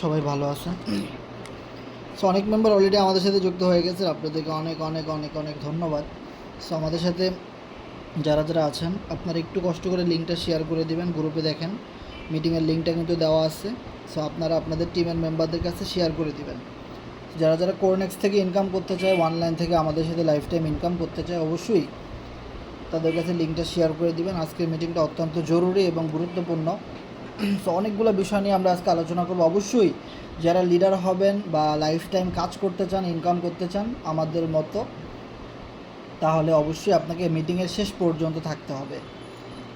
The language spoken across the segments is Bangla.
সবাই ভালো আছেন। সো অনেক মেম্বার অলরেডি আমাদের সাথে যুক্ত হয়ে গেছে, আপনাদেরকে অনেক অনেক অনেক অনেক ধন্যবাদ। সো আমাদের সাথে যারা যারা আছেন আপনারা একটু কষ্ট করে লিঙ্কটা শেয়ার করে দিবেন। গ্রুপে দেখেন মিটিংয়ের লিঙ্কটা কিন্তু দেওয়া আছে। সো আপনারা আপনাদের টিমের মেম্বারদের কাছে শেয়ার করে দিবেন। যারা যারা কোরনেক্স থেকে ইনকাম করতে চায়, অনলাইন থেকে আমাদের সাথে লাইফ টাইম ইনকাম করতে চায়, অবশ্যই তাদের কাছে লিঙ্কটা শেয়ার করে দিবেন। আজকের মিটিংটা অত্যন্ত জরুরি এবং গুরুত্বপূর্ণ। সো অনেকগুলো বিষয় নিয়ে আমরা আজকে আলোচনা করব। অবশ্যই যারা লিডার হবেন বা লাইফ টাইম কাজ করতে চান, ইনকাম করতে চান আমাদের মতো, তাহলে অবশ্যই আপনাকে মিটিংয়ের শেষ পর্যন্ত থাকতে হবে।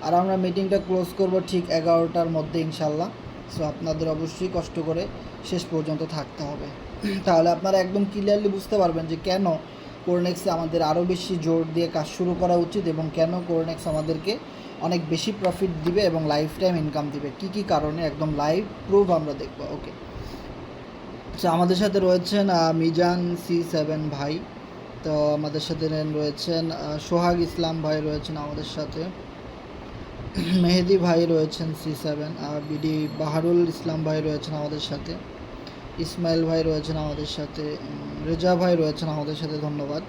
আর আমরা মিটিংটা ক্লোজ করব ঠিক 11টার মধ্যে ইনশাল্লাহ। সো আপনাদের অবশ্যই কষ্ট করে শেষ পর্যন্ত থাকতে হবে। তাহলে আপনারা একদম ক্লিয়ারলি বুঝতে পারবেন যে কেন কোরনেক্সে আমাদের আরও বেশি জোর দিয়ে কাজ শুরু করা উচিত এবং কেন কোরনেক্স আমাদেরকে অনেক বেশি প্রফিট দিবে এবং লাইফ টাইম ইনকাম দিবে, কী কী কারণে একদম লাইভ প্রুফ আমরা দেখব। ওকে, আচ্ছা, আমাদের সাথে রয়েছেন মিজান C7 ভাই, তো আমাদের সাথে রয়েছেন সোহাগ ইসলাম ভাই রয়েছেন আমাদের সাথে, মেহেদি ভাই রয়েছেন C7, বিডি বাহারুল ইসলাম ভাই রয়েছেন আমাদের সাথে, ইসমাইল ভাই রয়েছেন আমাদের সাথে, রেজা ভাই রয়েছেন আমাদের সাথে, ধন্যবাদ।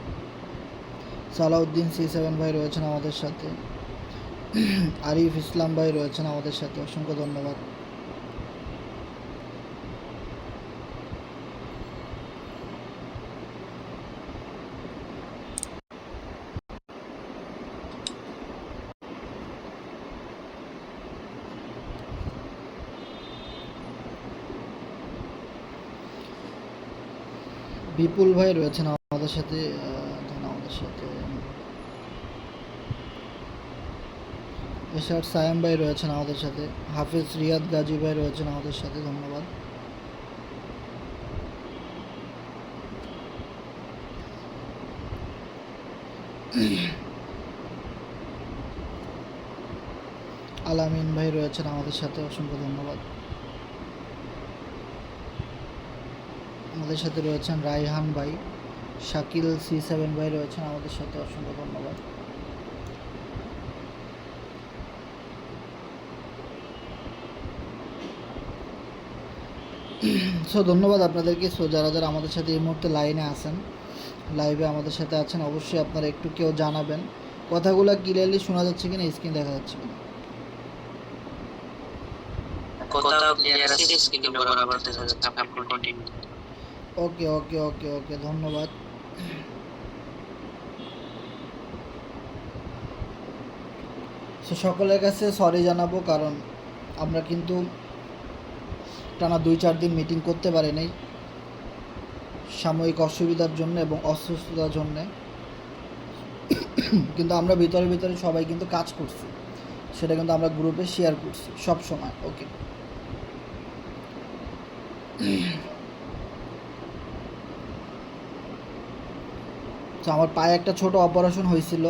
সালাউদ্দিন C7 ভাই রয়েছেন আমাদের সাথে, আরিফ ইসলাম ভাই রয়েছেন আমাদের সাথে, অসংখ্য ধন্যবাদ। বিপুল ভাই রয়েছেন আমাদের সাথে, আমাদের সাথে এশার সায়েম ভাই রয়েছেন আমাদের সাথে, হাফিজ রিয়াদ গাজী ভাই রয়েছেন আমাদের সাথে, ধন্যবাদ। আলামিন ভাই রয়েছেন আমাদের সাথে, অসংখ্য ধন্যবাদ। আমাদের সাথে রয়েছেন রাইহান ভাই, শাকিল C7 ভাই রয়েছেন আমাদের সাথে, অসংখ্য ধন্যবাদ। সো ধন্যবাদ আপনাদেরকে। সো যারা যারা আমাদের সাথে এই মুহূর্তে লাইনে আছেন, লাইভে আমাদের সাথে আছেন, অবশ্যই আপনারা একটু কেউ জানাবেন কথাগুলো ক্লিয়ারলি শোনা যাচ্ছে কিনা, স্ক্রিন দেখা যাচ্ছে কিনা। ওকে ওকে ওকে ওকে, ধন্যবাদ। সো সকলের কাছে সরি জানাবো, কারণ আমরা কিন্তু টানা 2-4 দিন মিটিং করতে পারি নাই সাময়িক অসুবিধার জন্য এবং অসুস্থতার জন্যে, কিন্তু আমরা ভিতরে ভিতরে সবাই কিন্তু কাজ করছি, সেটা কিন্তু আমরা গ্রুপে শেয়ার করছি সব সময়। ওকে, তো আমার পায়ে একটা ছোট অপারেশন হয়েছিল,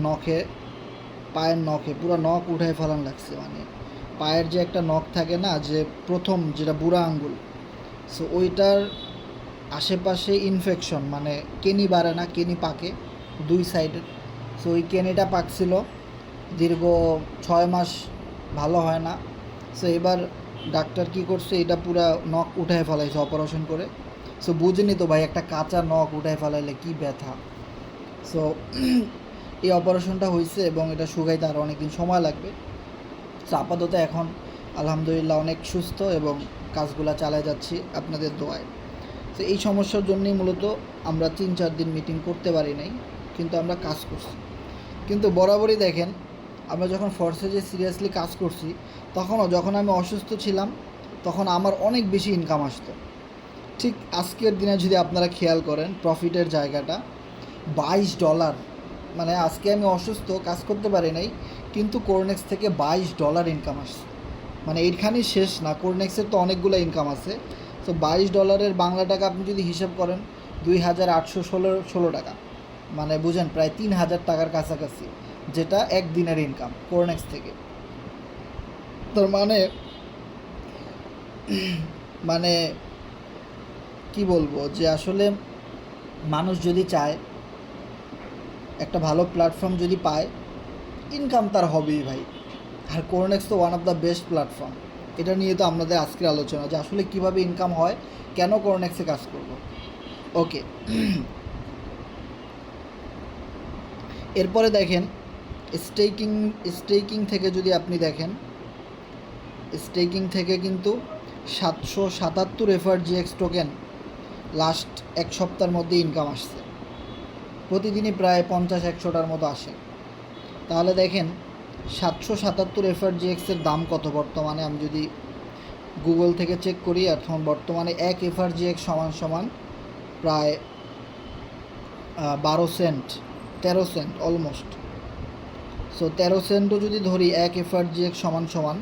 নখে, পায়ের নখে পুরো নখ উঠায় ফেলান লাগছে। মানে পায়ের যে একটা নখ থাকে না, যে প্রথম যেটা বুড়া আঙ্গুল, সো ওইটার আশেপাশে ইনফেকশন, মানে কেনি বাড়ে না, কেনি পাকে 2 সাইডের। সো ওই কেনিটা পাকছিল দীর্ঘ 6 মাস, ভালো হয় না। সো এবার ডাক্তার কী করছে, এটা পুরা নখ উঠায় ফেলাইছে অপারেশন করে। সো বুঝিনি তো ভাই, একটা কাঁচা নখ উঠায় ফেলাইলে কী ব্যথা। সো এই অপারেশনটা হয়েছে এবং এটা শুকাইতে আরও অনেক দিন সময় লাগবে। সো আপাতত এখন আলহামদুলিল্লাহ অনেক সুস্থ এবং কাজগুলো চালিয়ে যাচ্ছি আপনাদের দোয়ায়। তো এই সমস্যার জন্যই মূলত আমরা 3-4 দিন মিটিং করতে পারি নাই, কিন্তু আমরা কাজ করছি। কিন্তু বরাবরই দেখেন, আমরা যখন ফোর্সে যে সিরিয়াসলি কাজ করছি, তখনও যখন আমি অসুস্থ ছিলাম তখন আমার অনেক বেশি ইনকাম আসতো। ঠিক আজকের দিনে যদি আপনারা খেয়াল করেন প্রফিটের জায়গাটা, $22, মানে আজকে আমি অসুস্থ, কাজ করতে পারি নাই, কিন্তু কোরনেক্স থেকে $22 ইনকাম আসছে। মানে এইখানেই শেষ না, কোরনেক্সের তো অনেকগুলো ইনকাম আছে। তো $22 বাংলা টাকা আপনি যদি হিসাব করেন 2816 টাকা, মানে বুঝেন প্রায় 3000 টাকার কাছাকাছি, যেটা একদিনের ইনকাম কোরনেক্স থেকে। তার মানে মানে কি বলবো, যে আসলে মানুষ যদি চায়, একটা ভালো প্ল্যাটফর্ম যদি পায়, ইনকাম তার হবেই ভাই। আর কোরনেক্স তো one of the best platform. এটা নিয়ে তো আমাদের আজকের আলোচনা, যে আসলে কীভাবে ইনকাম হয়, কেন কোরনেক্সে কাজ করব। ওকে, এরপরে দেখেন স্টেকিং থেকে যদি আপনি দেখেন, স্টেকিং থেকে কিন্তু 777 এফআরজিএক্স টোকেন লাস্ট এক সপ্তাহের মধ্যে ইনকাম আসছে। প্রতিদিনই প্রায় 50-100টার মতো আসে। তাহলে দেখেন 777 এফআরজিএক্সের দাম কত বর্তমানে। আমি যদি গুগল থেকে চেক করি, এখন বর্তমানে এক এফআরজিএক্স সমান প্রায় 12 সেন্ট, 13 সেন্ট অলমোস্ট। সো 13 সেন্টও যদি ধরি এক এফআরজিএক্স সমান,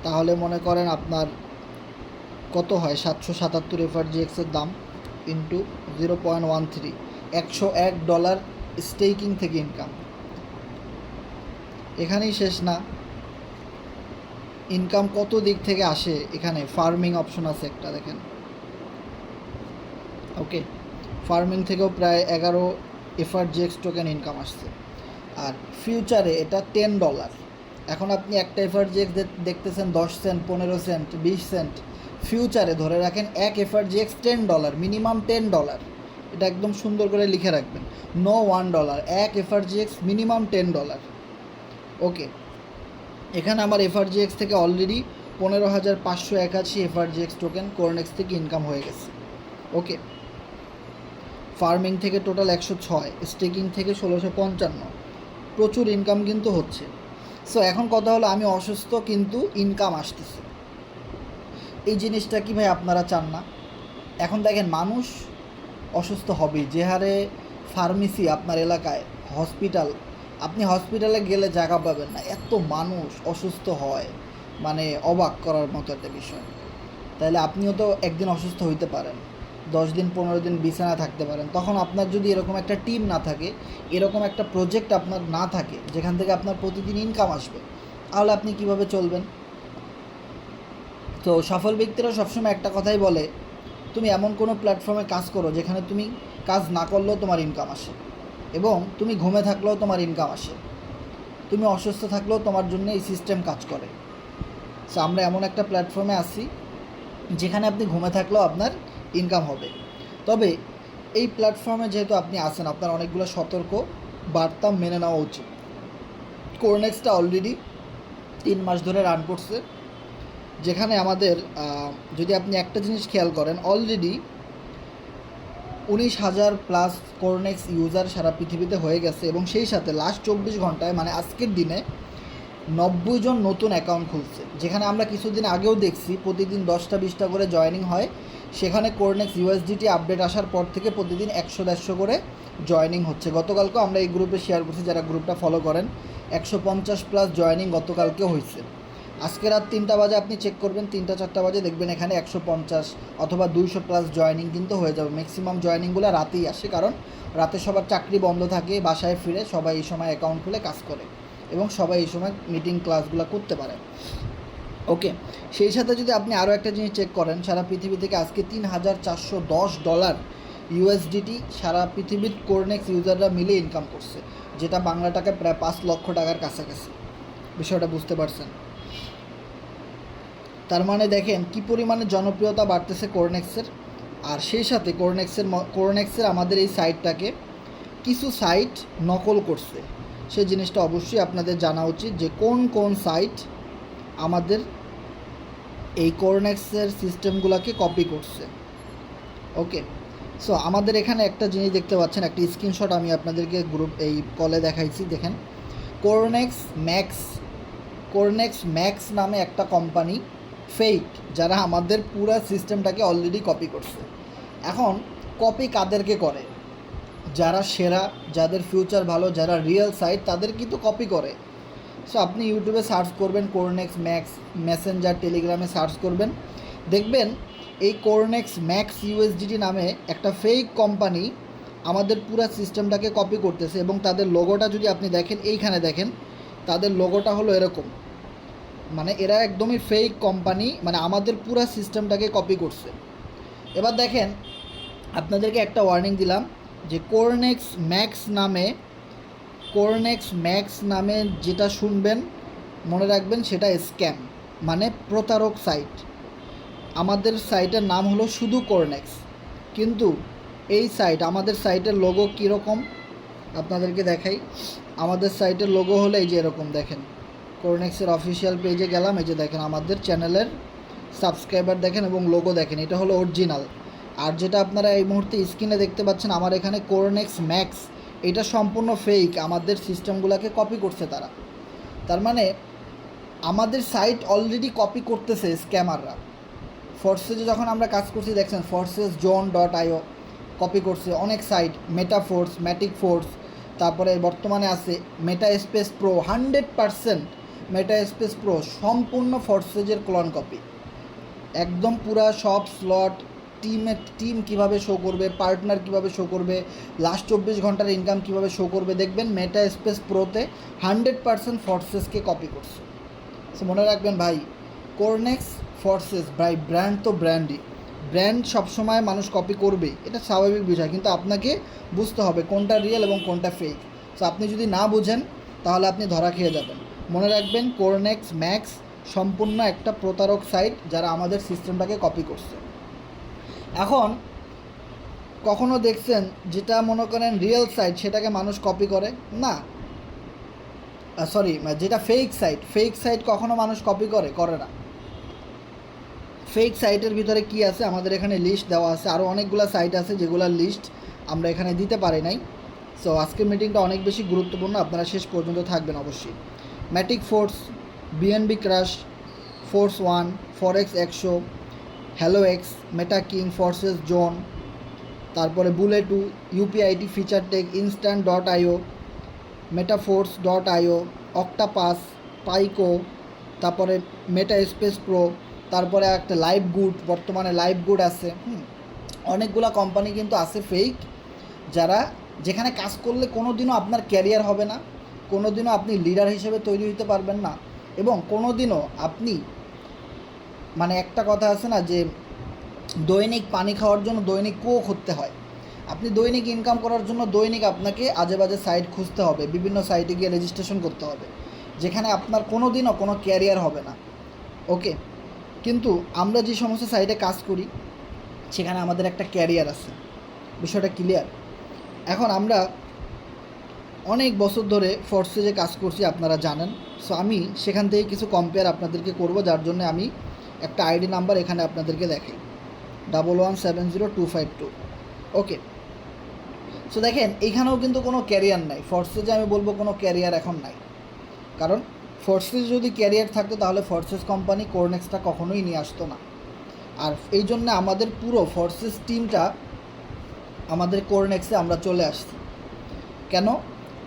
তাহলে মনে করেন আপনার কত হয়, 777 এফআরজিএক্সের দাম ইন্টু 0.13, $101 স্টেকিং থেকে ইনকাম। এখানেই শেষ না, ইনকাম কত দিক থেকে আসে। এখানে ফার্মিং অপশন আছে একটা, দেখেন। ওকে, ফার্মিং থেকেও প্রায় 11 এফআরজিএক্স টোকেন ইনকাম আসছে। আর ফিউচারে এটা $10। এখন আপনি একটা এফআরজিএক্স দেখতেছেন 10 সেন্ট, 15 সেন্ট, 20 সেন্ট। ফিউচারে ধরে রাখেন এক এফআরজিএক্স $10, মিনিমাম $10। এটা একদম সুন্দর করে লিখে রাখবেন, নো $1, এক এফআরজিএক্স মিনিমাম $10। ওকে, এখানে আমার এফআরজিএক্স থেকে অলরেডি 15,581 এফআরজিএক্স টোকেন কোরনেক্স থেকে ইনকাম হয়ে গেছে। ওকে, ফার্মিং থেকে টোটাল 106, স্টেকিং থেকে 1655, প্রচুর ইনকাম কিন্তু হচ্ছে। সো এখন কথা হলো, আমি অসুস্থ কিন্তু ইনকাম আসতেছে, এই জিনিসটা কি ভাই আপনারা চান না? এখন দেখেন, মানুষ অসুস্থ হবেই। যে হারে ফার্মেসি আপনার এলাকায়, হসপিটাল, আপনি হসপিটালে গেলে জায়গা পাবেন না, এত মানুষ অসুস্থ হয়, মানে অবাক করার মতো একটা বিষয়। তাহলে আপনিও তো একদিন অসুস্থ হইতে পারেন, 10 দিন 15 দিন বিছানায় থাকতে পারেন। তখন আপনার যদি এরকম একটা টিম না থাকে, এরকম একটা প্রজেক্ট আপনার না থাকে যেখান থেকে আপনার প্রতিদিন ইনকাম আসবে, তাহলে আপনি কিভাবে চলবেন? তো সফল ব্যক্তিরা সবসময় একটা কথাই বলে, তুমি এমন কোনো প্ল্যাটফর্মে কাজ করো যেখানে তুমি কাজ না করলেও তোমার ইনকাম আসে, এবং তুমি ঘুমে থাকলেও তোমার ইনকাম আসে, তুমি অসুস্থ থাকলেও তোমার জন্য এই সিস্টেম কাজ করে। সো আমরা এমন একটা প্ল্যাটফর্মে আছি যেখানে আপনি ঘুমে থাকলেও আপনার ইনকাম হবে। তবে এই প্ল্যাটফর্মে যেহেতু আপনি আসেন, আপনার অনেকগুলো সতর্ক বার্তা মেনে নেওয়া উচিত। কোরনেক্সটা অলরেডি 3 মাস ধরে রান করছে, যেখানে আমাদের যদি আপনি একটা জিনিস খেয়াল করেন, অলরেডি 19,000+ কোরনেক্স ইউজার সারা পৃথিবীতে হয়ে গেছে, এবং সেই সাথে লাস্ট 24 ঘন্টায় মানে আজকের দিনে 90 জন নতুন অ্যাকাউন্ট খুলছে। যেখানে আমরা কিছুদিন আগেও দেখছি প্রতিদিন 10টা-20টা করে জয়েনিং হয়, সেখানে কোরনেক্স ইউএসডিটি আপডেট আসার পর থেকে প্রতিদিন 100-150 করে জয়েনিং হচ্ছে। গতকালকেও আমরা এই গ্রুপে শেয়ার করছি, যারা গ্রুপটা ফলো করেন, 150+ জয়েনিং গতকালকেও হয়েছে। আজকে রাত 3টা বাজে আপনি চেক করবেন, 3টা-4টা বাজে দেখবেন এখানে 150 অথবা 200+ জয়েনিং কিন্তু হয়ে যাবে। ম্যাক্সিমাম জয়েনিংগুলো রাতেই আসে, কারণ রাতে সবার চাকরি বন্ধ থাকে, বাসায় ফিরে সবাই এই সময় অ্যাকাউন্ট খুলে কাজ করে, এবং সবাই এই সময় মিটিং ক্লাসগুলো করতে পারে। ওকে, সেই সাথে যদি আপনি আরও একটা জিনিস চেক করেন, সারা পৃথিবী থেকে আজকে $3,410 ইউএসডিটি সারা পৃথিবীর কোরনেক্স ইউজাররা মিলে ইনকাম করছে, যেটা বাংলা টাকায় প্রায় 5 লক্ষ টাকার কাছাকাছি। বিষয়টা বুঝতে পারছেন? তার মানে দেখেন কী পরিমাণে জনপ্রিয়তা বাড়তেছে কোরনেক্সের। আর সেই সাথে কোরনেক্সের আমাদের এই সাইটটাকে কিছু সাইট নকল করছে, সেই জিনিসটা অবশ্যই আপনাদের জানা উচিত, যে কোন কোন সাইট আমাদের এই কোরনেক্সের সিস্টেমগুলোকে কপি করছে। ওকে, সো আমাদের এখানে একটা জিনিস দেখতে পাচ্ছেন, একটা স্ক্রিনশট আমি আপনাদেরকে গ্রুপ এই কলে দেখাইছি। দেখেন, কোরনেক্স ম্যাক্স নামে একটা কোম্পানি ফেক, যারা আমাদের পুরো সিস্টেমটাকে অলরেডি কপি করছে। এখন কপি কাদেরকে করে? যারা সেরা, যাদের ফিউচার ভালো, যারা রিয়েল সাইট, তাদের কিন্তু কপি করে। সো আপনি ইউটিউবে সার্চ করবেন কোরনেক্স ম্যাক্স, মেসেঞ্জার, টেলিগ্রামে সার্চ করবেন, দেখবেন এই কোরনেক্স ম্যাক্স ইউএসডিটি নামে একটা ফেক কোম্পানি আমাদের পুরো সিস্টেমটাকে কপি করতেছে। এবং তাদের লোগোটা যদি আপনি দেখেন, এইখানে দেখেন, তাদের লোগোটা হলো এরকম, মানে এরা একদমই ফেক কোম্পানি, মানে আমাদের পুরো সিস্টেমটাকে কপি করছে। এবার দেখেন, আপনাদেরকে একটা ওয়ার্নিং দিলাম যে কোরনেক্স ম্যাক্স নামে যেটা শুনবেন, মনে রাখবেন সেটা স্ক্যাম। মানে প্রতারক সাইট। আমাদের সাইটের নাম হলো শুধু কোরনেক্স, কিন্তু এই সাইট, আমাদের সাইটের লোগো কীরকম আপনাদেরকে দেখাই। আমাদের সাইটের লোগো হলো এই যে এরকম, দেখেন কোরনেক্সের অফিসিয়াল পেজে গেলাম, এই যে দেখেন আমাদের চ্যানেলের সাবস্ক্রাইবার দেখেন এবং লোগো দেখেন, এটা হলো অরিজিনাল। আর যেটা আপনারা এই মুহূর্তে স্ক্রিনে দেখতে পাচ্ছেন আমার এখানে কোরনেক্স ম্যাক্স, এটা সম্পূর্ণ ফেক, আমাদের সিস্টেমগুলোকে কপি করছে তারা। তার মানে আমাদের সাইট অলরেডি কপি করতেছে স্ক্যামাররা। ফোর্সেজে যখন আমরা কাজ করছি দেখছেন forcesjon.io কপি করছে অনেক সাইট, মেটাফোর্স, ম্যাটিক ফোর্স, তারপরে বর্তমানে আছে মেটা স্পেস প্রো, 100% মেটা স্পেস প্রো সম্পূর্ণ ফোর্সেজের ক্লোন কপি। একদম পুরা সব স্লট, টিম কীভাবে শো করবে, পার্টনার কীভাবে শো করবে, লাস্ট 24 ঘন্টার ইনকাম কীভাবে শো করবে, দেখবেন মেটা স্পেস প্রোতে 100% ফোর্সেসকে কপি করছে। সো মনে রাখবেন ভাই, কোরনেক্স, ফোর্সেস ভাই ব্র্যান্ড তো ব্র্যান্ডই, ব্র্যান্ড সবসময় মানুষ কপি করবে, এটা স্বাভাবিক বিষয়, কিন্তু আপনাকে বুঝতে হবে কোনটা রিয়েল এবং কোনটা ফেক। সো আপনি যদি না বুঝেন তাহলে আপনি ধরা খেয়ে যাবেন। মনে রাখবেন কোরনেক্স ম্যাক্স সম্পূর্ণ একটা প্রতারক সাইট, যারা আমাদের সিস্টেমটাকে কপি করছে। এখন কখনো দেখছেন যেটা মনে করেন রিয়েল সাইট সেটাকে মানুষ কপি করে না, যেটা ফেক সাইট কখনো মানুষ কপি করে না। ফেক সাইটের ভিতরে কি আছে আমাদের এখানে লিস্ট দেওয়া আছে, আরও অনেকগুলো সাইট আছে যেগুলোর লিস্ট আমরা এখানে দিতে পারি নাই। সো আজকের মিটিংটা অনেক বেশি গুরুত্বপূর্ণ, আপনারা শেষ পর্যন্ত থাকবেন অবশ্যই। Matic force, BNB crash, force one, forex 100, hello X, Meta king, forces zone, তারপরে বুলেটু, ইউপিআইটি, ফিচার টেক, instant.io, মেটাফোর্স.io, অক্টাপাস, পাইকো, তারপরে মেটা স্পেস প্রো, তারপরে একটা লাইভ গুড, বর্তমানে লাইভ গুড আছে। অনেকগুলো কোম্পানি কিন্তু আছে ফেক, যারা যেখানে কাজ করলে কোনো দিনও আপনার ক্যারিয়ার হবে না, কোনো দিনও আপনি লিডার হিসেবে তৈরি হতে পারবেন না, এবং কোনো দিনও আপনি, মানে একটা কথা আছে না যে দৈনিক পানি খাওয়ার জন্য দৈনিক কুয়ো খুঁড়তে হয়, আপনি দৈনিক ইনকাম করার জন্য দৈনিক আপনাকে আজে বাজে সাইট খুঁজতে হবে, বিভিন্ন সাইটে গিয়ে রেজিস্ট্রেশন করতে হবে, যেখানে আপনার কোনো দিনও কোনো ক্যারিয়ার হবে না। ওকে, কিন্তু আমরা যে সমস্ত সাইটে কাজ করি সেখানে আমাদের একটা ক্যারিয়ার আছে, বিষয়টা ক্লিয়ার। এখন আমরা অনেক বছর ধরে ফোর্সেজে কাজ করছি, আপনারা জানেন। সো আমি সেখান থেকে কিছু কম্পেয়ার আপনাদেরকে করব, যার জন্য আমি একটা আইডি নাম্বার এখানে আপনাদেরকে দেখাই, 11702552। ওকে, সো দেখেন এইখানেও কিন্তু কোনো ক্যারিয়ার নাই, ফোর্সেজে আমি বলবো কোনো ক্যারিয়ার এখন নাই, কারণ ফোর্সেস যদি ক্যারিয়ার থাকতো তাহলে ফোর্সেস কোম্পানি কোরনেক্সটা কখনোই নিয়ে আসতো না। আর এই জন্য আমাদের পুরো ফোর্সেস টিমটা আমাদের কোরনেক্সে আমরা চলে আসছি। কেন?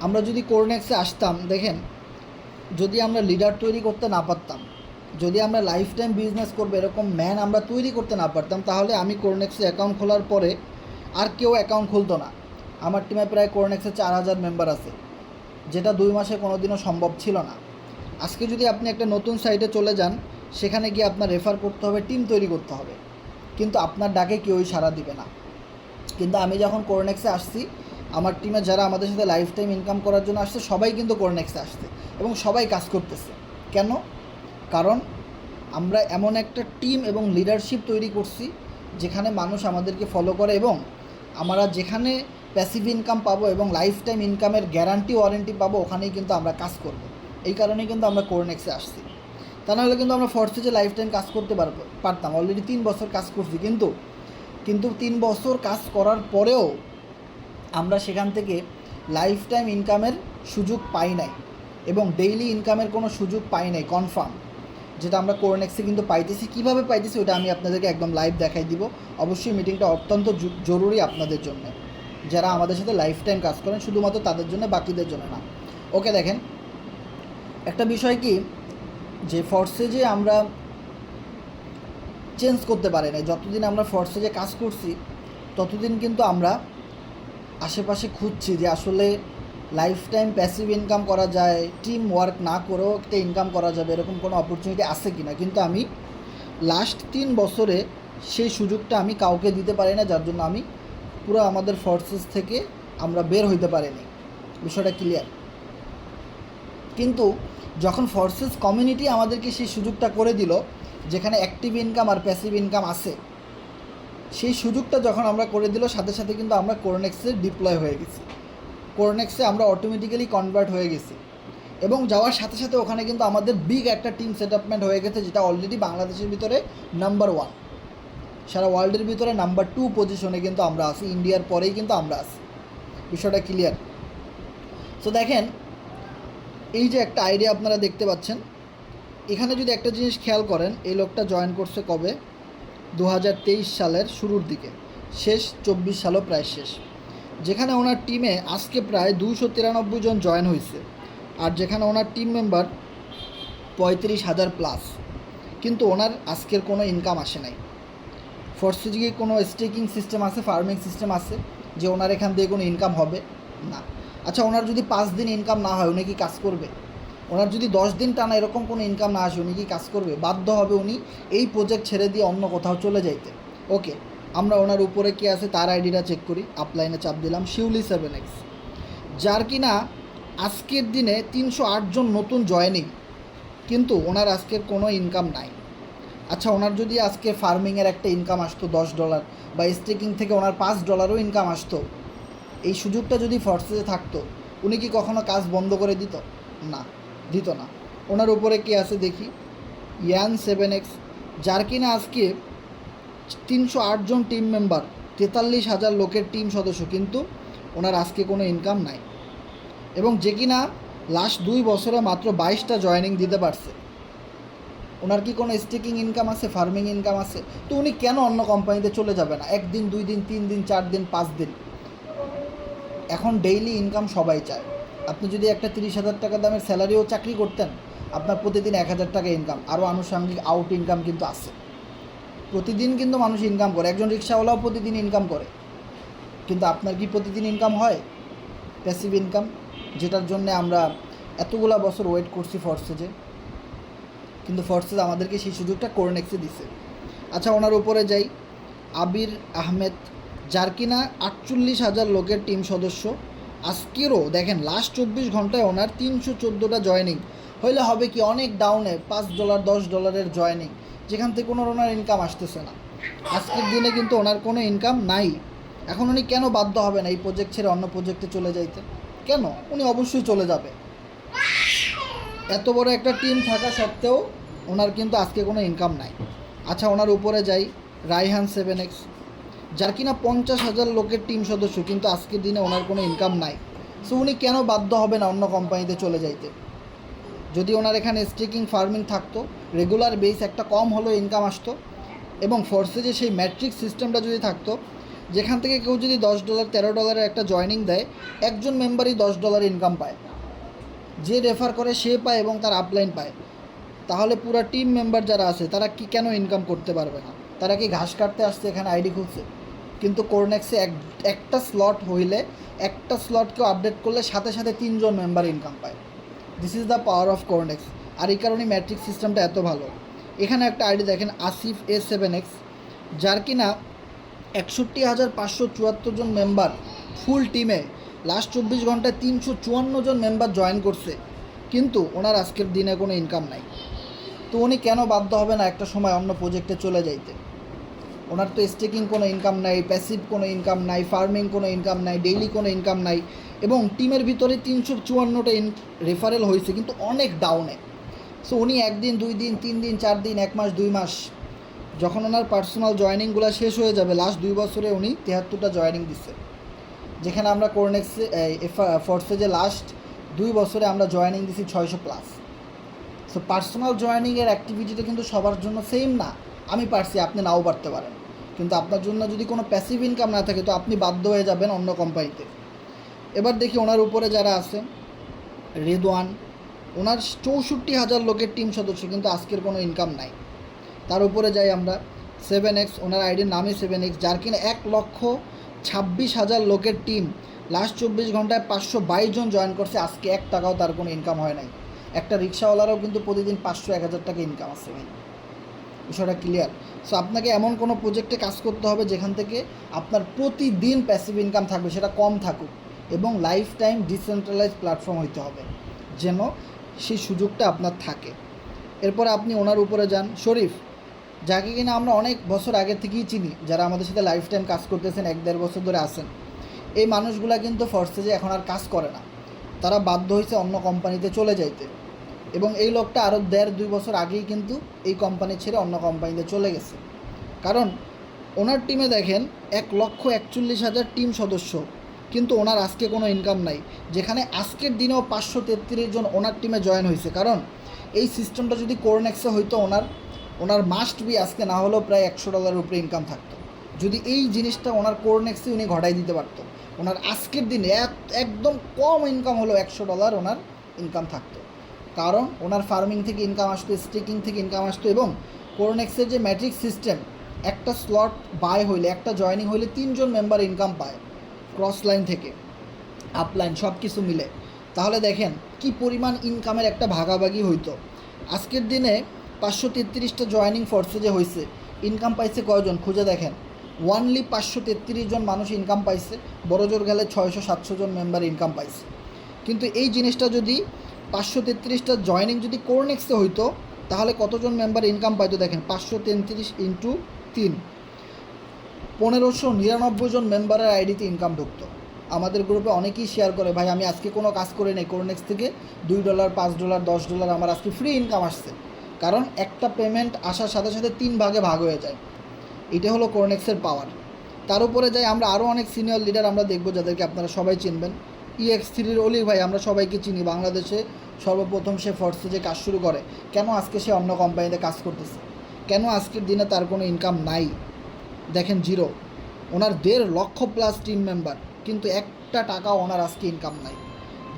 আমরা যদি কোরনেক্সে আসতাম, দেখেন যদি আমরা লিডার তৈরি করতে না পারতাম, যদি আমরা লাইফ টাইম বিজনেস করবো এরকম ম্যান আমরা তৈরি করতে না পারতাম, তাহলে আমি কোরনেক্সে অ্যাকাউন্ট খোলার পরে আর কেউ অ্যাকাউন্ট খুলতো না। আমার টিমে প্রায় কোরনেক্সে 4000 মেম্বার আছে, যেটা 2 মাসে কোনো দিনও সম্ভব ছিল না। আজকে যদি আপনি একটা নতুন সাইটে চলে যান, সেখানে গিয়ে আপনার রেফার করতে হবে, টিম তৈরি করতে হবে, কিন্তু আপনার ডাকে কেউই সাড়া দিবে না। কিন্তু আমি যখন কোরনেক্সে আসছি, আমার টিমে যারা আমাদের সাথে লাইফ টাইম ইনকাম করার জন্য আসছে সবাই কিন্তু কোরনেক্সে আসছে এবং সবাই কাজ করতেছে। কেন? কারণ আমরা এমন একটা টিম এবং লিডারশিপ তৈরি করছি যেখানে মানুষ আমাদেরকে ফলো করে, এবং আমরা যেখানে প্যাসিভ ইনকাম পাবো এবং লাইফ টাইম ইনকামের গ্যারান্টি ওয়ারেন্টি পাবো, ওখানেই কিন্তু আমরা কাজ করব। এই কারণেই কিন্তু আমরা কোরনেক্সে আসছি। তা নাহলে কিন্তু আমরা ফোর্সেজে লাইফ টাইম কাজ করতে পারতাম, অলরেডি 3 বছর কাজ করছি, কিন্তু 3 বছর কাজ করার পরেও আমরা সেখান থেকে লাইফ টাইম ইনকামের সুযোগ পাই নাই, এবং ডেইলি ইনকামের কোনো সুযোগ পাই নাই কনফার্ম, যেটা আমরা কোরনেক্সে কিন্তু পাইতেছি। কীভাবে পাইতেছি ওটা আমি আপনাদেরকে একদম লাইভ দেখাই দিব। অবশ্যই মিটিংটা অত্যন্ত জরুরি আপনাদের জন্য, যারা আমাদের সাথে লাইফ টাইম কাজ করেন, শুধুমাত্র তাদের জন্য, বাকিদের জন্য না। ওকে, দেখেন একটা বিষয় কি, যে ফোর্সেজে আমরা চেঞ্জ করতে পারি না, যতদিন আমরা ফোর্সেজে কাজ করছি ততদিন কিন্তু আমরা আশেপাশে খুঁজছি যে আসলে লাইফ টাইম প্যাসিভ ইনকাম করা যায়, টিম ওয়ার্ক না করেও একটা ইনকাম করা যাবে, এরকম কোনো অপরচুনিটি আছে কি না। কিন্তু আমি লাস্ট 3 বছরে সেই সুযোগটা আমি কাউকে দিতে পারি না, যার জন্য আমি পুরো আমাদের ফোর্সেস থেকে আমরা বের হইতে পারিনি। বিষয়টা ক্লিয়ার। কিন্তু যখন ফোর্সেস কমিউনিটি আমাদেরকে সেই সুযোগটা করে দিল, যেখানে অ্যাক্টিভ ইনকাম আর প্যাসিভ ইনকাম আছে, সেই সুযোগটা যখন আমরা করে দিল, সাথে সাথে কিন্তু আমরা কোরনেক্সে ডিপ্লয় হয়ে গেছি, কোরনেক্সে আমরা অটোমেটিক্যালি কনভার্ট হয়ে গেছি, এবং যাওয়ার সাথে সাথে ওখানে কিন্তু আমাদের বিগ একটা টিম সেটআপমেন্ট হয়ে গেছে, যেটা অলরেডি বাংলাদেশের ভিতরে নাম্বার 1, সারা ওয়ার্ল্ডের ভিতরে নাম্বার 2 পজিশনে কিন্তু আমরা আছি, ইন্ডিয়ার পরেই কিন্তু আমরা আছি। বিষয়টা ক্লিয়ার? সো দেখেন, এই যে একটা আইডিয়া আপনারা দেখতে পাচ্ছেন, এখানে যদি একটা জিনিস খেয়াল করেন, এই লোকটা জয়েন করছে কবে? 2023 সালের শুরুর দিকে, শেষ 24 সালও প্রায় শেষ, যেখানে ওনার টিমে আজকে প্রায় 293 জন জয়েন হয়েছে, আর যেখানে ওনার টিম মেম্বার 35,000 প্লাস, কিন্তু ওনার আজকের কোনো ইনকাম আসে নাই। ফোর্সে কি কোনো স্টেকিং সিস্টেম আছে, ফার্মিং সিস্টেম আছে যে ওনার এখান দিয়ে কোনো ইনকাম হবে? না। আচ্ছা, ওনার যদি 5 দিন ইনকাম না হয়, উনি কি কাজ করবে? ওনার যদি 10 দিন টানা এরকম কোনো ইনকাম না আসে, উনি কি কাজ করবে? বাধ্য হবে উনি এই প্রজেক্ট ছেড়ে দিয়ে অন্য কোথাও চলে যাইতে। ওকে, আমরা ওনার উপরে কে আছে তার আইডিটা চেক করি। আপলাইনে চাপ দিলাম, শিউলি 7x, যার কিনা আজকের দিনে 308 জন নতুন জয়েনিং, কিন্তু ওনার আজকের কোনো ইনকাম নাই। আচ্ছা, ওনার যদি আজকে ফার্মিংয়ের একটা ইনকাম আসতো $10, বা স্টেকিং থেকে ওনার $5 ইনকাম আসতো, এই সুযোগটা যদি ফোর্সে থাকতো, উনি কি কখনো কাজ বন্ধ করে দিত? না, দিত না। ওনার উপরে কে আছে দেখি, ইয়ান 7x, যার কিনা আজকে 308 জন টিম মেম্বার, 43,000 লোকের টিম সদস্য, কিন্তু ওনার আজকে কোনো ইনকাম নাই, এবং যে কিনা লাস্ট 2 বছরে মাত্র 22টা জয়েনিং দিতে পারছে। ওনার কি কোনো স্টেকিং ইনকাম আছে, ফার্মিং ইনকাম আছে? তো উনি কেন অন্য কোম্পানিতে চলে যাবে না? 1 দিন, 2 দিন, 3 দিন, 4 দিন, 5 দিন। এখন ডেইলি ইনকাম সবাই চায়। আপনি যদি একটা 30,000 টাকা দামের স্যালারিও চাকরি করতেন, আপনার প্রতিদিন 1,000 টাকা ইনকাম, আরও আনুষঙ্গিক আউট ইনকাম কিন্তু আছে। প্রতিদিন কিন্তু মানুষ ইনকাম করে, একজন রিক্সাওয়ালাও প্রতিদিন ইনকাম করে, কিন্তু আপনার কি প্রতিদিন ইনকাম হয়? প্যাসিভ ইনকাম, যেটার জন্য আমরা এতগুলা বছর ওয়েট করছি ফোর্সেজে, কিন্তু ফোর্সেজ আমাদেরকে সেই সুযোগটা কোরনেক্সে দিছে। আচ্ছা, ওনার উপরে যাই, আবির আহমেদ, যার কিনা 48,000 লোকের টিম সদস্য, আজকেরও দেখেন লাস্ট 24 ঘন্টায় ওনার 314টা জয়েনিং, হইলে হবে কি অনেক ডাউনে $5 $10 জয়েনিং, যেখান থেকে কোনো ওনার ইনকাম আসতেছে না। আজকের দিনে কিন্তু ওনার কোনো ইনকাম নাই। এখন উনি কেন বাধ্য হবে না এই প্রজেক্ট ছেড়ে অন্য প্রজেক্টে চলে যাইতে? কেন? উনি অবশ্যই চলে যাবে। এত বড় একটা টিম থাকা সত্ত্বেও ওনার কিন্তু আজকে কোনো ইনকাম নাই। আচ্ছা, ওনার উপরে যাই, রাইহান 7x, যার কিনা 50,000 লোকের টিম সদস্য, কিন্তু আজকের দিনে ওনার কোনো ইনকাম নাই। সো উনি কেন বাধ্য হবে না অন্য কোম্পানিতে চলে যাইতে? যদি ওনার এখানে স্টেকিং ফার্মিং থাকতো, রেগুলার বেস একটা কম হলেও ইনকাম আসতো, এবং ফোর্সে যে সেই ম্যাট্রিক্স সিস্টেমটা যদি থাকতো, যেখান থেকে কেউ যদি $10 $13 একটা জয়েনিং দেয়, একজন মেম্বারই $10 ইনকাম পায়, যে রেফার করে সে পায় এবং তার আপলাইন পায়, তাহলে পুরো টিম মেম্বার যারা আছে তারা কি কেন ইনকাম করতে পারবে না? তারা কি ঘাস কাটতে আসছে এখানে আইডি খুলছে? কিন্তু কোরনেক্সে একটা স্লট হইলে, একটা স্লটকেও আপডেট করলে সাথে সাথে 3 জন মেম্বার ইনকাম পায়। This is the power of Cornex. আর এই কারণেই ম্যাট্রিক্স সিস্টেমটা এত ভালো। এখানে একটা আইডি দেখেন, আসিফ A7X, যার কিনা 61,574 জন মেম্বার ফুল টিমে, লাস্ট 24 ঘন্টায় 354 জন মেম্বার জয়েন করছে, কিন্তু ওনার আজকের দিনে কোনো ইনকাম নাই। তো উনি কেন বাধ্য হবে না একটা সময় অন্য প্রজেক্টে চলে যাইতে? ওনার তো স্টেকিং কোনো ইনকাম নাই, প্যাসিভ কোনো ইনকাম নাই, ফার্মিং কোনো ইনকাম নাই, ডেইলি কোনো ইনকাম নাই, এবং টিমের ভিতরে 354টা রেফারেল হয়েছে, কিন্তু অনেক ডাউনে। সো উনি 1 দিন, 2 দিন, 3 দিন, 4 দিন, 1 মাস, 2 মাস, যখন ওনার পার্সোনাল জয়েনিংগুলো শেষ হয়ে যাবে, লাস্ট 2 বছরে উনি 73টা জয়েনিং দিচ্ছে, যেখানে আমরা কোরনেক্সে ফোর্সে যে লাস্ট 2 বছরে আমরা জয়েনিং দিছি 600+। সো পার্সোনাল জয়েনিংয়ের অ্যাক্টিভিটিটা কিন্তু সবার জন্য সেম না। আমি পারছি, আপনি নাও পারতে পারেন, কিন্তু আপনার জন্য যদি কোনো প্যাসিভ ইনকাম না থাকে, তো আপনি বাধ্য হয়ে যাবেন অন্য কোম্পানিতে। এবার দেখি ওনার উপরে যারা আছে, রেদওয়ান, ওনার 64,000 লোকের টিম সদস্য, কিন্তু আজকের কোনো ইনকাম নাই। তার উপরে যাই আমরা, 7x, ওনার আইডির নামই 7x, যার কিনা 1,26,000 লোকের টিম, লাস্ট 24 ঘন্টায় 522 জন জয়েন করছে, আজকে 1 টাকাও তার কোনো ইনকাম হয় নাই। একটা রিক্সাওয়ালারও কিন্তু প্রতিদিন 500-1,000 টাকা ইনকাম আছে ভাই। বিষয়টা ক্লিয়ার? সো আপনাকে এমন কোনো প্রজেক্টে কাজ করতে হবে যেখান থেকে আপনার প্রতিদিন প্যাসিভ ইনকাম থাকবে, সেটা কম থাকুক, এবং লাইফ টাইম ডিসেন্ট্রালাইজ প্ল্যাটফর্ম হইতে হবে, যেন সেই সুযোগটা আপনার থাকে। এরপরে আপনি ওনার উপরে যান শরীফ, যাকে কিনা আমরা অনেক বছর আগে থেকেই চিনি, যারা আমাদের সাথে লাইফ টাইম কাজ করতেছেন, 1-1.5 বছর ধরে আছেন। এই মানুষগুলা কিন্তু ফরসেজে এখন আর কাজ করে না, তারা বাধ্য হয়েছে অন্য কোম্পানিতে চলে যাইতে। এবং এই লোকটা আরও 1.5-2 বছর আগেই কিন্তু এই কোম্পানি ছেড়ে অন্য কোম্পানিতে চলে গেছে। কারণ ওনার টিমে দেখেন 1,41,000 টিম সদস্য, কিন্তু ওনার আজকে কোনো ইনকাম নাই। যেখানে আজকের দিনেও 533 জন ওনার টিমে জয়েন হয়েছে। কারণ এই সিস্টেমটা যদি কোরনেক্সে হইতো, ওনার মাস্ট বি আজকে না হলেও প্রায় $100 উপরে ইনকাম থাকতো। যদি এই জিনিসটা ওনার কোরনেক্সে উনি ঘটাই দিতে পারতো, ওনার আজকের দিনে একদম কম ইনকাম হলো $100 ওনার ইনকাম থাকতো। কারণ ওনার ফার্মিং থেকে ইনকাম আসতো, স্টেকিং থেকে ইনকাম আসতো। এবং কোরনেক্সের যে ম্যাট্রিক্স সিস্টেম, একটা স্লট বাই হইলে, একটা জয়েনিং হইলে 3 জন মেম্বার ইনকাম পায়, ক্রস লাইন থেকে আপলাইন সব কিছু মিলে। তাহলে দেখেন কি পরিমাণ ইনকামের একটা ভাগাভাগি হইতো। আজকের দিনে 533টা জয়েনিং ফোর্সে যে হয়েছে, ইনকাম পাইছে কয়জন খুঁজে দেখেন। ওয়ানলি 533 জন মানুষ ইনকাম পাইছে, বড় জোর গেলে 600-700 জন মেম্বার ইনকাম পাইছে। কিন্তু এই জিনিসটা যদি 533টা জয়েনিং যদি কোরনেক্সে হইতো, তাহলে কতজন মেম্বার ইনকাম পাইতো দেখেন। 533 ইন্টু 3, 1599 জন মেম্বারের আইডিতে ইনকাম ঢুকতো। আমাদের গ্রুপে অনেকেই শেয়ার করে, ভাই আমি আজকে কোনো কাজ করে নেই, কোরনেক্স থেকে $2, $5, $10 আমার আজকে ফ্রি ইনকাম আসছে। কারণ একটা পেমেন্ট আসার সাথে সাথে 3 ভাগে ভাগ হয়ে যায়। এটা হলো কোরনেক্সের পাওয়ার। তার উপরে যাই আমরা আরও অনেক সিনিয়র লিডার আমরা দেখব, যাদেরকে আপনারা সবাই চিনবেন। EX3-র অলি ভাই আমরা সবাইকে চিনি, বাংলাদেশে সর্বপ্রথম সে ফরসেজে কাজ শুরু করে। কেন আজকে সে অন্য কোম্পানিতে কাজ করতেছে? কেন আজকের দিনে তার কোনো ইনকাম নাই? দেখেন জিরো। ওনার 1.5 লক্ষ প্লাস টিম মেম্বার, কিন্তু একটা টাকা ওনার আজকে ইনকাম নাই।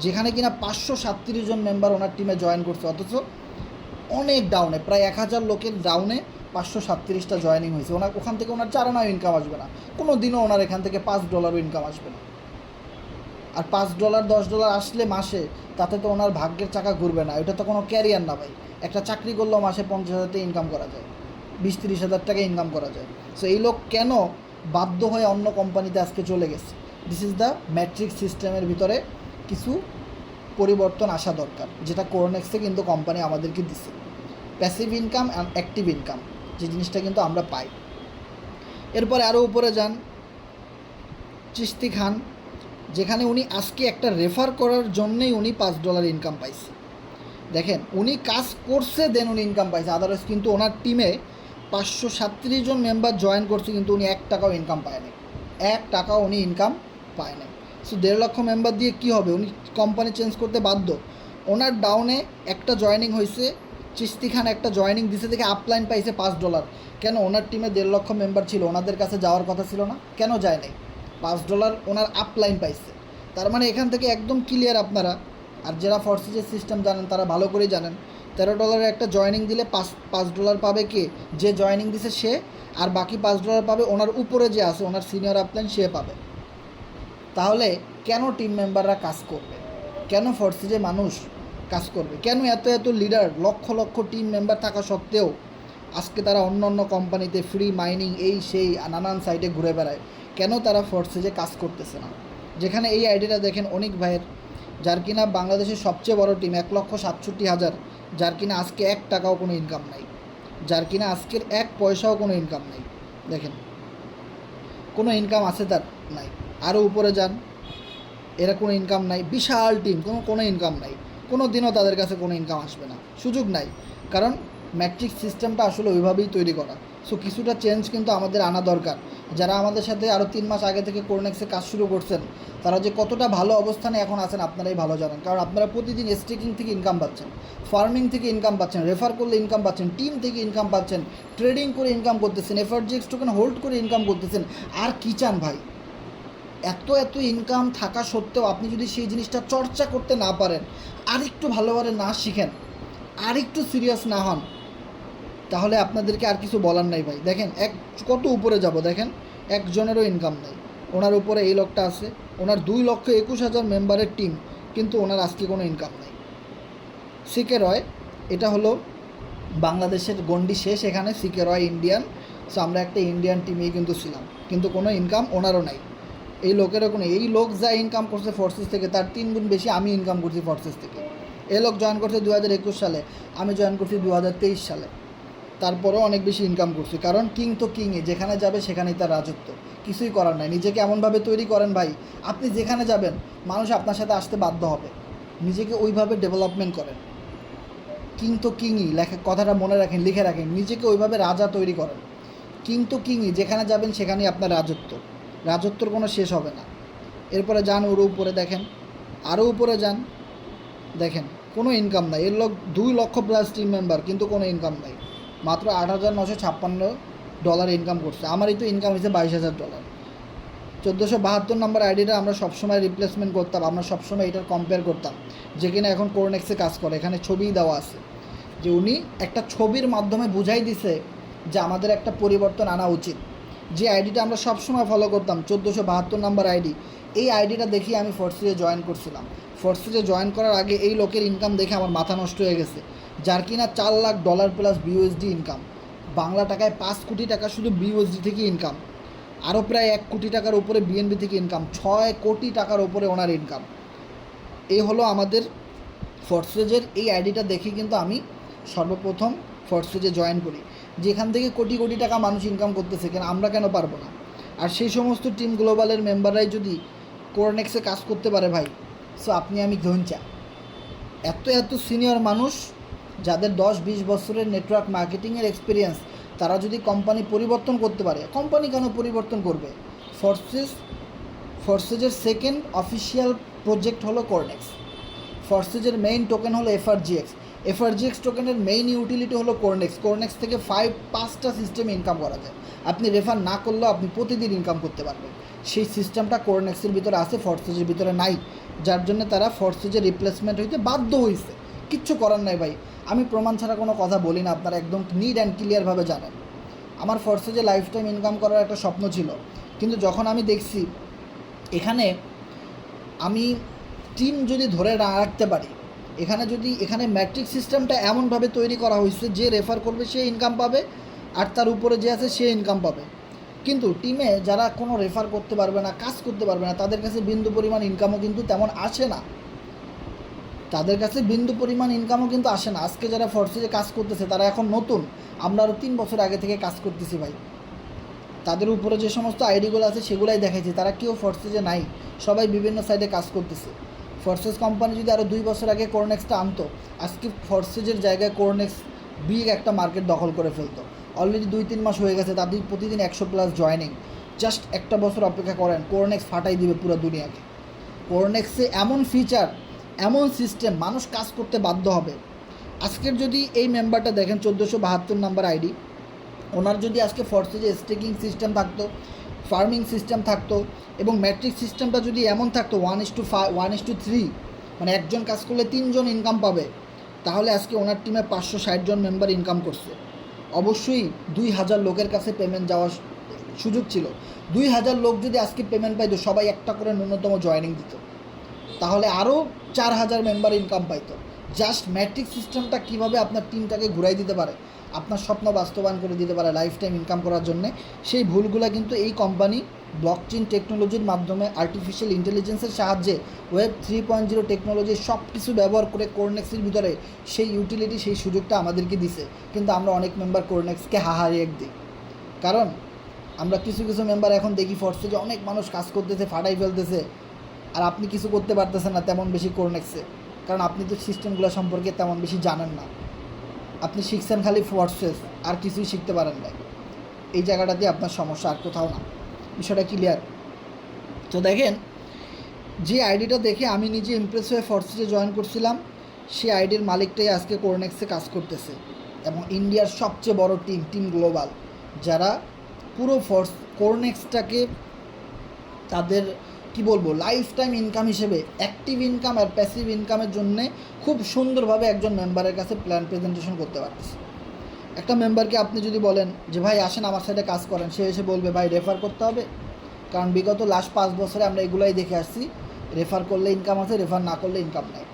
যেখানে কিনা 537 জন মেম্বার ওনার টিমে জয়েন করছে, অথচ অনেক ডাউনে, প্রায় 1000 লোকের ডাউনে 537টা জয়েনিং হয়েছে। ওখান থেকে ওনার 4 আনাও ইনকাম আসবে না, কোনো দিনও ওনার এখান থেকে $5 ইনকাম আসবে না। আর $5 $10 আসলে মাসে, তাতে তো ওনার ভাগ্যের চাকা ঘুরবে না। এটা তো কোনো ক্যারিয়ার না ভাই। একটা চাকরি করলেও মাসে 50,000 টাকা ইনকাম করা যায়, 20-30 হাজার টাকা ইনকাম করা যায়। সো এই লোক কেন বাধ্য হয়ে অন্য কোম্পানিতে আজকে চলে গেছে? দিস ইজ দ্য ম্যাট্রিক্স সিস্টেমের ভিতরে কিছু পরিবর্তন আসা দরকার, যেটা কোরনেক্সে কিন্তু কোম্পানি আমাদেরকে দিছে। Passive income and active income, যে জিনিসটা কিন্তু আমরা পাই। এরপরে আরও উপরে যান, চিস্তি খান, যেখানে উনি আজকে একটা রেফার করার জন্যেই উনি $5 ইনকাম পাইছে। দেখেন উনি কাজ করছে, দেন উনি ইনকাম পাইছে। আদারওয়াইজ কিন্তু ওনার টিমে 537 জন মেম্বার জয়েন করছে, কিন্তু উনি 1 টাকাও ইনকাম পায় নাই, 1 টাকাও উনি ইনকাম পায় নাই। সো 1.5 লক্ষ মেম্বার দিয়ে কী হবে? উনি কোম্পানি চেঞ্জ করতে বাধ্য। ওনার ডাউনে একটা জয়েনিং হয়েছে, চিস্তি খান একটা জয়েনিং দিছে দেখে আপলাইন পাইছে $5। কেন? ওনার টিমে 1.5 লক্ষ মেম্বার ছিল, ওনাদের কাছে যাওয়ার কথা ছিল না, কেন যায় নাই? $5 ওনার আপলাইন পাইছে। তার মানে এখান থেকে একদম ক্লিয়ার আপনারা, আর যারা ফরসেজের সিস্টেম জানেন তারা ভালো করেই জানেন, $13 একটা জয়েনিং দিলে $5 পাবে কে? যে জয়েনিং দিছে সে, আর বাকি $5 পাবে ওনার উপরে যে আছে, ওনার সিনিয়র আপলাইন, সে পাবে। তাহলে কেন টিম মেম্বাররা কাজ করবে? কেন ফরসেজে মানুষ কাজ করবে? কেন এত এত leader, lakh lakh team member থাকা সত্ত্বেও আজকে তারা অন্য অন্য কোম্পানিতে ফ্রি মাইনিং এই সেই নানান সাইটে ঘুরে বেড়ায়? কেন তারা ফরসেজে কাজ করতেছে না? যেখানে এই আইডিয়াটা দেখেন অনেক ভাইয়ের, যার কিনা বাংলাদেশের সবচেয়ে বড় টিম, 1,67,000, যার কিনা আজকে 1 টাকাও কোনো ইনকাম নাই, যার কিনা আজকের 1 পয়সাও কোনো ইনকাম নাই। দেখেন কোনো ইনকাম আছে তার? নাই। আরও উপরে যান, এরা কোনো ইনকাম নাই, বিশাল টিম, কোনো ইনকাম নাই, কোনো দিনও তাদের কাছে কোনো ইনকাম আসবে না, সুযোগ নাই। কারণ ম্যাট্রিক্স সিস্টেমটা আসলে ওইভাবেই তৈরি করা। সো কিছুটা চেঞ্জ কিন্তু আমাদের আনা দরকার। যারা আমাদের সাথে আরও 3 মাস আগে থেকে কোরনেক্সে কাজ শুরু করছেন, তারা যে কতটা ভালো অবস্থানে এখন আছেন আপনারাই ভালো জানেন। কারণ আপনারা প্রতিদিন স্টেকিং থেকে ইনকাম পাচ্ছেন, ফার্মিং থেকে ইনকাম পাচ্ছেন, রেফার করলে ইনকাম পাচ্ছেন, টিম থেকে ইনকাম পাচ্ছেন, ট্রেডিং করে ইনকাম করতেছেন, এফআরজিএক্স টোকেন হোল্ড করে ইনকাম করতেছেন। আর কী চান ভাই? এত এত ইনকাম থাকা সত্ত্বেও আপনি যদি সেই জিনিসটা চর্চা করতে না পারেন, আর একটু ভালোভাবে না শিখেন, আর একটু সিরিয়াস না হন, তাহলে আপনাদেরকে আর কিছু বলার নাই ভাই। দেখেন কত উপরে যাব, দেখেন একজনেরও ইনকাম নাই। ওনার উপরে এই লোকটা আছে, ওনার 2,21,000 মেম্বারের টিম, কিন্তু ওনার আজকে কোনো ইনকাম নাই। সিকে রয়, এটা হলো বাংলাদেশের গন্ডি শেষ, এখানে সিকে রয় ইন্ডিয়ান। সো আমরা একটা ইন্ডিয়ান টিমেই কিন্তু ছিলাম, কিন্তু কোনো ইনকাম ওনারও নাই। এই লোকেরও কোনো, এই লোক যা ইনকাম করছে ফোর্সেস থেকে, তার 3 গুণ বেশি আমি ইনকাম করছি ফোর্সেস থেকে। এ লোক জয়েন করছে 2021 সালে, আমি জয়েন করছি 2023 সালে। তারপরেও অনেক বেশি ইনকাম করছি, কারণ কিং তো কিংই, যেখানে যাবে সেখানেই তার রাজত্ব, কিছুই করার নাই। নিজেকে এমনভাবে তৈরি করেন ভাই, আপনি যেখানে যাবেন মানুষ আপনার সাথে আসতে বাধ্য হবে। নিজেকে ওইভাবে ডেভেলপমেন্ট করেন। কিং তো কিংই, কথাটা মনে রাখেন, লিখে রাখেন, নিজেকে ওইভাবে রাজা তৈরি করেন। কিং তো কিংই, যেখানে যাবেন সেখানেই আপনার রাজত্ব, রাজত্বর কোনো শেষ হবে না। এরপরে যান ওর উপরে, দেখেন আরও উপরে যান, দেখেন কোনো ইনকাম নাই। এর লোক 2 লক্ষ প্লাস টিম মেম্বার, কিন্তু কোনো ইনকাম নাই, মাত্র $8,956 ইনকাম করছে। আমারই তো ইনকাম হয়েছে $22,000। 1472 নম্বর আইডিটা আমরা সবসময় রিপ্লেসমেন্ট করতাম, আমরা সবসময় এটার কম্পেয়ার করতাম, যে কিনা এখন কোরনেক্সে কাজ করে। এখানে ছবিই দেওয়া আছে, যে উনি একটা ছবির মাধ্যমে বুঝাই দিছে যে আমাদের একটা পরিবর্তন আনা উচিত। যে আইডিটা আমরা সবসময় ফলো করতাম, 1472 নম্বর আইডি, এই আইডিটা দেখি আমি ফোর্সিজে জয়েন করছিলাম। ফোর্সিজে জয়েন করার আগে এই লোকের ইনকাম দেখে আমার মাথা নষ্ট হয়ে গেছে, যার কিনা $4 lakh plus BUSD income, Bangla টাকায় 5 কোটি টাকা শুধু বিউএসডি থেকে ইনকাম, আরও প্রায় 1 কোটি টাকার উপরে বিএনবি থেকে ইনকাম, 6 কোটি টাকার উপরে ওনার ইনকাম। এই হলো আমাদের ফোর্সেজের এই আইডিটা দেখে কিন্তু আমি সর্বপ্রথম ফোর্সেজে জয়েন করি, যেখান থেকে কোটি কোটি টাকা মানুষ ইনকাম করতেছে, কেন আমরা কেন পারবো না? আর সেই সমস্ত টিম গ্লোবালের মেম্বাররাই যদি কোরনেক্সে কাজ করতে পারে ভাই, সো আপনি আমি ধনচা। এত সিনিয়র মানুষ যাদের 10-20 বছরের নেটওয়ার্ক মার্কেটিংয়ের এক্সপিরিয়েন্স, তারা যদি কোম্পানি পরিবর্তন করতে পারে, কোম্পানি কেন পরিবর্তন করবে? ফোর্সেজের সেকেন্ড অফিসিয়াল প্রজেক্ট হলো কোরনেক্স। ফোর্সেজের মেইন টোকেন হলো এফআরজিএক্স টোকেনের মেইন ইউটিলিটি হলো কোরনেক্স থেকে 5টা সিস্টেম ইনকাম করা যায়। আপনি রেফার না করলেও আপনি প্রতিদিন ইনকাম করতে পারবেন। সেই সিস্টেমটা কোরনেক্সের ভিতরে আছে, ফোর্সেজের ভিতরে নাই, যার জন্য তারা ফোর্সেজের রিপ্লেসমেন্ট হইতে বাধ্য হয়েছে। কিচ্ছু করার নাই ভাই, আমি প্রমাণ ছাড়া কোনো কথা বলি না, আপনারা একদম নিট অ্যান্ড ক্লিয়ারভাবে জানেন। আমার ফোর্সেজে লাইফ টাইম ইনকাম করার একটা স্বপ্ন ছিল, কিন্তু যখন আমি দেখছি এখানে আমি টিম যদি ধরে না রাখতে পারি, এখানে ম্যাট্রিক্স সিস্টেমটা এমনভাবে তৈরি করা হয়েছে যে রেফার করবে সে ইনকাম পাবে, আর তার উপরে যে আছে সে ইনকাম পাবে। কিন্তু টিমে যারা কোনো রেফার করতে পারবে না, কাজ করতে পারবে না, তাদের কাছে বিন্দু পরিমাণ ইনকামও কিন্তু তেমন আসে না। আজকে যারা ফোর্সেজে কাজ করতেছে তারা এখন নতুন, আমরা আরও 3 বছর আগে থেকে কাজ করতেছি ভাই। তাদের উপরে যে সমস্ত আইডিগুলো আছে সেগুলাই দেখাইছি, তারা কেউ ফোর্সেজে নাই, সবাই বিভিন্ন সাইডে কাজ করতেছে। ফোর্সেজ কোম্পানি যদি আরও 2 বছর আগে কোরনেক্সটা আনতো, আজকে ফোর্সেজের জায়গায় কোরনেক্স বিগ একটা মার্কেট দখল করে ফেলতো। অলরেডি 2-3 মাস হয়ে গেছে, তাদের প্রতিদিন 100+ জয়েনিং। জাস্ট একটা বছর অপেক্ষা করেন, কোরনেক্স ফাটাই দিবে পুরো দুনিয়াকে। কোরনেক্সে এমন ফিচার, এমন সিস্টেম, মানুষ কাজ করতে বাধ্য হবে। আজকের যদি এই মেম্বারটা দেখেন 1472 নম্বর আইডি, ওনার যদি আজকে ফোর্সেজে স্টেকিং সিস্টেম থাকতো, ফার্মিং সিস্টেম থাকতো, এবং ম্যাট্রিক্স সিস্টেমটা যদি এমন থাকতো 1:3, মানে একজন কাজ করলে 3 জন ইনকাম পাবে, তাহলে আজকে ওনার টিমে 560 জন মেম্বার ইনকাম করছে। অবশ্যই 2000 লোকের কাছে পেমেন্ট যাওয়ার সুযোগ ছিল। 2000 লোক যদি আজকে পেমেন্ট পাইতো, সবাই একটা করে ন্যূনতম জয়েনিং দিত, তাহলে আরও 4000 মেম্বার ইনকাম পাইতো। জাস্ট ম্যাট্রিক্স সিস্টেমটা কীভাবে আপনার টিমটাকে ঘুরাই দিতে পারে, আপনার স্বপ্ন বাস্তবায়ন করে দিতে পারে লাইফ টাইম ইনকাম করার জন্যে, সেই ভুলগুলো কিন্তু এই কোম্পানি ব্লকচেন টেকনোলজির মাধ্যমে, আর্টিফিশিয়াল ইন্টেলিজেন্সের সাহায্যে, ওয়েব 3.0 টেকনোলজি সব কিছু ব্যবহার করে কোরনেক্সের ভিতরে সেই ইউটিলিটি, সেই সুযোগটা আমাদেরকে দিছে। কিন্তু আমরা অনেক মেম্বার কোরনেক্সকে হাহারিয়ে দিই, কারণ আমরা কিছু মেম্বার এখন দেখি ফোর্সেজে অনেক মানুষ কাজ করতেছে, ফাটাই ফেলতেছে, আর আপনি কিছু করতে পারতেছেন না তেমন বেশি কোরনেক্সে, কারণ আপনি তো সিস্টেমগুলো সম্পর্কে তেমন বেশি জানেন না। আপনি শিখছেন খালি ফোর্সেস, আর কিছুই শিখতে পারেন না। এই জায়গাটাতে আপনার সমস্যা, আর কোথাও না। বিষয়টা ক্লিয়ার? তো দেখেন, যে আইডিটা দেখে আমি নিজে ইমপ্রেস হয়ে ফোর্সেসে জয়েন করছিলাম, সেই আইডির মালিকটাই আজকে কোরনেক্সে কাজ করতেছে, এবং ইন্ডিয়ার সবচেয়ে বড় টিম গ্লোবাল, যারা পুরো কোরনেক্সটাকে তাদের কি বলবো লাইফ টাইম ইনকাম হিসেবে, অ্যাক্টিভ ইনকাম আর প্যাসিভ ইনকামের জন্যে খুব সুন্দরভাবে একজন মেম্বারের কাছে প্ল্যান প্রেজেন্টেশন করতে পারতেছে। একটা মেম্বারকে আপনি যদি বলেন যে ভাই আসেন আমার সাথে কাজ করেন, সে এসে বলবে ভাই রেফার করতে হবে, কারণ বিগত লাস্ট 5 বছরে আমরা এগুলাই দেখে আসছি, রেফার করলে ইনকাম আছে, রেফার না করলে ইনকাম নেই।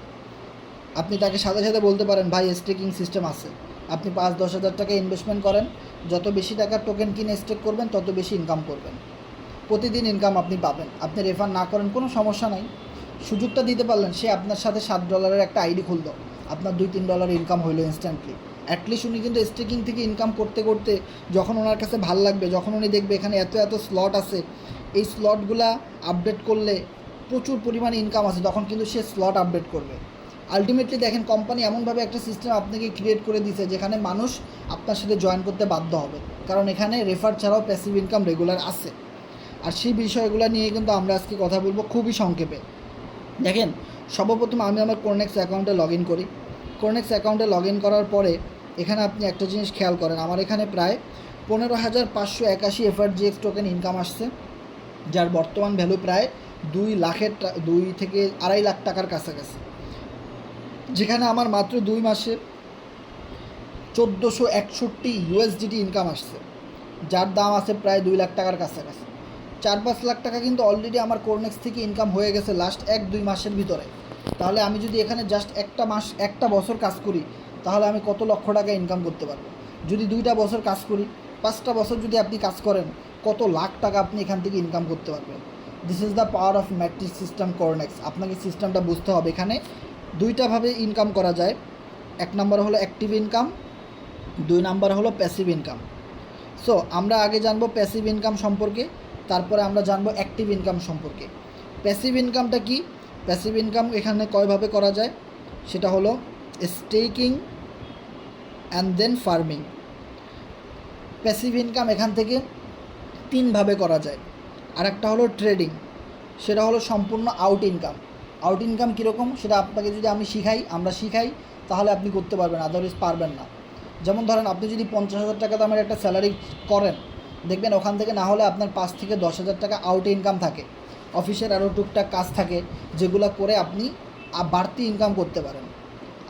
আপনি তাকে সাথে বলতে পারেন ভাই স্টেকিং সিস্টেম আছে, আপনি 5-10 হাজার টাকা ইনভেস্টমেন্ট করেন, যত বেশি টাকার টোকেন কিনে স্টেক করবেন তত বেশি ইনকাম করবেন, প্রতিদিন ইনকাম আপনি পাবেন। আপনি রেফার না করেন কোনো সমস্যা নাই, সুযোগটা দিতে পারলেন, সে আপনার সাথে $7 একটা আইডি খুললো, আপনার $2-3 ইনকাম হইলো ইনস্ট্যান্টলি। অ্যাটলিস্ট উনি কিন্তু স্টেকিং থেকে ইনকাম করতে করতে যখন ওনার কাছে ভাল লাগবে, যখন উনি দেখবে এখানে এত এত স্লট আছে, এই স্লটগুলা আপডেট করলে প্রচুর পরিমাণে ইনকাম আছে, তখন কিন্তু সে স্লট আপডেট করবে। আলটিমেটলি দেখেন কোম্পানি এমনভাবে একটা সিস্টেম আপনাকে ক্রিয়েট করে দিয়েছে যেখানে মানুষ আপনার সাথে জয়েন করতে বাধ্য হবে, কারণ এখানে রেফার ছাড়াও প্যাসিভ ইনকাম রেগুলার আছে। আর সেই বিষয়গুলো নিয়ে কিন্তু আমরা আজকে কথা বলবো খুবই সংক্ষেপে। দেখেন, সর্বপ্রথম আমি আমার কোরনেক্স অ্যাকাউন্টে লগ ইন করি। কোরনেক্স অ্যাকাউন্টে লগ ইন করার পরে এখানে আপনি একটা জিনিস খেয়াল করেন, আমার এখানে প্রায় 15,581 FRGX টোকেন ইনকাম আসছে, যার বর্তমান ভ্যালু প্রায় 2 থেকে 2.5 লাখ টাকার কাছাকাছি। যেখানে আমার মাত্র 2 মাসে 1461 USDT ইনকাম আসছে, যার দাম আছে প্রায় 2 লাখ টাকার কাছাকাছি। 4-5 লাখ টাকা কিন্তু অলরেডি আমার কোরনেক্স থেকে ইনকাম হয়ে গেছে লাস্ট 1-2 মাসের ভিতরে। তাহলে আমি যদি এখানে জাস্ট একটা বছর কাজ করি, তাহলে আমি কত লক্ষ টাকা ইনকাম করতে পারবো। যদি 2টা বছর কাজ করি, 5টা বছর যদি আপনি কাজ করেন, কত লাখ টাকা আপনি এখান থেকে ইনকাম করতে পারবেন। This is the power of matrix system Cornex. আপনাকে সিস্টেমটা বুঝতে হবে। এখানে 2টাভাবে ইনকাম করা যায়। 1 নাম্বার হলো অ্যাক্টিভ ইনকাম, 2 নাম্বার হলো প্যাসিভ ইনকাম। সো আমরা আগে জানবো প্যাসিভ ইনকাম সম্পর্কে, তারপরে আমরা জানবো অ্যাক্টিভ ইনকাম সম্পর্কে। প্যাসিভ ইনকামটা কি? প্যাসিভ ইনকাম এখানে কয়ভাবে করা যায়, সেটা হলো staking and then farming. Passive income এখান থেকে 3ভাবে করা যায়। আর একটা হলো ট্রেডিং, সেটা হলো সম্পূর্ণ আউট ইনকাম। আউট ইনকাম কীরকম সেটা আপনাকে যদি আমরা শিখাই তাহলে আপনি করতে পারবেন, আদারওয়াইজ পারবেন না। যেমন ধরেন, আপনি যদি 50,000 টাকা দামের একটা স্যালারি করেন, দেখবেন ওখান থেকে না হলে আপনার 5 থেকে 10,000 টাকা আউট ইনকাম থাকে। অফিসের আরও টুকটাক কাজ থাকে, যেগুলো করে আপনি বাড়তি ইনকাম করতে পারেন।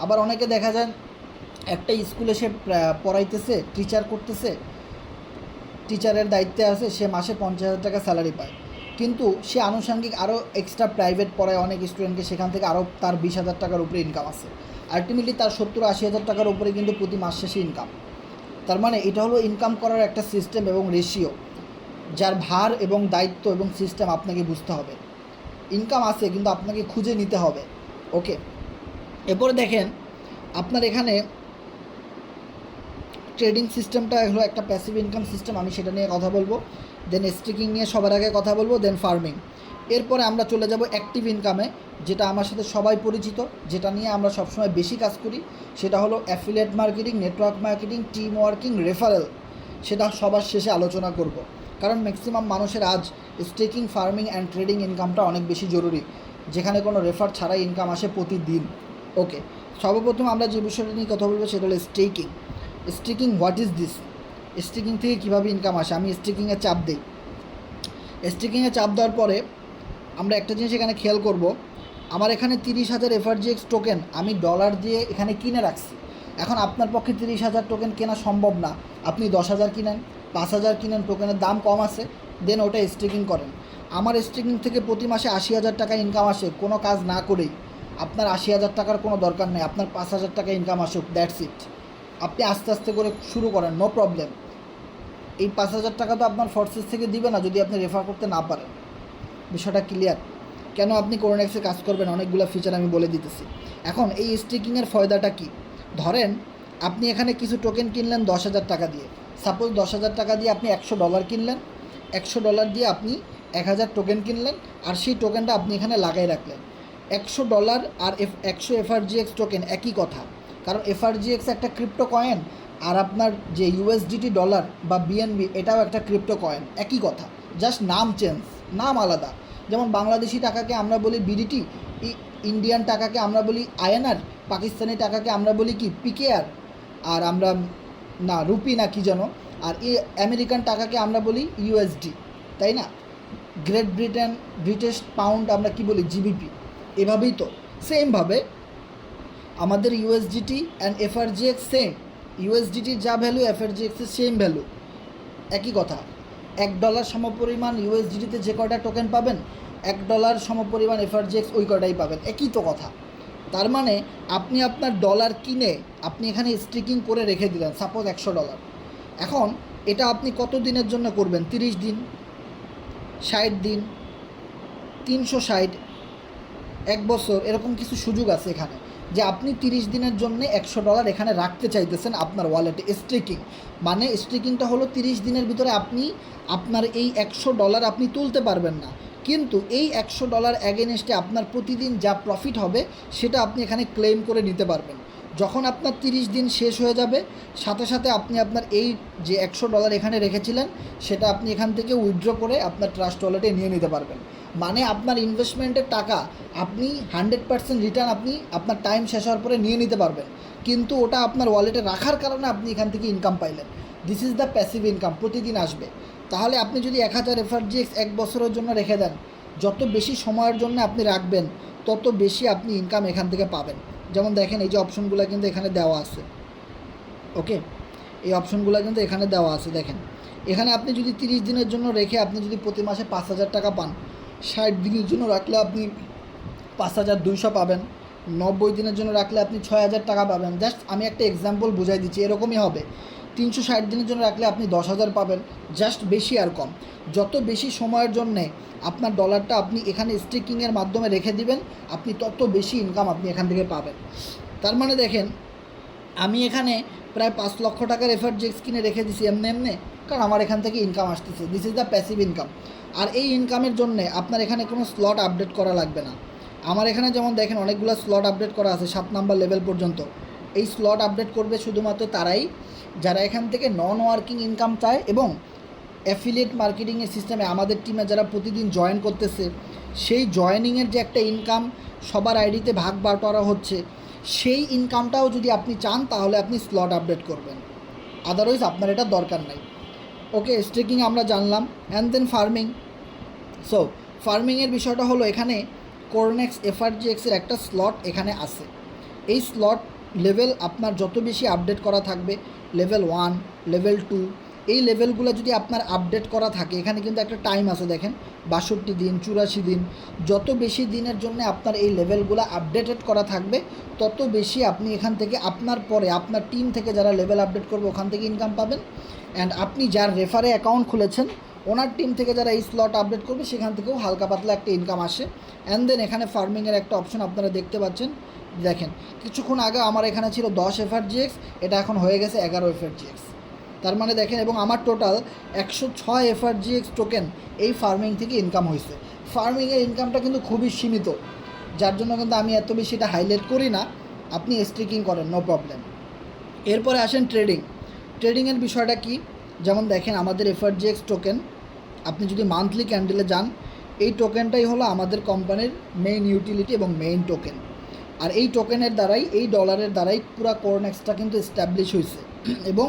আবার অনেকে দেখা যায় একটা স্কুলে সে পড়াইতেছে, টিচার করতেছে, টিচারের দায়িত্বে আছে, সে মাসে 50,000 টাকা স্যালারি পায়, কিন্তু সে আনুষঙ্গিক আরও এক্সট্রা প্রাইভেট পড়ায় অনেক স্টুডেন্টকে, সেখান থেকে আরও তার 20,000 টাকার উপরে ইনকাম আছে। আলটিমেটলি তার 70-80,000 টাকার উপরে কিন্তু প্রতি মাস শেষে ইনকাম। তার মানে এটা হলো ইনকাম করার একটা সিস্টেম এবং রেশিও, যার ভার এবং দায়িত্ব এবং সিস্টেম আপনাকে বুঝতে হবে। ইনকাম আছে, কিন্তু আপনাকে খুঁজে নিতে হবে। ওকে, এরপরে দেখেন আপনার এখানে ট্রেডিং সিস্টেমটা হলো একটা প্যাসিভ ইনকাম সিস্টেম, আমি সেটা নিয়ে কথা বলবো। দেন স্টেকিং নিয়ে সবার আগে কথা বলবো, দেন ফার্মিং। এরপরে আমরা চলে যাব অ্যাক্টিভ ইনকামে, যেটা আমার সাথে সবাই পরিচিত, যেটা নিয়ে আমরা সবসময় বেশি কাজ করি। সেটা হলো affiliate marketing, network marketing, team working, referral. সেটা সবার শেষে আলোচনা করব, কারণ ম্যাক্সিমাম মানুষের আজ স্টেকিং, ফার্মিং অ্যান্ড ট্রেডিং ইনকামটা অনেক বেশি জরুরি, যেখানে কোনো রেফার ছাড়াই ইনকাম আসে প্রতিদিন। ওকে, সর্বপ্রথম আমরা যে বিষয়টা নিয়ে কথা বলবো সেটা হলো staking. Staking, what is this? Staking থেকে কীভাবে ইনকাম আসে? আমি স্টেকিংয়ে চাপ দিই। স্টেকিংয়ে চাপ দেওয়ার পরে আমরা একটা জিনিস এখানে খেয়াল করব, আমার এখানে 30,000 FRGX টোকেন আমি ডলার দিয়ে এখানে কিনে রাখছি। এখন আপনার পক্ষে 30,000 টোকেন কেনা সম্ভব না, আপনি 10,000 কিনেন, 5,000 কিনেন, টোকেনের দাম কম আছে, দেন ওটা স্টেকিং করেন। আমার স্টেকিং থেকে প্রতি মাসে 80,000 টাকা ইনকাম আসে কোনো কাজ না করেই। আপনার 80,000 টাকার কোনো দরকার নেই, আপনার 5,000 টাকা ইনকাম আসুক, দ্যাটস ইট। আপনি আস্তে আস্তে করে শুরু করেন, নো প্রবলেম। এই 5,000 টাকা তো আপনার ফোর্সেস থেকে দিবে না যদি আপনি রেফার করতে না পারেন। বিষয়টা ক্লিয়ার? কেন আপনি কোরনেক্সে কাজ করবেন, অনেকগুলো ফিচার আমি বলে দিতেছি। এখন এই স্টেকিংয়ের ফয়দাটা কী? ধরেন আপনি এখানে কিছু টোকেন কিনলেন 10,000 টাকা দিয়ে। সাপোজ 10,000 টাকা দিয়ে আপনি $100 কিনলেন, $100 দিয়ে আপনি 1,000 টোকেন কিনলেন, আর সেই টোকেনটা আপনি এখানে লাগাই রাখলেন। $100 আর 100 FRGX টোকেন একই কথা, কারণ FRGX একটা ক্রিপ্টো কয়েন, আর আপনার যে USDT ডলার বা BNB এটাও একটা ক্রিপ্টো কয়েন, একই কথা, জাস্ট নাম চেঞ্জ, নাম আলাদা। যেমন বাংলাদেশি টাকাকে আমরা বলি BDT, ইন্ডিয়ান টাকাকে আমরা বলি INR, পাকিস্তানি টাকাকে আমরা বলি কি PKR, আর আমরা না রুপি না কি যেন, আর আমেরিকান টাকাকে আমরা বলি USD, তাই না? গ্রেট ব্রিটিশ পাউন্ড আমরা কি বলি GBP। এভাবেই তো সেমভাবে আমাদের USDT অ্যান্ড FRGX সেম, USDTর যা ভ্যালু FRGXের সেম ভ্যালু, একই কথা। $1 সমপরিমাণ USDTতে যে কয়টা টোকেন পাবেন, $1 সমপরিমাণ FRGX ওই কয়টাই পাবেন, একই তো কথা। তার মানে আপনি আপনার ডলার কিনে আপনি এখানে স্টেকিং করে রেখে দিলেন, সাপোজ $100। এখন এটা আপনি কত দিনের জন্য করবেন? 30 দিন, 60 দিন, 360, 1 বছর, এরকম কিছু সুযোগ আছে এখানে যে আপনি 30 দিনের জন্য $100 এখানে রাখতে চাইতেছেন আপনার ওয়ালেটে। স্টেকিং মানে স্টেকিংটা হলো 30 দিনের ভিতরে আপনি আপনার এই $100 আপনি তুলতে পারবেন না, কিন্তু এই $100 অ্যাগেনস্টে আপনার প্রতিদিন যা প্রফিট হবে সেটা আপনি এখানে ক্লেম করে নিতে পারবেন। যখন আপনার 30 দিন শেষ হয়ে যাবে, সাথে সাথে আপনি আপনার এই যে $100 এখানে রেখেছিলেন সেটা আপনি এখান থেকে উইথড্র করে আপনার ট্রাস্ট ওয়ালেটে নিয়ে নিতে পারবেন। মানে আপনার ইনভেস্টমেন্টের টাকা আপনি 100% রিটার্ন আপনি আপনার টাইম শেষ হওয়ার পরে নিয়ে নিতে পারবেন, কিন্তু ওটা আপনার ওয়ালেটে রাখার কারণে আপনি এখান থেকে ইনকাম পাইলেন। This is the passive income, প্রতিদিন আসবে। তাহলে আপনি যদি 1000 FRGX 1 বছরের জন্য রেখে দেন, যত বেশি সময়ের জন্য আপনি রাখবেন তত বেশি আপনি ইনকাম এখান থেকে পাবেন। যেমন দেখেন এই যে অপশনগুলো কিন্তু এখানে দেওয়া আছে, ওকে, এই অপশনগুলো কিন্তু এখানে দেওয়া আছে। দেখেন এখানে আপনি যদি 30 দিনের জন্য রেখে আপনি যদি প্রতি মাসে 5000 টাকা পান, 60 দিনের জন্য রাখলে আপনি 5200 পাবেন, 90 দিনের জন্য রাখলে আপনি 6000 টাকা পাবেন। জাস্ট আমি একটা এক্সাম্পল বুঝাই দিচ্ছি, এরকমই হবে। 360 দিনের জন্য রাখলে আপনি 10,000 পাবেন, জাস্ট বেশি আর কম। যত বেশি সময়ের জন্যে আপনার ডলারটা আপনি এখানে স্টেকিংয়ের মাধ্যমে রেখে দিবেন, আপনি তত বেশি ইনকাম আপনি এখান থেকে পাবেন। তার মানে দেখেন আমি এখানে প্রায় 5 লক্ষ টাকার FRGX কিনে রেখে দিছি এমনি, কারণ আমার এখান থেকে ইনকাম আসতেছে। This is the passive income. আর এই ইনকামের জন্যে আপনার এখানে কোনো স্লট আপডেট করা লাগবে না। আমার এখানে যেমন দেখেন অনেকগুলো স্লট আপডেট করা আছে 7 নাম্বার লেভেল পর্যন্ত। এই স্লট আপডেট করবে শুধুমাত্র তারাই যারা এখান থেকে নন ওয়ার্কিং ইনকাম চায় এবং অ্যাফিলিয়েট মার্কেটিংয়ের সিস্টেমে আমাদের টিমে যারা প্রতিদিন জয়েন করতেছে, সেই জয়েনিংয়ের যে একটা ইনকাম সবার আইডিতে ভাগ বাটোয়ারা হচ্ছে, সেই ইনকামটাও যদি আপনি চান তাহলে আপনি স্লট আপডেট করবেন, আদারওয়াইজ আপনার এটা দরকার নাই। ওকে, স্টেকিং আমরা জানলাম। And then farming. সো ফার্মিংয়ের বিষয়টা হলো এখানে কোরনেক্স FRGX-এর একটা স্লট এখানে আছে। এই স্লট লেভেল আপনার যত বেশি আপডেট করা থাকবে, লেভেল 1, লেভেল 2, এই লেভেলগুলো যদি আপনার আপডেট করা থাকে, এখানে কিন্তু একটা টাইম আছে দেখেন, 62 দিন, 84 দিন, যত বেশি দিনের জন্য আপনার এই লেভেলগুলো আপডেটেড করা থাকবে তত বেশি আপনি এখান থেকে আপনার পরে আপনার টিম থেকে যারা লেভেল আপডেট করবে ওখান থেকে ইনকাম পাবেন। অ্যান্ড আপনি যার রেফারে অ্যাকাউন্ট খুলেছেন ওনার টিম থেকে যারা এই স্লট আপডেট করবে সেখান থেকেও হালকা পাতলা একটা ইনকাম আসে। অ্যান্ড দেন এখানে ফার্মিংয়ের একটা অপশন আপনারা দেখতে পাচ্ছেন। দেখেন কিছুক্ষণ আগে আমার এখানে ছিল 10 FRGX, এটা এখন হয়ে গেছে 11 FRGX। তার মানে দেখেন, এবং আমার টোটাল 106 FRGX টোকেন এই ফার্মিং থেকে ইনকাম হয়েছে। ফার্মিংয়ের ইনকামটা কিন্তু খুবই সীমিত, যার জন্য কিন্তু আমি এত বেশি এটা হাইলাইট করি না। আপনি স্ট্রিকিং করেন, নো প্রবলেম। এরপরে আসেন ট্রেডিং। ট্রেডিংয়ের বিষয়টা কি, যেমন দেখেন আমাদের FRGX টোকেন আপনি যদি মান্থলি ক্যান্ডেলে যান, এই টোকেনটাই হলো আমাদের কোম্পানির মেইন ইউটিলিটি এবং মেইন টোকেন। আর এই টোকেনের দ্বারাই, এই ডলারের দ্বারাই পুরো কোরনেক্সটা কিন্তু এস্টাবলিশ হয়েছে। এবং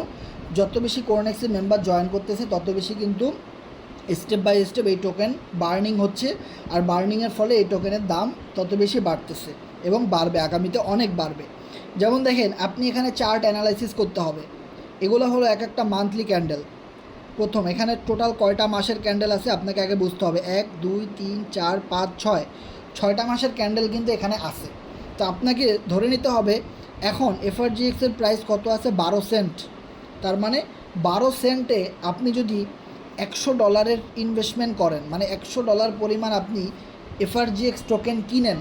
যত বেশি কোরনেক্সের মেম্বার জয়েন করতেছে তত বেশি কিন্তু স্টেপ বাই স্টেপ এই টোকেন বার্নিং হচ্ছে, আর বার্নিংয়ের ফলে এই টোকেনের দাম তত বেশি বাড়তেছে এবং বাড়বে, আগামীতে অনেক বাড়বে। যেমন দেখেন আপনি এখানে চার্ট অ্যানালাইসিস করতে হবে। এগুলো হলো এক একটা মান্থলি ক্যান্ডেল। প্রথম এখানে টোটাল কয়টা মাসের ক্যান্ডেল আছে আপনাকে আগে বুঝতে হবে। 1, 2, 3, 4, 5, 6, 6টা মাসের ক্যান্ডেল কিন্তু এখানে আছে। তো আপনাকে ধরে নিতে হবে এখন FRGX-এর প্রাইস কত আছে, 12 সেন্ট। তার মানে 12 সেন্টে আপনি যদি $100 ইনভেস্টমেন্ট করেন, মানে $100 পরিমাণ আপনি FRGX টোকেন কিনেন,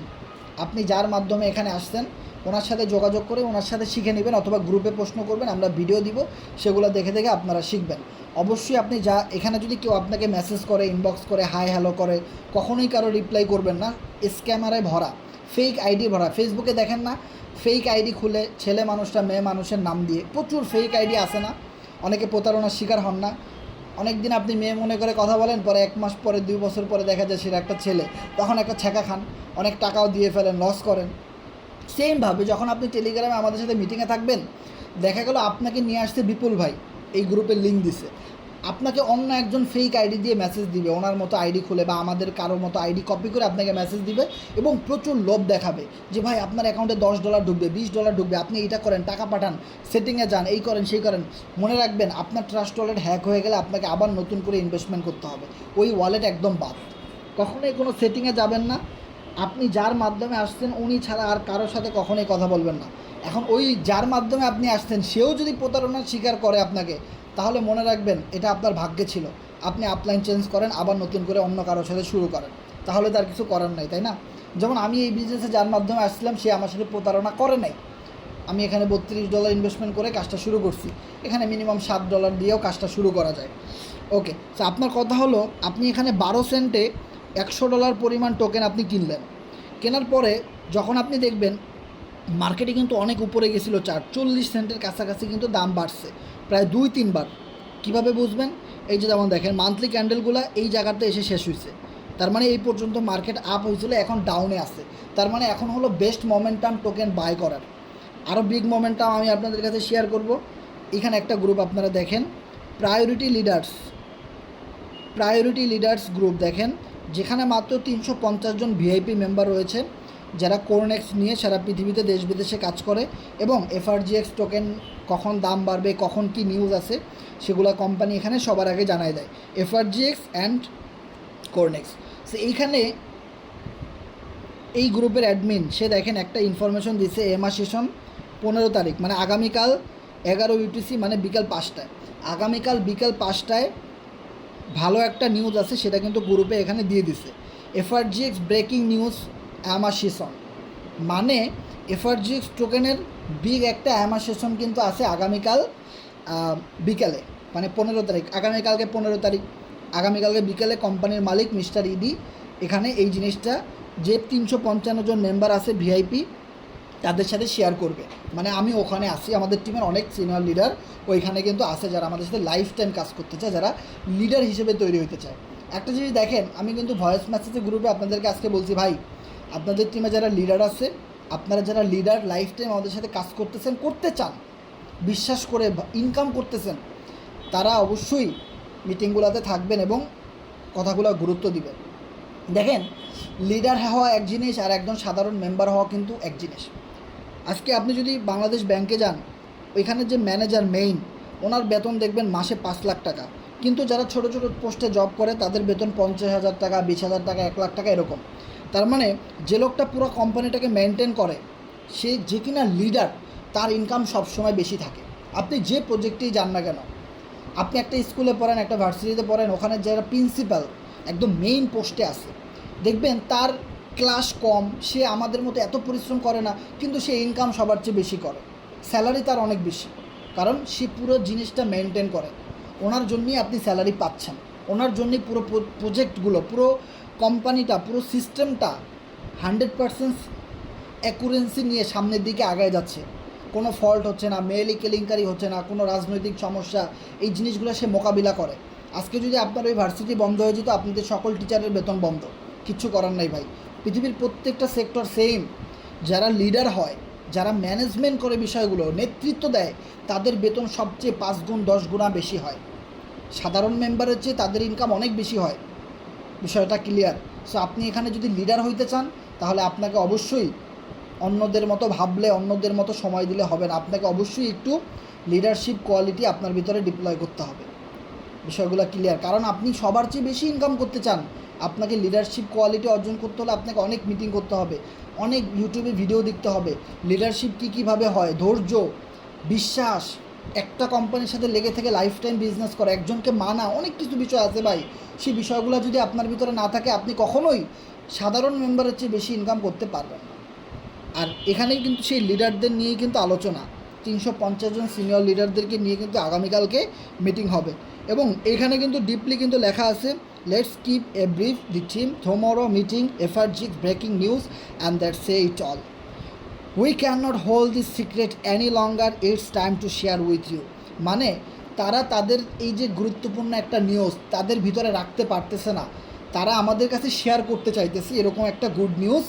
আপনি যার মাধ্যমে এখানে আসছেন ওনার সাথে যোগাযোগ করে ওনার সাথে শিখে নেবেন, অথবা গ্রুপে প্রশ্ন করবেন, আমরা ভিডিও দিব, সেগুলো দেখে দেখে আপনারা শিখবেন। অবশ্যই আপনি যা এখানে যদি কেউ আপনাকে মেসেজ করে, ইনবক্স করে, হাই হ্যালো করে, কখনোই কারো রিপ্লাই করবেন না। স্ক্যামারে ভরা, ফেক আইডি ভরা। ফেসবুকে দেখেন না ফেক আইডি খুলে ছেলে মানুষটা মেয়ে মানুষের নাম দিয়ে প্রচুর ফেক আইডি আসে না, অনেকে প্রতারণার শিকার হন না। অনেক দিন আপনি মেয়ে মনে করে কথা বলেন, পরে 1 মাস পরে 2 বছর পরে দেখা যায় সেটা একটা ছেলে, তখন একটা ছ্যাঁকা খান, অনেক টাকাও দিয়ে ফেলেন, লস করেন। সেমভাবে যখন আপনি টেলিগ্রামে আমাদের সাথে মিটিংয়ে থাকবেন, দেখা গেল আপনাকে নিয়ে আসছে বিপুল ভাই, এই গ্রুপের লিঙ্ক দিছে, আপনাকে অন্য একজন ফেক আইডি দিয়ে মেসেজ দিবে, ওনার মতো আইডি খুলে বা আমাদের কারোর মতো আইডি কপি করে আপনাকে মেসেজ দিবে এবং প্রচুর লোভ দেখাবে যে ভাই আপনার অ্যাকাউন্টে $10 ঢুকবে, $20 ঢুকবে, আপনি এইটা করেন, টাকা পাঠান, সেটিংয়ে যান, এই করেন সেই করেন। মনে রাখবেন আপনার ট্রাস্ট ওয়ালেট হ্যাক হয়ে গেলে আপনাকে আবার নতুন করে ইনভেস্টমেন্ট করতে হবে, ওই ওয়ালেট একদম বাদ। কখনোই কোনো সেটিংয়ে যাবেন না। আপনি যার মাধ্যমে আসছেন উনি ছাড়া আর কারোর সাথে কখনোই কথা বলবেন না। এখন ওই যার মাধ্যমে আপনি আসছেন সেও যদি প্রতারণার শিকার করে আপনাকে, তাহলে মনে রাখবেন এটা আপনার ভাগ্যে ছিল। আপনি আপলাইন চেঞ্জ করেন, আবার নতুন করে অন্য কারোর সাথে শুরু করেন, তাহলে তার কিছু করার নাই, তাই না? যেমন আমি এই বিজনেসে যার মাধ্যমে আসছিলাম সে আমার সাথে প্রতারণা করে নাই। আমি এখানে $32 ইনভেস্টমেন্ট করে কাজটা শুরু করছি। এখানে মিনিমাম $7 দিয়েও কাজটা শুরু করা যায়। ওকে, তো আপনার কথা হলো আপনি এখানে 12 সেন্টে $100 পরিমাণ টোকেন আপনি কিনলেন। কেনার পরে যখন আপনি দেখবেন মার্কেটে কিন্তু অনেক উপরে গেছিলো, 40 সেন্টের কাছাকাছি কিন্তু দাম বাড়ছে প্রায় 2-3 বার। কীভাবে বুঝবেন? এই যে যেমন দেখেন মান্থলি ক্যান্ডেলগুলো এই জায়গাতে এসে শেষ হয়েছে, তার মানে এই পর্যন্ত মার্কেট আপ হয়েছিল, এখন ডাউনে আছে। তার মানে এখন হলো বেস্ট মোমেন্টাম টোকেন বাই করার। আরও বিগ মোমেন্টাম আমি আপনাদের কাছে শেয়ার করব। এখানে একটা গ্রুপ আপনারা দেখেন, প্রায়োরিটি লিডার্স গ্রুপ দেখেন, যেখানে মাত্র 350 জন ভিআইপি মেম্বার রয়েছে যারা কোরনেক্স নিয়ে সারা পৃথিবীতে দেশ বিদেশে কাজ করে এবং এফআরজিএক্স টোকেন কখন দাম বাড়বে, কখন কি নিউজ আছে সেগুলো কোম্পানি এখানে সবার আগে জানায় দেয়, এফআরজিএক্স অ্যান্ড কোরনেক্স। সো এইখানে এই গ্রুপের অ্যাডমিন সে দেখেন একটা ইনফরমেশন দিচ্ছে, এমা সেশন 15 তারিখ মানে আগামীকাল 11 UTC মানে বিকাল 5টায়, আগামীকাল বিকাল 5টায় ভালো একটা নিউজ আছে, সেটা কিন্তু গ্রুপে এখানে দিয়ে দিছে। এফআরজিএক্স ব্রেকিং নিউজ অ্যামাসেশন, মানে এফআরজিএক্স টোকেনের বিগ একটা অ্যামাসেশন কিন্তু আছে আগামীকাল বিকালে, মানে 15 তারিখ, আগামীকালকে 15 তারিখ, আগামীকালকে বিকালে কোম্পানির মালিক মিস্টার ইডি এখানে এই জিনিসটা যে 355 জন মেম্বার আছে ভিআইপি তাদের সাথে শেয়ার করবে। মানে আমি ওখানে আসি, আমাদের টিমের অনেক সিনিয়র লিডার ওইখানে কিন্তু আছে যারা আমাদের সাথে লাইফ টাইম কাজ করতে চায়, যারা লিডার হিসেবে তৈরি হতে চায়। একটা জিনিস দেখেন, আমি কিন্তু ভয়েস মেসেজে গ্রুপে আপনাদেরকে আজকে বলছি, ভাই আপনাদের টিমে যারা লিডার আছে, আপনারা যারা লিডার লাইফ টাইম আমাদের সাথে কাজ করতেছেন, করতে চান, বিশ্বাস করে ইনকাম করতেছেন, তারা অবশ্যই মিটিংগুলোতে থাকবেন এবং কথাগুলো গুরুত্ব দিবেন। দেখেন, লিডার হওয়া এক জিনিস আর একজন সাধারণ মেম্বার হওয়া কিন্তু এক জিনিস। আজকে আপনি যদি বাংলাদেশ ব্যাংকে যান, ওইখানে যে ম্যানেজার মেইন, ওনার বেতন দেখবেন মাসে 5 লাখ টাকা, কিন্তু যারা ছোটো ছোটো পোস্টে জব করে তাদের বেতন 50,000 টাকা, 20,000 টাকা, 1 লাখ টাকা এরকম। তার মানে যে লোকটা পুরো কোম্পানিটাকে মেনটেন করে, সে যে কিনা লিডার, তার ইনকাম সবসময় বেশি থাকে। আপনি যে প্রজেক্টেই যান না কেন, আপনি একটা স্কুলে পড়েন, একটা ভার্সিটিতে পড়েন, ওখানে যারা প্রিন্সিপাল একদম মেইন পোস্টে আছে, দেখবেন তার ক্লাস কম, সে আমাদের মতো এত পরিশ্রম করে না, কিন্তু সে ইনকাম সবার চেয়ে বেশি করে, স্যালারি তার অনেক বেশি, কারণ সে পুরো জিনিসটা মেনটেন করে। ওনার জন্যই আপনি স্যালারি পাচ্ছেন, ওনার জন্যই পুরো প্রজেক্টগুলো, পুরো কোম্পানিটা, পুরো সিস্টেমটা 100% অ্যাকুরেন্সি নিয়ে সামনের দিকে আগায় যাচ্ছে। কোনো ফল্ট হচ্ছে না, মেইলি কেলেঙ্কারি হচ্ছে না, কোনো রাজনৈতিক সমস্যা, এই জিনিসগুলো সে মোকাবিলা করে। আজকে যদি আপনার ওই ভার্সিটি বন্ধ হয়ে যেত, আপনাদের সকল টিচারের বেতন বন্ধ, কিচ্ছু করার নাই ভাই। পৃথিবীর প্রত্যেকটা সেক্টর সেম। যারা লিডার হয়, যারা ম্যানেজমেন্ট করে বিষয়গুলো, নেতৃত্ব দেয়, তাদের বেতন সবচেয়ে 5 গুণ 10 গুণা বেশি হয়। সাধারণ মেম্বারের চেয়ে তাদের ইনকাম অনেক বেশি হয়। বিষয়টা ক্লিয়ার? সো আপনি এখানে যদি লিডার হইতে চান, তাহলে আপনাকে অবশ্যই অন্যদের মতো ভাবলে, অন্যদের মতো সময় দিলে হবে না। আপনাকে অবশ্যই একটু লিডারশিপ কোয়ালিটি আপনার ভিতরে ডিপ্লয় করতে হবে। বিষয়গুলো ক্লিয়ার? কারণ আপনি সবার চেয়ে বেশি ইনকাম করতে চান, আপনাকে লিডারশিপ কোয়ালিটি অর্জন করতে হলে আপনাকে অনেক মিটিং করতে হবে, অনেক ইউটিউবে ভিডিও দেখতে হবে, লিডারশিপ কীভাবে হয়, ধৈর্য, বিশ্বাস, একটা কোম্পানির সাথে লেগে থেকে লাইফ টাইম বিজনেস করা, একজনকে মানা, অনেক কিছু বিষয় আছে ভাই। সেই বিষয়গুলো যদি আপনার ভিতরে না থাকে, আপনি কখনোই সাধারণ মেম্বারের চেয়ে বেশি ইনকাম করতে পারবেন না। আর এখানেই কিন্তু সেই লিডারদের নিয়েই কিন্তু আলোচনা, 350 জন সিনিয়র লিডারদেরকে নিয়ে কিন্তু আগামীকালকে মিটিং হবে। এবং এখানে কিন্তু ডিপলি কিন্তু লেখা আছে, let's keep a brief the team tomorrow meeting FRGX breaking news and that say it all, we can not hold this secret any longer, it's time to share with you. মানে তারা তাদের এই যে গুরুত্বপূর্ণ একটা নিউজ তাদের ভিতরে রাখতে পারতেছে না, তারা আমাদের কাছে শেয়ার করতে চাইতেছে, এরকম একটা গুড নিউজ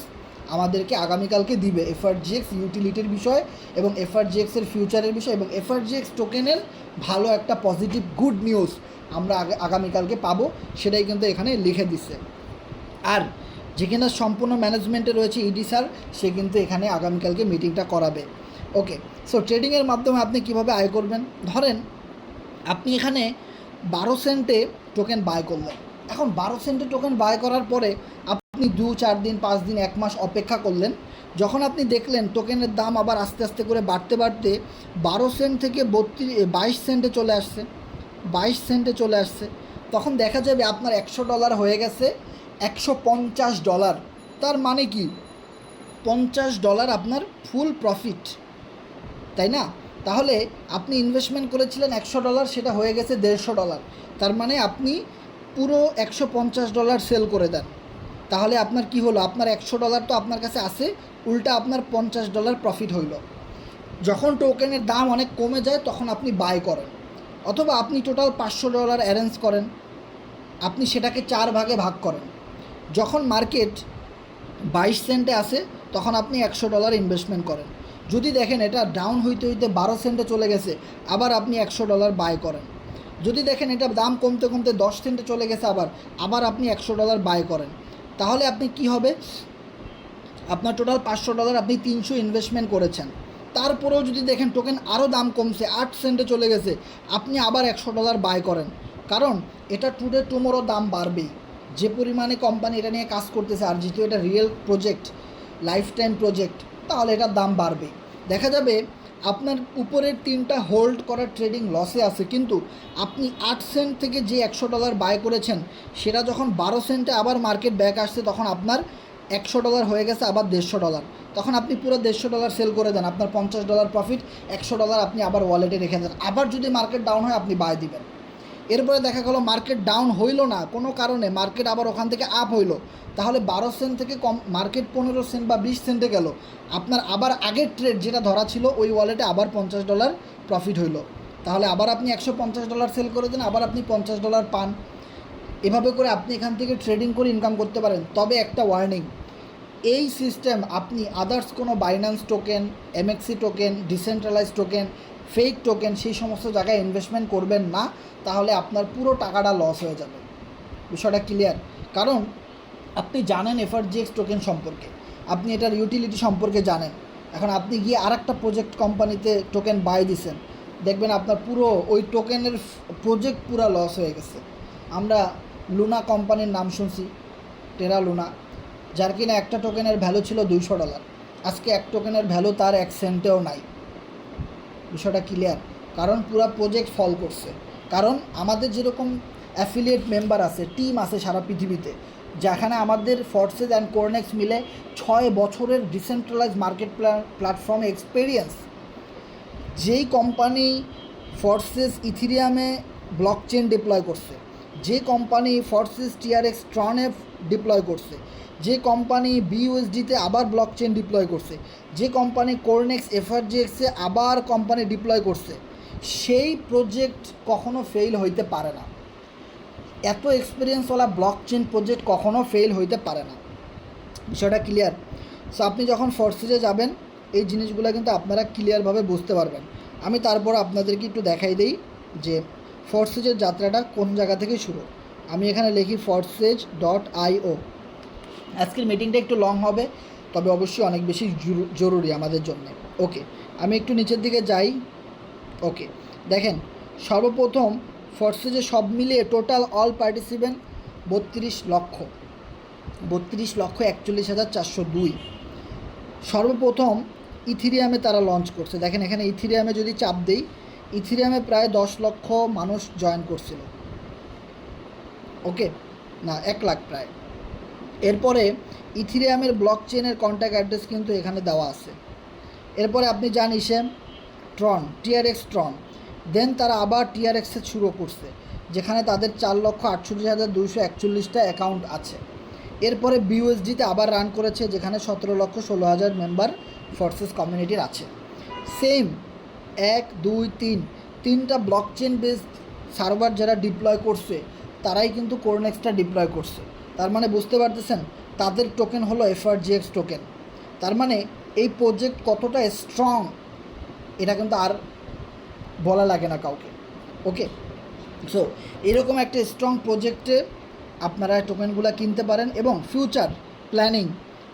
আমাদেরকে আগামীকালকে দিবে এফআরজিএক্স ইউটিলিটির বিষয় এবং এফআরজিএক্সের ফিউচারের বিষয় এবং এফআরজিএক্স টোকেনের ভালো একটা পজিটিভ গুড নিউজ আমরা আগামীকালকে পাবো, সেটাই কিন্তু এখানে লিখে দিচ্ছে। আর যে কিনা সম্পূর্ণ ম্যানেজমেন্টে রয়েছে ইডি স্যার, সে কিন্তু এখানে আগামীকালকে মিটিংটা করাবে। ওকে, সো ট্রেডিংয়ের মাধ্যমে আপনি কিভাবে আয় করবেন? ধরেন আপনি এখানে 12 সেন্টে টোকেন বাই করলেন। এখন 12 সেন্টে টোকেন বাই করার পরে আপনি 2-4 দিন 5 দিন 1 মাস অপেক্ষা করলেন। যখন আপনি দেখলেন টোকেনের দাম আবার আস্তে আস্তে করে বাড়তে বাড়তে 12 সেন্ট থেকে 22 সেন্টে চলে আসছে, 22 সেন্টে চলে আসছে, তখন দেখা যাবে আপনার $100 হয়ে গেছে $150। তার মানে কি $50 আপনার ফুল প্রফিট, তাই না? তাহলে আপনি ইনভেস্টমেন্ট করেছিলেন $100, সেটা হয়ে গেছে $150। তার মানে আপনি পুরো $150 সেল করে দেন। তাহলে আপনার কি হলো, আপনার $100 তো আপনার কাছে আসে, উল্টা আপনার $50 প্রফিট হইল। যখন টোকেনের দাম অনেক কমে যায় তখন আপনি বাই করেন, অথবা আপনি টোটাল $500 অ্যারেঞ্জ করেন, আপনি সেটাকে 4 ভাগে ভাগ করেন। যখন মার্কেট 22 সেন্টে আসে তখন আপনি $100 ইনভেস্টমেন্ট করেন। যদি দেখেন এটা ডাউন হইতে হইতে 12 সেন্টে চলে গেছে, আবার আপনি $100 বাই করেন। যদি দেখেন এটা দাম কমতে কমতে 10 সেন্টে চলে গেছে, আবার আপনি $100 বাই করেন। তাহলে আপনি কি হবে, আপনার টোটাল $500 আপনি 300 ইনভেস্টমেন্ট করেছেন। তারপরেও যদি দেখেন টোকেন আরও দাম কমছে, 8 সেন্টে চলে গেছে, আপনি আবার $100 বাই করেন। কারণ এটা টুডে টুমোরো দাম বাড়বেই, যে পরিমাণে কোম্পানি এটা নিয়ে কাজ করতেছে, আর যেহেতু এটা real project, life time project, তাহলে এটার দাম বাড়বে। দেখা যাবে আপনার উপরের 3টা হোল্ড করার ট্রেডিং লসে আছে, কিন্তু আপনি 8 সেন্ট থেকে যে $100 বাই করেছেন সেটা যখন 12 সেন্টে আবার মার্কেট ব্যাক আসছে তখন আপনার $100 হয়ে গেছে আবার $150। তখন আপনি পুরো $150 সেল করে দেন, আপনার $50 প্রফিট, $100 আপনি আবার ওয়ালেটে রেখে দেন। আবার যদি মার্কেট ডাউন হয় আপনি বাই দিবেন। এরপরে দেখা গেলো মার্কেট ডাউন হইল না কোনো কারণে, মার্কেট আবার ওখান থেকে আপ হইলো, তাহলে 12 সেন্ট থেকে কম মার্কেট 15 সেন্ট বা 20 সেন্টে গেল, আপনার আবার আগের ট্রেড যেটা ধরা ছিল ওই ওয়ালেটে আবার $50 প্রফিট হইলো। তাহলে আবার আপনি $150 সেল করে দেন, আবার আপনি $50 পান। এভাবে করে আপনি এখান থেকে ট্রেডিং করে ইনকাম করতে পারেন। তবে একটা ওয়ার্নিং, এই সিস্টেম আপনি আদার্স কোনো বাইন্যান্স টোকেন, এমএক্সি token, decentralize token, fake token, সেই সমস্ত জায়গায় ইনভেস্টমেন্ট করবেন না, তাহলে আপনার পুরো টাকাটা লস হয়ে যাবে। বিষয়টা ক্লিয়ার? কারণ আপনি জানেন এফআরজিএক্স টোকেন সম্পর্কে, আপনি এটার ইউটিলিটি সম্পর্কে জানেন। এখন আপনি গিয়ে আরেকটা প্রজেক্ট কোম্পানিতে টোকেন বাই দিছেন, দেখবেন আপনার পুরো ওই টোকেনের প্রজেক্ট পুরো লস হয়ে গেছে। আমরা লুনা কোম্পানির নাম শুনছি, টেরা লুনা, যার কিনা একটা টোকেনের ভ্যালু ছিল $200, আজকে এক টোকেনের ভ্যালু তার 1 সেন্টেও নাই। বিষয়টা ক্লিয়ার? কারণ পুরো প্রজেক্ট ফল করছে। কারণ আমাদের যেরকম অ্যাফিলিয়েট মেম্বার আছে, টিম আছে সারা পৃথিবীতে, যেখানে আমাদের ফর্সেস অ্যান্ড কোরনেক্স মিলে 6 বছরের ডিসেন্ট্রালাইজ মার্কেট প্ল্যাটফর্মে এক্সপিরিয়েন্স। যেই কোম্পানি ফর্সেস ইথিরিয়ামে ব্লকচেন ডিপ্লয় করছে, যে কোম্পানি ফর্সেস টিআরএক্স ট্রনে ডিপ্লয় করছে, যে কোম্পানি বিইউএসডিতে আবার ব্লকচেন ডিপ্লয় করছে, যে কোম্পানি কোরনেক্স এফআরজিএক্সে আবার কোম্পানি ডিপ্লয় করছে, সেই প্রজেক্ট কখনো ফেল হইতে পারে না। এত এক্সপিরিয়েন্সওয়ালা ব্লকচেন প্রজেক্ট কখনো ফেল হইতে পারে না। বিষয়টা ক্লিয়ার? সো আপনি যখন ফর্সেসে যাবেন এই জিনিসগুলো কিন্তু আপনারা ক্লিয়ারভাবে বুঝতে পারবেন। আমি তারপর আপনাদেরকে একটু দেখাই দিই যে ফর্সেজের যাত্রাটা কোন জায়গা থেকে শুরু। আমি এখানে লিখি forces.io। আজকের মিটিংটা একটু লং হবে, তবে অবশ্যই অনেক বেশি জরুরি আমাদের জন্য। ওকে, আমি একটু নিচের দিকে যাই। ওকে, দেখেন সর্বপ্রথম ফর্সেজে সব মিলিয়ে টোটাল অল পার্টিসিপেন্ট 32,41,402। সর্বপ্রথম ইথিরিয়ামে তারা লঞ্চ করছে। দেখেন এখানে ইথিরিয়ামে যদি চাপ দেই, ইথিরিয়ামে প্রায় 10 লক্ষ মানুষ জয়েন করছিল। ওকে, না 1 লাখ প্রায়। এরপরে ইথিরিয়ামের ব্লক চেনের কন্ট্যাক্ট অ্যাড্রেস কিন্তু এখানে দেওয়া আছে। এরপরে আপনি যান ইসেম ট্রন, টিআরএক্স ট্রন, দেন তারা আবার টিআরএক্সে শুরু করছে, যেখানে তাদের 4,68,241টা অ্যাকাউন্ট আছে। এরপরে বিইউএসডিতে আবার রান করেছে, যেখানে 17,16,000 মেম্বার ফর্সেস কমিউনিটির আছে। সেম 1, 2, 3 তিনটা ব্লকচেন বেসড সার্ভার যারা ডিপ্লয় করছে তারাই কিন্তু কোরনেক্সটা ডিপ্লয় করছে। তার মানে বুঝতে পারতেছেন তাদের টোকেন হলো এফআরজিএক্স টোকেন। তার মানে এই প্রজেক্ট কতটা স্ট্রং এটা কিন্তু আর বলা লাগে না কাউকে। ওকে, সো এরকম একটা স্ট্রং প্রজেক্টে আপনারা টোকেনগুলো কিনতে পারেন। এবং ফিউচার প্ল্যানিং,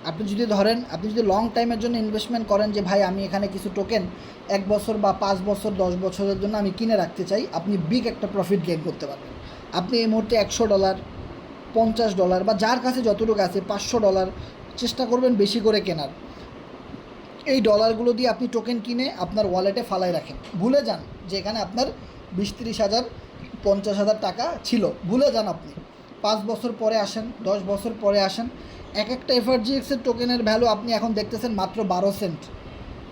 আপনি যদি ধরেন আপনি যদি লং টাইমের জন্য ইনভেস্টমেন্ট করেন যে ভাই আমি এখানে কিছু টোকেন 1 বছর বা 5 বছর 10 বছরের জন্য আমি কিনে রাখতে চাই, আপনি বিগ একটা প্রফিট গেইন করতে পারবেন। আপনি এই মুহূর্তে $100, $50 বা যার কাছে যতটুকু আছে $500 চেষ্টা করবেন বেশি করে কেনার। এই ডলারগুলো দিয়ে আপনি টোকেন কিনে আপনার ওয়ালেটে ফালাই রাখেন। ভুলে যান যে এখানে আপনার 20-30 হাজার 50,000 টাকা ছিল, ভুলে যান। আপনি 5 বছর পরে আসেন, 10 বছর পরে আসেন, এক একটা এফআরজিএক্সের টোকেনের ভ্যালু আপনি এখন দেখতেছেন মাত্র 12 সেন্ট,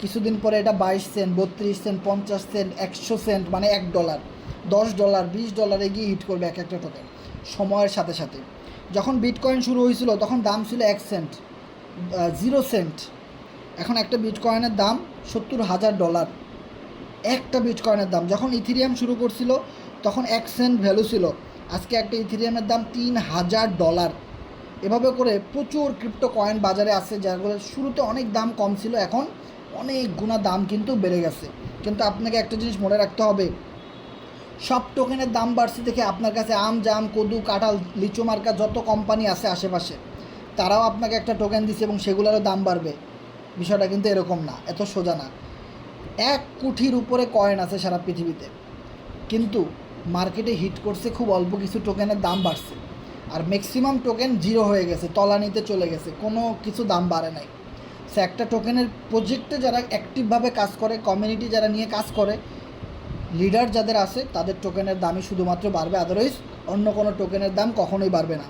কিছুদিন পরে এটা 22 সেন্ট, 32 সেন্ট, 50 সেন্ট, 100 সেন্ট, মানে $1, $10, $20 এগিয়ে হিট করবে এক একটা টোকেন সময়ের সাথে সাথে। যখন বিটকয়েন শুরু হয়েছিল তখন দাম ছিল 1 সেন্ট, 0 সেন্ট। এখন একটা বিটকয়েনের দাম $70,000, একটা বিটকয়েনের দাম। যখন ইথিরিয়াম শুরু করছিল তখন 1 সেন্ট ভ্যালু ছিল, আজকে একটা ইথিরিয়ামের দাম $3,000। এভাবে করে প্রচুর ক্রিপ্টো কয়েন বাজারে আছে, যাগুলো শুরুতে অনেক দাম কম ছিল, এখন অনেক গুণা দাম কিন্তু বেড়ে গেছে। কিন্তু আপনাকে একটা জিনিস মনে রাখতে হবে, সব টোকেনের দাম বাড়ছে দেখে আপনার কাছে আম, জাম, কদু, কাঁঠাল, লিচু মার্কা যত কোম্পানি আছে আশেপাশে, তারাও আপনাকে একটা টোকেন দিচ্ছে এবং সেগুলোরও দাম বাড়বে। বিষয়টা কিন্তু এরকম না, এত সোজা না। 1 কোটির উপরে কয়েন আছে সারা পৃথিবীতে, কিন্তু মার্কেটে হিট করছে খুব অল্প কিছু টোকেনের দাম বাড়ছে, আর ম্যাক্সিমাম টোকেন জিরো হয়ে গেছে, তলানিতে চলে গেছে, কোনো কিছু দাম বাড়ে নাই। সে একটা টোকেনের প্রজেক্টে যারা অ্যাক্টিভভাবে কাজ করে, কমিউনিটি যারা নিয়ে কাজ করে, লিডার যাদের আছে, তাদের টোকেনের দামই শুধুমাত্র বাড়বে, আদারওয়াইজ অন্য কোনো টোকেনের দাম কখনোই বাড়বে না।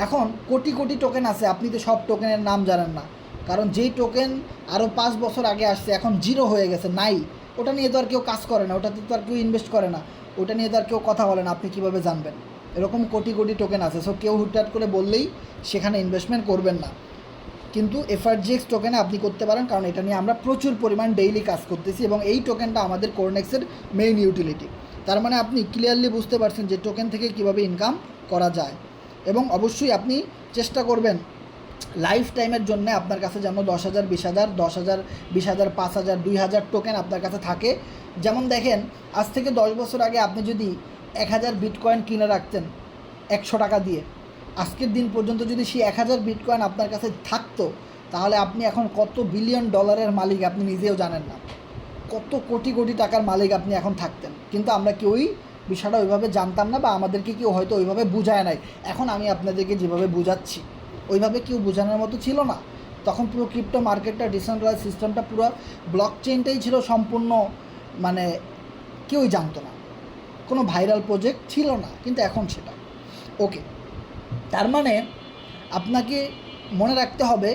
এখন কোটি কোটি টোকেন আছে, আপনি তো সব টোকেনের নাম জানেন না, কারণ যেই টোকেন আরও 5 বছর আগে আসছে এখন জিরো হয়ে গেছে, নাই, ওটা নিয়ে তো আর কেউ কাজ করে না, ওটাতে তো আর কেউ ইনভেস্ট করে না, ওটা নিয়ে তো আর কেউ কথা বলে না, আপনি কীভাবে জানবেন? এরকম কোটি কোটি টোকেন আছে, সো কেউ হুটহাট করে বললেই সেখানে ইনভেস্টমেন্ট করবেন না। কিন্তু এফআরজিএক্স টোকেনে আপনি করতে পারেন, কারণ এটা নিয়ে আমরা প্রচুর পরিমাণ ডেইলি কাজ করতেছি এবং এই টোকেনটা আমাদের কোরনেক্সের মেইন ইউটিলিটি। তার মানে আপনি ক্লিয়ারলি বুঝতে পারছেন যে টোকেন থেকে কিভাবে ইনকাম করা যায়। এবং অবশ্যই আপনি চেষ্টা করবেন লাইফ টাইমের জন্য আপনার কাছে যেন 10,000, 20,000, 10,000, 20,000, 5,000, 2,000 টোকেন আপনার কাছে থাকে। যেমন দেখেন, আজ থেকে 10 বছর আগে আপনি যদি 1,000 বিটকয়েন কিনে রাখতেন 100 টাকা দিয়ে, আজকের দিন পর্যন্ত যদি সেই 1,000 বিটকয়েন আপনার কাছে থাকতো, তাহলে আপনি এখন কত $বিলিয়ন মালিক আপনি নিজেও জানেন না, কত কোটি কোটি টাকার মালিক আপনি এখন থাকতেন। কিন্তু আমরা কেউই বিষয়টা ওইভাবে জানতাম না, বা আমাদেরকে কেউ হয়তো ওইভাবে বুঝায় নাই। এখন আমি আপনাদেরকে যেভাবে বুঝাচ্ছি ওইভাবে কেউ বোঝানোর মতো ছিল না। তখন পুরো ক্রিপ্টো মার্কেটটা, ডিসেন্ট্রালাইজ সিস্টেমটা, পুরো ব্লক চেইনটাই ছিল সম্পূর্ণ, মানে কেউই জানতো না, কোনো ভাইরাল প্রজেক্ট ছিল না, কিন্তু এখন সেটা ওকে। তার মানে আপনাকে মনে রাখতে হবে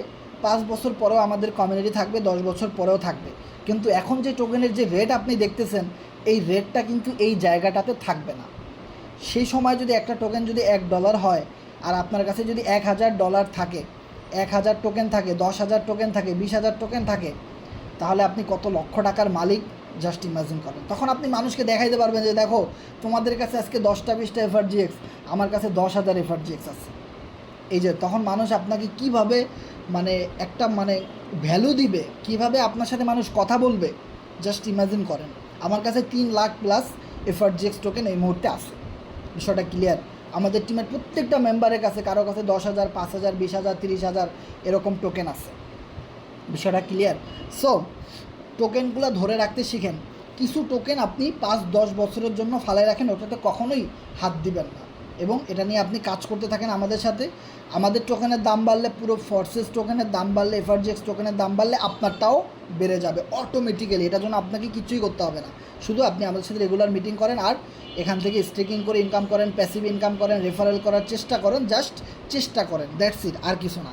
5 বছর পরেও আমাদের কমিউনিটি থাকবে, 10 বছর পরেও থাকবে, কিন্তু এখন যে টোকেনের যে রেট আপনি দেখতেছেন, এই রেটটা কিন্তু এই জায়গাটাতে থাকবে না। সেই সময় যদি একটা টোকেন যদি $1 হয়, আর আপনার কাছে যদি $1,000 থাকে, 1,000 টোকেন থাকে, 10,000 টোকেন থাকে, 20,000 টোকেন থাকে, তাহলে আপনি কত লক্ষ টাকার মালিক জাস্ট ইমাজিন করেন। তখন আপনি মানুষকে দেখাইতে পারবেন যে দেখো, তোমাদের কাছে আজকে 10টা 20টা এফআরজিএক্স, আমার কাছে 10,000 এফআরজিএক্স আছে। এই যে তখন মানুষ আপনাকে কিভাবে মানে একটা মানে ভ্যালু দিবে, কিভাবে আপনার সাথে মানুষ কথা বলবে, জাস্ট ইমাজিন করেন। আমার কাছে 3 লাখ প্লাস এফআরজিএক্স টোকেন এই মুহূর্তে আছে, বিষয়টা ক্লিয়ার। আমাদের টিমের প্রত্যেকটা মেম্বারের কাছে কারো কাছে 10,000, 5,000, 20,000, 30,000 এরকম টোকেন আছে, বিষয়টা ক্লিয়ার। সো টোকেনগুলো ধরে রাখতে শিখেন। কিছু টোকেন আপনি 5-10 বছরের জন্য ফালাই রাখেন, ওটাতে কখনোই হাত দিবেন না, এবং এটা নিয়ে আপনি কাজ করতে থাকেন আমাদের সাথে। আমাদের টোকেনের দাম বাড়লে, পুরো ফোর্সেস টোকেনের দাম বাড়লে, এফআরজিএক্স টোকেনের দাম বাড়লে আপনারটাও বেড়ে যাবে অটোমেটিক্যালি। এটার জন্য আপনাকে কিছুই করতে হবে না, শুধু আপনি আমাদের সাথে রেগুলার মিটিং করেন, আর এখান থেকে স্টেকিং করে ইনকাম করেন, প্যাসিভ ইনকাম করেন, রেফারেল করার চেষ্টা করেন, জাস্ট চেষ্টা করেন, দ্যাটস ইট, আর কিছু না।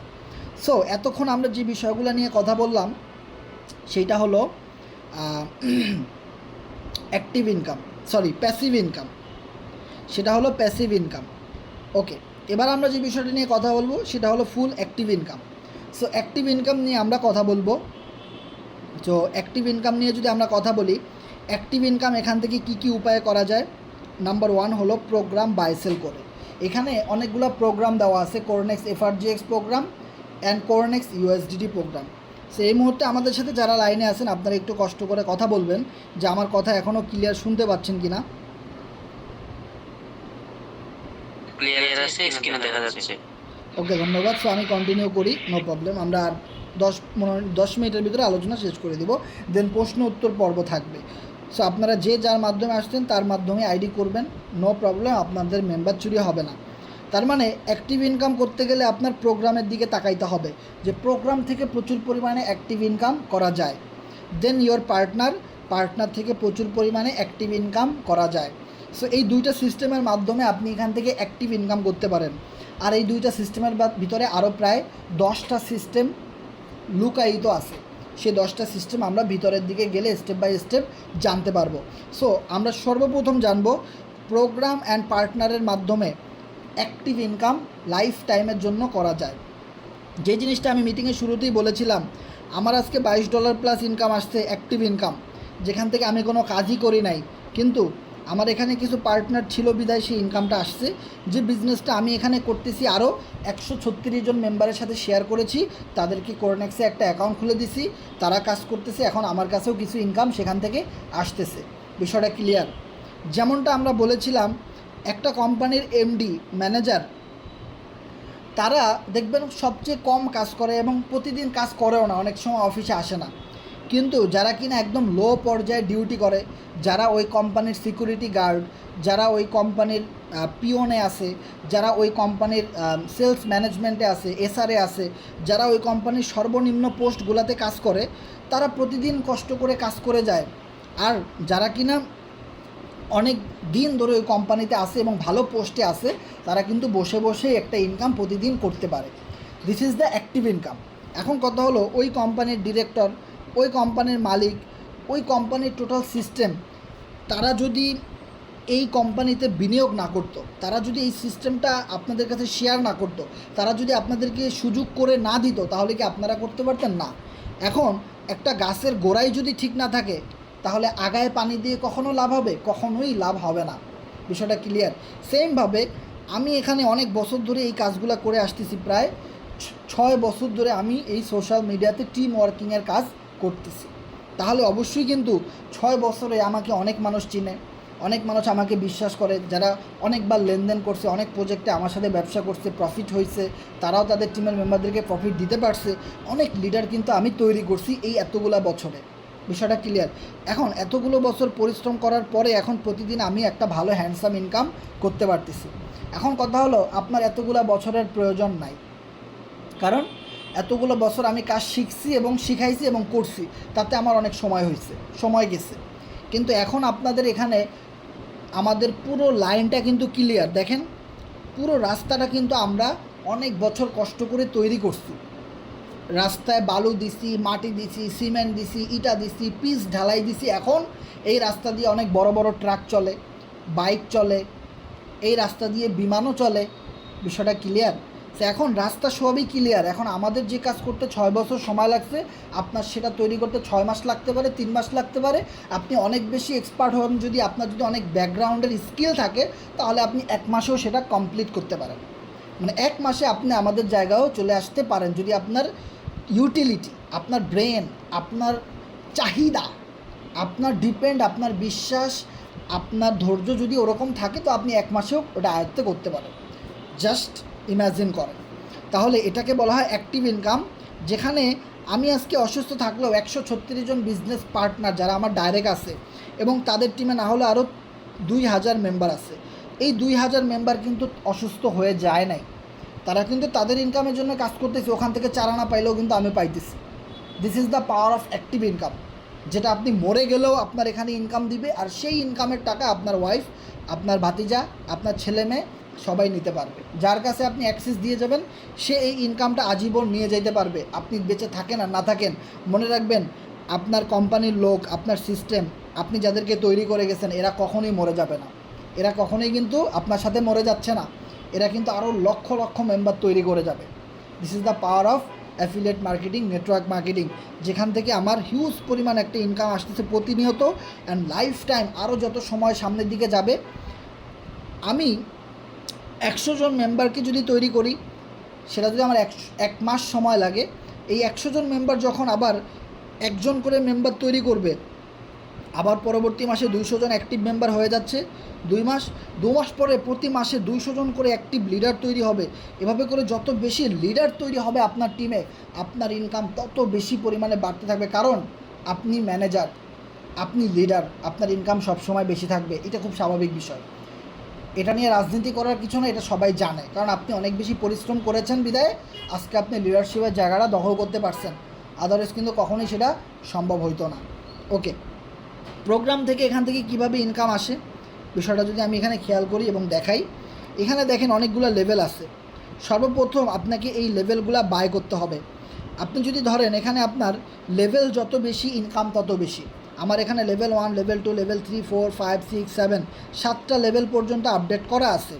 সো এতক্ষণ আমরা যে বিষয়গুলো নিয়ে কথা বললাম সেইটা হলো active income, sorry passive income, সেটা হলো প্যাসিভ ইনকাম। ওকে, এবার আমরা যে বিষয়টা নিয়ে কথা বলবো সেটা হলো full active income. So active income নিয়ে আমরা কথা বলবো। তো অ্যাক্টিভ ইনকাম নিয়ে যদি আমরা কথা বলি, অ্যাক্টিভ ইনকাম এখান থেকে কি কি উপায়ে করা যায়। নাম্বার 1 হলো প্রোগ্রাম বাই সেল করে। এখানে অনেকগুলো প্রোগ্রাম দেওয়া আছে, Cornex FRGX program and Cornex USDT program. So এই মুহূর্তে আমাদের সাথে যারা লাইনে আছেন, আপনারা একটু কষ্ট করে কথা বলবেন যে আমার কথা এখনও ক্লিয়ার শুনতে পাচ্ছেন কি না। ক্লিয়ার আছে, স্ক্রিনে দেখা যাচ্ছে। ওকে, ধন্যবাদ। সো আমি কন্টিনিউ করি, নো প্রবলেম। আমরা আর 10 মিনিটের ভিতরে আলোচনা শেষ করে দিব, দেন প্রশ্ন উত্তর পর্ব থাকবে। সো আপনারা যে যার মাধ্যমে আসছেন তার মাধ্যমে আইডি করবেন, নো প্রবলেম, আপনাদের মেম্বার চুরি হবে না। তার মানে অ্যাক্টিভ ইনকাম করতে গেলে আপনার প্রোগ্রামের দিকে তাকাইতে হবে, যে প্রোগ্রাম থেকে প্রচুর পরিমাণে অ্যাক্টিভ ইনকাম করা যায়। দেন ইয়োর পার্টনার থেকে প্রচুর পরিমাণে অ্যাক্টিভ ইনকাম করা যায়। সো এই দুইটা সিস্টেমের মাধ্যমে আপনি এখান থেকে অ্যাক্টিভ ইনকাম করতে পারেন। আর এই 2টা সিস্টেমের ভিতরে আরও প্রায় 10টা সিস্টেম লুকায়িত আছে। সেই 10টা সিস্টেম আমরা ভিতরের দিকে গেলে স্টেপ বাই স্টেপ জানতে পারবো। সো আমরা সর্বপ্রথম জানবো প্রোগ্রাম অ্যান্ড পার্টনারের মাধ্যমে অ্যাক্টিভ ইনকাম লাইফ টাইমের জন্য করা যায়। যে জিনিসটা আমি মিটিংয়ের শুরুতেই বলেছিলাম, আমার আজকে $22 প্লাস ইনকাম আসছে, অ্যাক্টিভ ইনকাম, যেখান থেকে আমি কোনো কাজই করি নাই, কিন্তু আমার এখানে কিছু পার্টনার ছিল বিদায় সেই ইনকামটা আসছে। যে বিজনেসটা আমি এখানে করতেছি আরও 136 জন মেম্বারের সাথে শেয়ার করেছি, তাদেরকে কোরনেক্সে একটা অ্যাকাউন্ট খুলে দিছি, তারা কাজ করতেছে, এখন আমার কাছেও কিছু ইনকাম সেখান থেকে আসতেছে। বিষয়টা ক্লিয়ার? যেমনটা আমরা বলেছিলাম, একটা কোম্পানির এমডি ম্যানেজার তারা দেখবেন সবচেয়ে কম কাজ করে এবং প্রতিদিন কাজ করেও না, অনেক সময় অফিসে আসে না। কিন্তু যারা কিনা একদম লো পর্যায়ে ডিউটি করে, যারা ওই কোম্পানির সিকিউরিটি গার্ড, যারা ওই কোম্পানির পিওনে আছে, যারা ওই কোম্পানির সেলস ম্যানেজমেন্টে আছে, এসআরএ আছে, যারা ওই কোম্পানির সর্বনিম্ন পোস্টগুলোতে কাজ করে, তারা প্রতিদিন কষ্ট করে কাজ করে যায়। আর যারা কিনা অনেক দিন ধরে ওই কোম্পানিতে আসে এবং ভালো পোস্টে আসে, তারা কিন্তু বসে বসে একটা ইনকাম প্রতিদিন করতে পারে। This is the active income. এখন কথা হলো, ওই কোম্পানির ডিরেক্টর, ওই কোম্পানির মালিক, ওই কোম্পানির টোটাল সিস্টেম, তারা যদি এই কোম্পানিতে বিনিয়োগ না করতো, তারা যদি এই সিস্টেমটা আপনাদের কাছে শেয়ার না করতো, তারা যদি আপনাদেরকে সুযোগ করে না দিত, তাহলে কি আপনারা করতে পারতেন? না। এখন একটা গাছের গোড়াই যদি ঠিক না থাকে, তাহলে আগায় পানি দিয়ে কখনো লাভ হবে? কখনোই লাভ হবে না। বিষয়টা ক্লিয়ার? সেমভাবে আমি এখানে অনেক বছর ধরে এই কাজগুলো করে আসতেছি, প্রায় 6 বছর ধরে আমি এই সোশ্যাল মিডিয়াতে টিম ওয়ার্কিংয়ের কাজ করতেছি। তাহলে অবশ্যই কিন্তু 6 বছরে আমাকে অনেক মানুষ চিনে, অনেক মানুষ আমাকে বিশ্বাস করে, যারা অনেকবার লেনদেন করছে, অনেক প্রজেক্টে আমার সাথে ব্যবসা করছে, প্রফিট হয়েছে, তারাও তাদের টিমের মেম্বারদেরকে প্রফিট দিতে পারছে। অনেক লিডার কিন্তু আমি তৈরি করছি এই এতগুলো বছরে। বিষয়টা ক্লিয়ার? এখন এতগুলো বছর পরিশ্রম করার পরে এখন প্রতিদিন আমি একটা ভালো হ্যান্ডসাম ইনকাম করতে পারতেছি। এখন কথা হলো, আপনার এতগুলো বছরের প্রয়োজন নাই, কারণ এতগুলো বছর আমি কাজ শিখছি এবং শিখাইছি এবং করছি, তাতে আমার অনেক সময় হয়েছে, সময় গেছে। কিন্তু এখন আপনাদের এখানে আমাদের পুরো লাইনটা কিন্তু ক্লিয়ার। দেখেন, পুরো রাস্তাটা কিন্তু আমরা অনেক বছর কষ্ট করে তৈরি করছি। রাস্তায় বালু দিছি, মাটি দিছি, সিমেন্ট দিছি, ইটা দিছি, পিচ ঢালাই দিছি। এখন এই রাস্তা দিয়ে অনেক বড় বড় ট্রাক চলে, বাইক চলে, এই রাস্তা দিয়ে বিমানও চলে। বিষয়টা ক্লিয়ার? তো এখন রাস্তা সবই ক্লিয়ার। এখন আমাদের যে কাজ করতে 6 বছর সময় লাগছে, আপনার সেটা তৈরি করতে 6 মাস লাগতে পারে, 3 মাস লাগতে পারে। আপনি অনেক বেশি এক্সপার্ট হন, যদি আপনার যদি অনেক ব্যাকগ্রাউন্ডের স্কিল থাকে, তাহলে আপনি 1 মাসেও সেটা কমপ্লিট করতে পারেন। মানে 1 মাসে আপনি আমাদের জায়গায়ও চলে আসতে পারেন, যদি আপনার ইউটিলিটি, আপনার ব্রেন, আপনার চাহিদা, আপনার ডিপেন্ড, আপনার বিশ্বাস, আপনার ধৈর্য যদি ওরকম থাকে, তো আপনি 1 মাসেও ওটা আয়ত্তে করতে পারেন। জাস্ট ইমাজিন করেন। তাহলে এটাকে বলা হয় অ্যাক্টিভ ইনকাম, যেখানে আমি আজকে অসুস্থ থাকলেও 136 জন বিজনেস পার্টনার যারা আমার ডাইরেক্ট আছে, এবং তাদের টিমে না হলে আরও 2000 মেম্বার আছে। এই 2000 মেম্বার কিন্তু অসুস্থ হয়ে যায় নাই, তারা কিন্তু তাদের ইনকামের জন্য কাজ করতেছে, ওখান থেকে 4 আনা পাইলেও কিন্তু আমি পাইতেছি। This is the power of active income, যেটা আপনি মরে গেলেও আপনার এখানে ইনকাম দিবে, আর সেই ইনকামের টাকা আপনার ওয়াইফ, আপনার ভাতিজা, আপনার ছেলে মেয়ে সবাই নিতে পারবে। যার কাছে আপনি অ্যাক্সেস দিয়ে যাবেন, সে এই ইনকামটা আজীবন নিয়ে যেতে পারবে, আপনি বেঁচে থাকেন আর না থাকেন। মনে রাখবেন, আপনার কোম্পানির লোক, আপনার সিস্টেম, আপনি যাদেরকে তৈরি করে গেছেন, এরা কখনোই মরে যাবে না। এরা কখনোই কিন্তু আপনার সাথে মরে যাচ্ছে না, এরা কিন্তু আরও লক্ষ লক্ষ মেম্বার তৈরি করে যাবে। This is the power of affiliate marketing, network marketing, যেখান থেকে আমার হিউজ পরিমাণ একটা ইনকাম আসতেছে প্রতিনিয়ত, অ্যান্ড লাইফ টাইম আরও যত সময় সামনের দিকে যাবে। আমি 100 জন মেম্বারকে যদি তৈরি করি, সেটা যদি আমার 1 মাস সময় লাগে, এই 100 জন মেম্বার যখন আবার একজন করে মেম্বার তৈরি করবে, আবার পরবর্তী মাসে 200 জন অ্যাক্টিভ মেম্বার হয়ে যাচ্ছে, 2 মাস পরে প্রতি মাসে 200 জন করে অ্যাক্টিভ লিডার তৈরি হবে। এভাবে করে যত বেশি লিডার তৈরি হবে আপনার টিমে, আপনার ইনকাম তত বেশি পরিমাণে বাড়তে থাকবে, কারণ আপনি ম্যানেজার, আপনি লিডার, আপনার ইনকাম সবসময় বেশি থাকবে। এটা খুব স্বাভাবিক বিষয়, এটা নিয়ে রাজনীতি করার কিছু না, এটা সবাই জানে, কারণ আপনি অনেক বেশি পরিশ্রম করেছেন বিধায় আজকে আপনি লিডারশিপের জায়গাটা দখল করতে পারছেন, আদারওয়াইজ কিন্তু কখনোই সেটা সম্ভব হইতো না। ওকে, প্রোগ্রাম থেকে এখান থেকে কিভাবে ইনকাম আসে বিষয়টা যদি আমি এখানে খেয়াল করি এবং দেখাই, এখানে দেখেন অনেকগুলো লেভেল আছে। সর্বপ্রথম আপনাকে এই লেভেলগুলো বাই করতে হবে। আপনি যদি ধরেন এখানে আপনার লেভেল যত বেশি ইনকাম তত বেশি। আমার এখানে লেভেল 1, লেভেল 2, লেভেল 3, 4, 5, 6, 7 7টা লেভেল পর্যন্ত আপডেট করা আছে।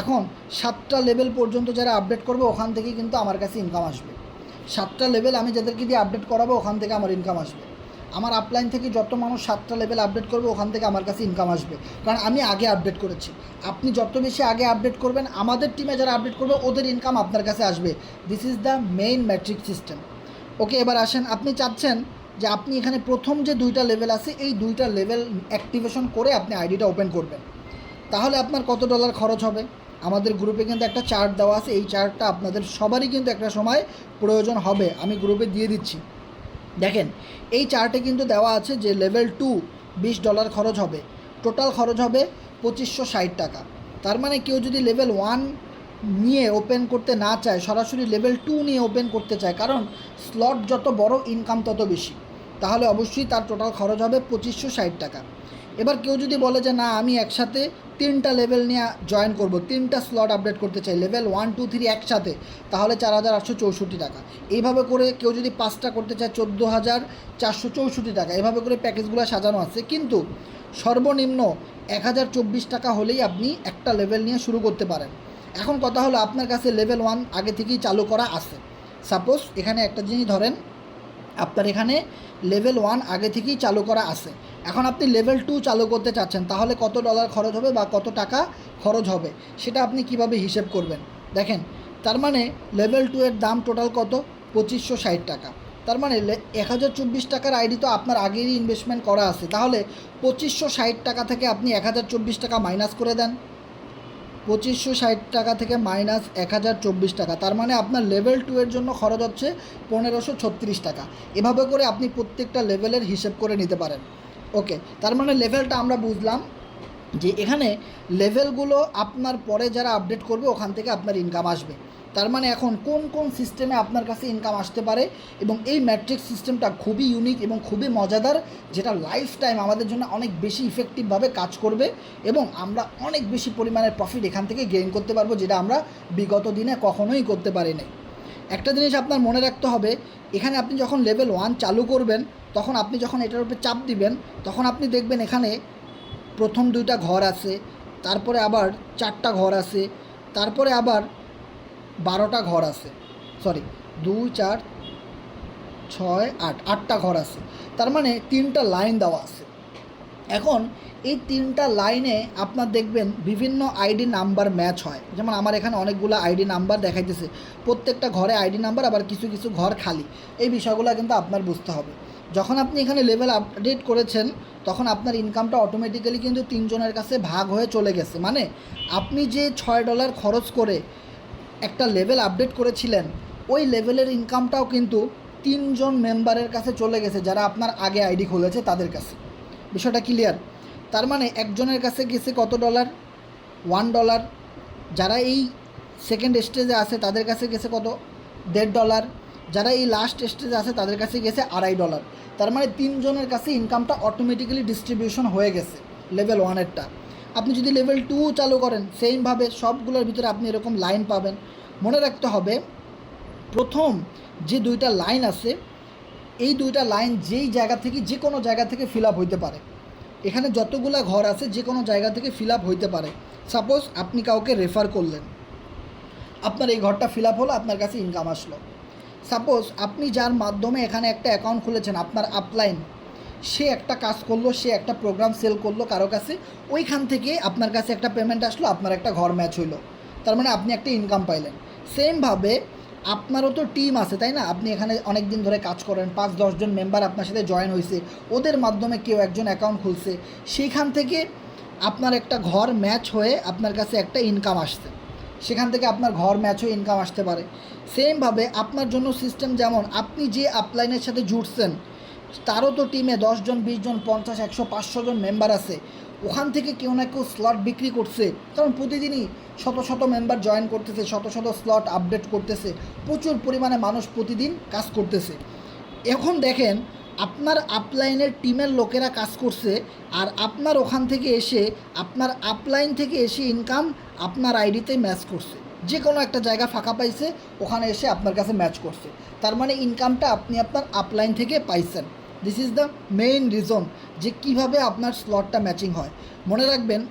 এখন 7টা লেভেল পর্যন্ত যারা আপডেট করবে ওখান থেকে কিন্তু আমার কাছে ইনকাম আসবে। 7টা লেভেল আমি যাদেরকে দিয়ে আপডেট করাবো ওখান থেকে আমার ইনকাম আসবে। আমার আপলাইন থেকে যত মানুষ 7টা লেভেল আপডেট করবে ওখান থেকে আমার কাছে ইনকাম আসবে, কারণ আমি আগে আপডেট করেছি। আপনি যত বেশি আগে আপডেট করবেন আমাদের টিমে যারা আপডেট করবে ওদের ইনকাম আপনার কাছে আসবে। This is the main matrix system. Okay, এবার আসেন, আপনি চাচ্ছেন যে আপনি এখানে প্রথম যে 2টা লেভেল আছে এই 2টা লেভেল অ্যাক্টিভেশন করে আপনি আইডিটা ওপেন করবেন। তাহলে আপনার কত ডলার খরচ হবে? আমাদের গ্রুপে কিন্তু একটা চার্ট দেওয়া আছে, এই চার্টটা আপনাদের সবারই কিন্তু একটা সময় প্রয়োজন হবে, আমি গ্রুপে দিয়ে দিচ্ছি। দেখেন এই চার্টে কিন্তু দেওয়া আছে যে লেভেল 2 $20 খরচ হবে, টোটাল খরচ হবে 2560 টাকা। তার মানে কেউ যদি লেভেল 1 নিয়ে ওপেন করতে না চায়, সরাসরি লেভেল 2 নিয়ে ওপেন করতে চায়, কারণ স্লট যত বড় ইনকাম তত বেশি, তাহলে অবশ্যই তার টোটাল খরচ হবে 2560 টাকা। এবার কেউ যদি বলে যে না আমি একসাথে 3টা লেভেল নিয়ে জয়েন করব, 3টা স্লট আপডেট করতে চাই লেভেল 1, 2, 3 একসাথে, তাহলে 4864 টাকা। এইভাবে করে কেউ যদি 5টা করতে চায় 14464 টাকা। এভাবে করে প্যাকেজগুলো সাজানো আছে, কিন্তু সর্বনিম্ন 1024 টাকা হলেই আপনি একটা লেভেল নিয়ে শুরু করতে পারেন। এখন কথা হলো আপনার কাছে লেভেল 1 আগে থেকেই চালু করা আছে। সাপোজ এখানে একটা জিনিস ধরেন, আপনার এখানে লেভেল 1 আগে থেকেই চালু করা আছে। এখন আপনি লেভেল 2 চালু করতে চাচ্ছেন, তাহলে কত ডলার খরচ হবে বা কত টাকা খরচ হবে সেটা আপনি কিভাবে হিসেব করবেন? দেখেন, তার মানে লেভেল 2 এর দাম টোটাল কত? 2560 টাকা। তার মানে 1024 টাকার আইডি তো আপনার আগেরই ইনভেস্টমেন্ট করা আছে, তাহলে 2560 টাকা থেকে আপনি 1024 টাকা মাইনাস করে দেন। 2560 টাকা থেকে মাইনাস 1024 টাকা, তার মানে আপনার লেভেল 2 এর জন্য খরচ হচ্ছে 1536 টাকা। এভাবে করে আপনি প্রত্যেকটা লেভেলের হিসেব করে নিতে পারেন। ওকে, তার মানে লেভেলটা আমরা বুঝলাম যে এখানে লেভেলগুলো আপনার পরে যারা আপডেট করবে ওখান থেকে আপনার ইনকাম আসবে। তার মানে এখন কোন কোন সিস্টেমে আপনার কাছে ইনকাম আসতে পারে, এবং এই ম্যাট্রিক্স সিস্টেমটা খুবই ইউনিক এবং খুবই মজাদার, যেটা লাইফ টাইম আমাদের জন্য অনেক বেশি ইফেক্টিভভাবে কাজ করবে এবং আমরা অনেক বেশি পরিমাণের প্রফিট এখান থেকে গেইন করতে পারবো, যেটা আমরা বিগত দিনে কখনোই করতে পারি নাই। একটা জিনিস আপনার মনে রাখতে হবে, এখানে আপনি যখন লেভেল 1 চালু করবেন তখন আপনি যখন এটার উপরে চাপ দিবেন তখন আপনি দেখবেন এখানে প্রথম 2টা ঘর আছে, তারপরে আবার 4টা ঘর আছে, তারপরে আবার 12টা ঘর আছে, সরি 2, 4, 6, 8 8টা ঘর আছে। তার মানে 3টা লাইন দেওয়া আছে। এখন এই 3টা লাইনে আপনার দেখবেন বিভিন্ন আইডি নাম্বার ম্যাচ হয়, যেমন আমার এখানে অনেকগুলো আইডি নাম্বার দেখাইতেছে, প্রত্যেকটা ঘরে আইডি নাম্বার, আবার কিছু কিছু ঘর খালি। এই বিষয়গুলো কিন্তু আপনার বুঝতে হবে। যখন আপনি এখানে লেভেল আপডেট করেছেন তখন আপনার ইনকামটা অটোমেটিক্যালি কিন্তু 3 জনের কাছে ভাগ হয়ে চলে গেছে। মানে আপনি যে $6 খরচ করে একটা লেভেল আপডেট করেছিলেন ওই লেভেলের ইনকামটাও কিন্তু 3 জন মেম্বারের কাছে চলে গেছে, যারা আপনার আগে আইডি খুলেছে তাদের কাছে। বিষয়টা ক্লিয়ার? তার মানে একজনের কাছে গেছে কত ডলার? $1। যারা এই সেকেন্ড স্টেজে আছে তাদের কাছে গেছে কত? $1.5। যারা এই লাস্ট স্টেজে আছে তাদের কাছে গেছে $2.5। তার মানে 3 জনের কাছে ইনকামটা অটোমেটিক্যালি ডিস্ট্রিবিউশন হয়ে গেছে লেভেল 1-এরটা। আপনি যদি লেভেল 2 চালু করেন সেমভাবে সবগুলোর ভিতরে আপনি এরকম লাইন পাবেন। মনে রাখতে হবে প্রথম যে 2টা লাইন আছে এই 2টা লাইন যেই জায়গা থেকে যে কোনো জায়গা থেকে ফিল আপ হইতে পারে। এখানে যতগুলা ঘর আছে যে কোনো জায়গা থেকে ফিল আপ হইতে পারে। সাপোজ আপনি কাউকে রেফার করলেন, আপনার এই ঘরটা ফিল আপ হলো, আপনার কাছে ইনকাম আসলো। সাপোজ আপনি যার মাধ্যমে এখানে একটা অ্যাকাউন্ট খুলেছেন, আপনার আপলাইন, সে একটা কাজ করলো, সে একটা প্রোগ্রাম সেল করলো কারো কাছে, ওইখান থেকে আপনার কাছে একটা পেমেন্ট আসলো, আপনার একটা ঘর ম্যাচ হইলো, তার মানে আপনি একটা ইনকাম পাইলেন। সেমভাবে আপনারও তো টিম আছে তাই না? আপনি এখানে অনেক দিন ধরে কাজ করেন, 5-10 জন মেম্বার আপনার সাথে জয়েন হয়েছে, ওদের মাধ্যমে কেউ একজন অ্যাকাউন্ট খুলছে, সেইখান থেকে আপনার একটা ঘর ম্যাচ হয়ে আপনার কাছে একটা ইনকাম আসছে, সেখান থেকে আপনার ঘর ম্যাচ হয়ে ইনকাম আসতে পারে। সেমভাবে আপনার জন্য সিস্টেম, যেমন আপনি যে আপলাইনের সাথে জুড়ছেন তারও তো টিমে 10 জন, 20 জন, 50, 100, 500 জন মেম্বার আছে, ওখান থেকে কেউ না কেউ স্লট বিক্রি করছে, কারণ প্রতিদিনই শত শত মেম্বার জয়েন করতেছে, শত শত স্লট আপডেট করতেছে, প্রচুর পরিমাণে মানুষ প্রতিদিন কাজ করতেছে। এখন দেখেন আপনার আপলাইনের টিমের লোকেরা কাজ করছে, আর আপনার ওখান থেকে এসে আপনার আপলাইন থেকে এসে ইনকাম আপনার আইডিতে ম্যাচ করছে। যে কোনো একটা জায়গা ফাঁকা পাইছে, ওখানে এসে আপনার কাছে ম্যাচ করছে। তার মানে ইনকামটা আপনি আপনার আপলাইন থেকে পাইছেন। This is the main reason যে কিভাবে আপনার স্লটটা ম্যাচিং হয়। মনে রাখবেন,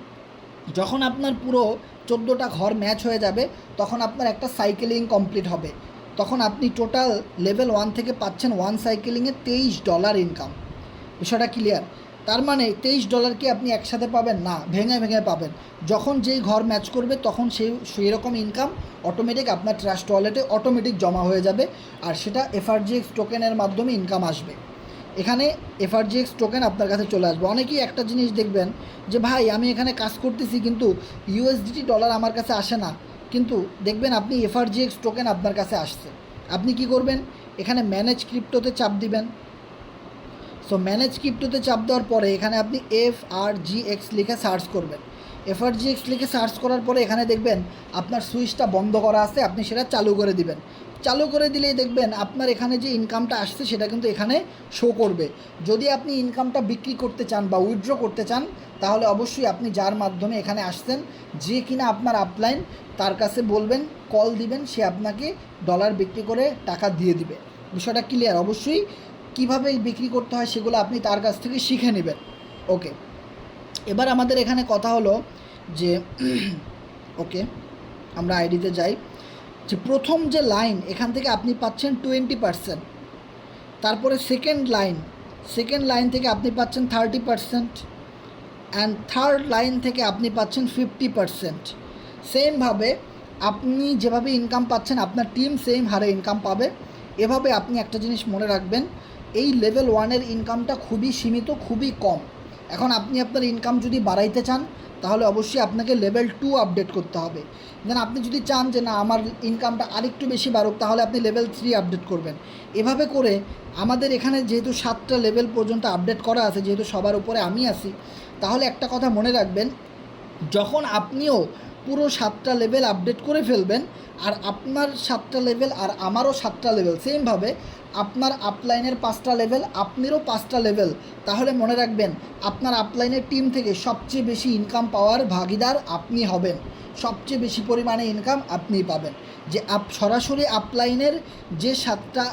যখন আপনার পুরো 14টা ঘর ম্যাচ হয়ে যাবে, তখন আপনার একটা সাইকেলিং কমপ্লিট হবে। তখন আপনি টোটাল লেভেল 1 থেকে পাচ্ছেন 1 সাইকেলিংয়ে $23 ইনকাম। বিষয়টা ক্লিয়ার? তার মানে $23 কি আপনি একসাথে পাবেন না, ভেঙে ভেঙে পাবেন। যখন যেই ঘর ম্যাচ করবে তখন সেই রকম ইনকাম অটোমেটিক আপনার ট্রাস্ট ওয়ালেটে অটোমেটিক জমা হয়ে যাবে, আর সেটা এফআরজিএক্স টোকেনের মাধ্যমে ইনকাম আসবে। এখানে এফআরজিএক্স টোকেন আপনার কাছে চলে আসবে। অনেকেই একটা জিনিস দেখবেন যে ভাই আমি এখানে কাজ করতেছি কিন্তু ইউএসডিটি ডলার আমার কাছে আসে না, কিন্তু দেখবেন আপনি এফআরজিএক্স টোকেন আপনার কাছে আসছে। আপনি কি করবেন, এখানে ম্যানেজ ক্রিপ্টোতে চাপ দিবেন। সো ম্যানেজ ক্রিপ্টোতে চাপ দেওয়ার পরে এখানে আপনি FRGX লিখে সার্চ করবেন। FRGX লিখে সার্চ করার পরে এখানে দেখবেন আপনার সুইচটা বন্ধ করা আছে, আপনি সেটা চালু করে দিবেন। চালু করে দিলেই দেখবেন আপনার এখানে যে ইনকামটা আসছে সেটা কিন্তু এখানে শো করবে। যদি আপনি ইনকামটা বিক্রি করতে চান বা উইথড্র করতে চান, তাহলে অবশ্যই আপনি যার মাধ্যমে এখানে আসছেন, যে কিনা আপনার আপলাইন, তার কাছে বলবেন, কল দিবেন, সে আপনাকে ডলার বিক্রি করে টাকা দিয়ে দিবে। বিষয়টা ক্লিয়ার? অবশ্যই কীভাবে বিক্রি করতে হয় সেগুলো আপনি তার কাছ থেকে শিখে নেবেন। ওকে, এবার আমাদের এখানে কথা হলো যে ওকে আমরা আইডিতে যাই। যে প্রথম যে লাইন, এখান থেকে আপনি পাচ্ছেন 20%, তারপরে সেকেন্ড লাইন থেকে আপনি পাচ্ছেন 30%, অ্যান্ড থার্ড লাইন থেকে আপনি পাচ্ছেন 50%। সেমভাবে আপনি যেভাবে ইনকাম পাচ্ছেন আপনার টিম সেম হারে ইনকাম পাবে। এভাবে আপনি একটা জিনিস মনে রাখবেন, এই লেভেল 1-এর ইনকামটা খুবই সীমিত, খুবই কম। এখন আপনি আপনার ইনকাম যদি বাড়াইতে চান, তাহলে অবশ্যই আপনাকে লেভেল 2 আপডেট করতে হবে। দেন আপনি যদি চান যে না আমার ইনকামটা আরেকটু বেশি বাড়ুক, তাহলে আপনি লেভেল 3 আপডেট করবেন। এভাবে করে আমাদের এখানে যেহেতু 7টা লেভেল পর্যন্ত আপডেট করা আছে, যেহেতু সবার উপরে আমি আছি, তাহলে একটা কথা মনে রাখবেন, যখন আপনিও পুরো 7টা লেভেল আপডেট করে ফেলবেন, আর আপনার 7টা লেভেল আর আমারও 7টা লেভেল, সেমভাবে আপনার আপলাইনের 5টা লেভেল, আপনারও 5টা লেভেল, তাহলে মনে রাখবেন আপনার আপলাইনের টিম থেকে সবচেয়ে বেশি ইনকাম পাওয়ার ভাগিদার আপনি হবেন। সবচেয়ে বেশি পরিমাণে ইনকাম আপনিই পাবেন। যে সরাসরি আপলাইনের যে 7টা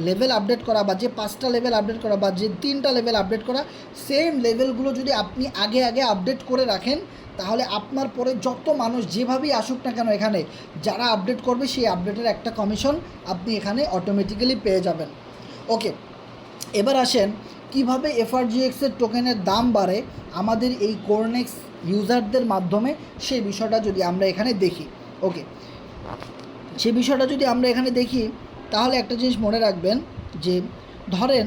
লেভেল আপডেট করা, বা যে 5টা লেভেল আপডেট করা, বা যে 3টা লেভেল আপডেট করা, সেম লেভেলগুলো যদি আপনি আগে আপডেট করে রাখেন, তাহলে আপনার পরে যত মানুষ যেভাবেই আসুক না কেন এখানে, যারা আপডেট করবে সেই আপডেটের একটা কমিশন আপনি এখানে অটোমেটিক্যালি পেয়ে যাবেন। ওকে, এবার আসেন কিভাবে এফআরজিএক্সের টোকেনের দাম বাড়ে আমাদের এই কোরনেক্স ইউজারদের মাধ্যমে, সেই বিষয়টা যদি আমরা এখানে দেখি। ওকে, সেই বিষয়টা যদি আমরা এখানে দেখি, তাহলে একটা জিনিস মনে রাখবেন যে ধরেন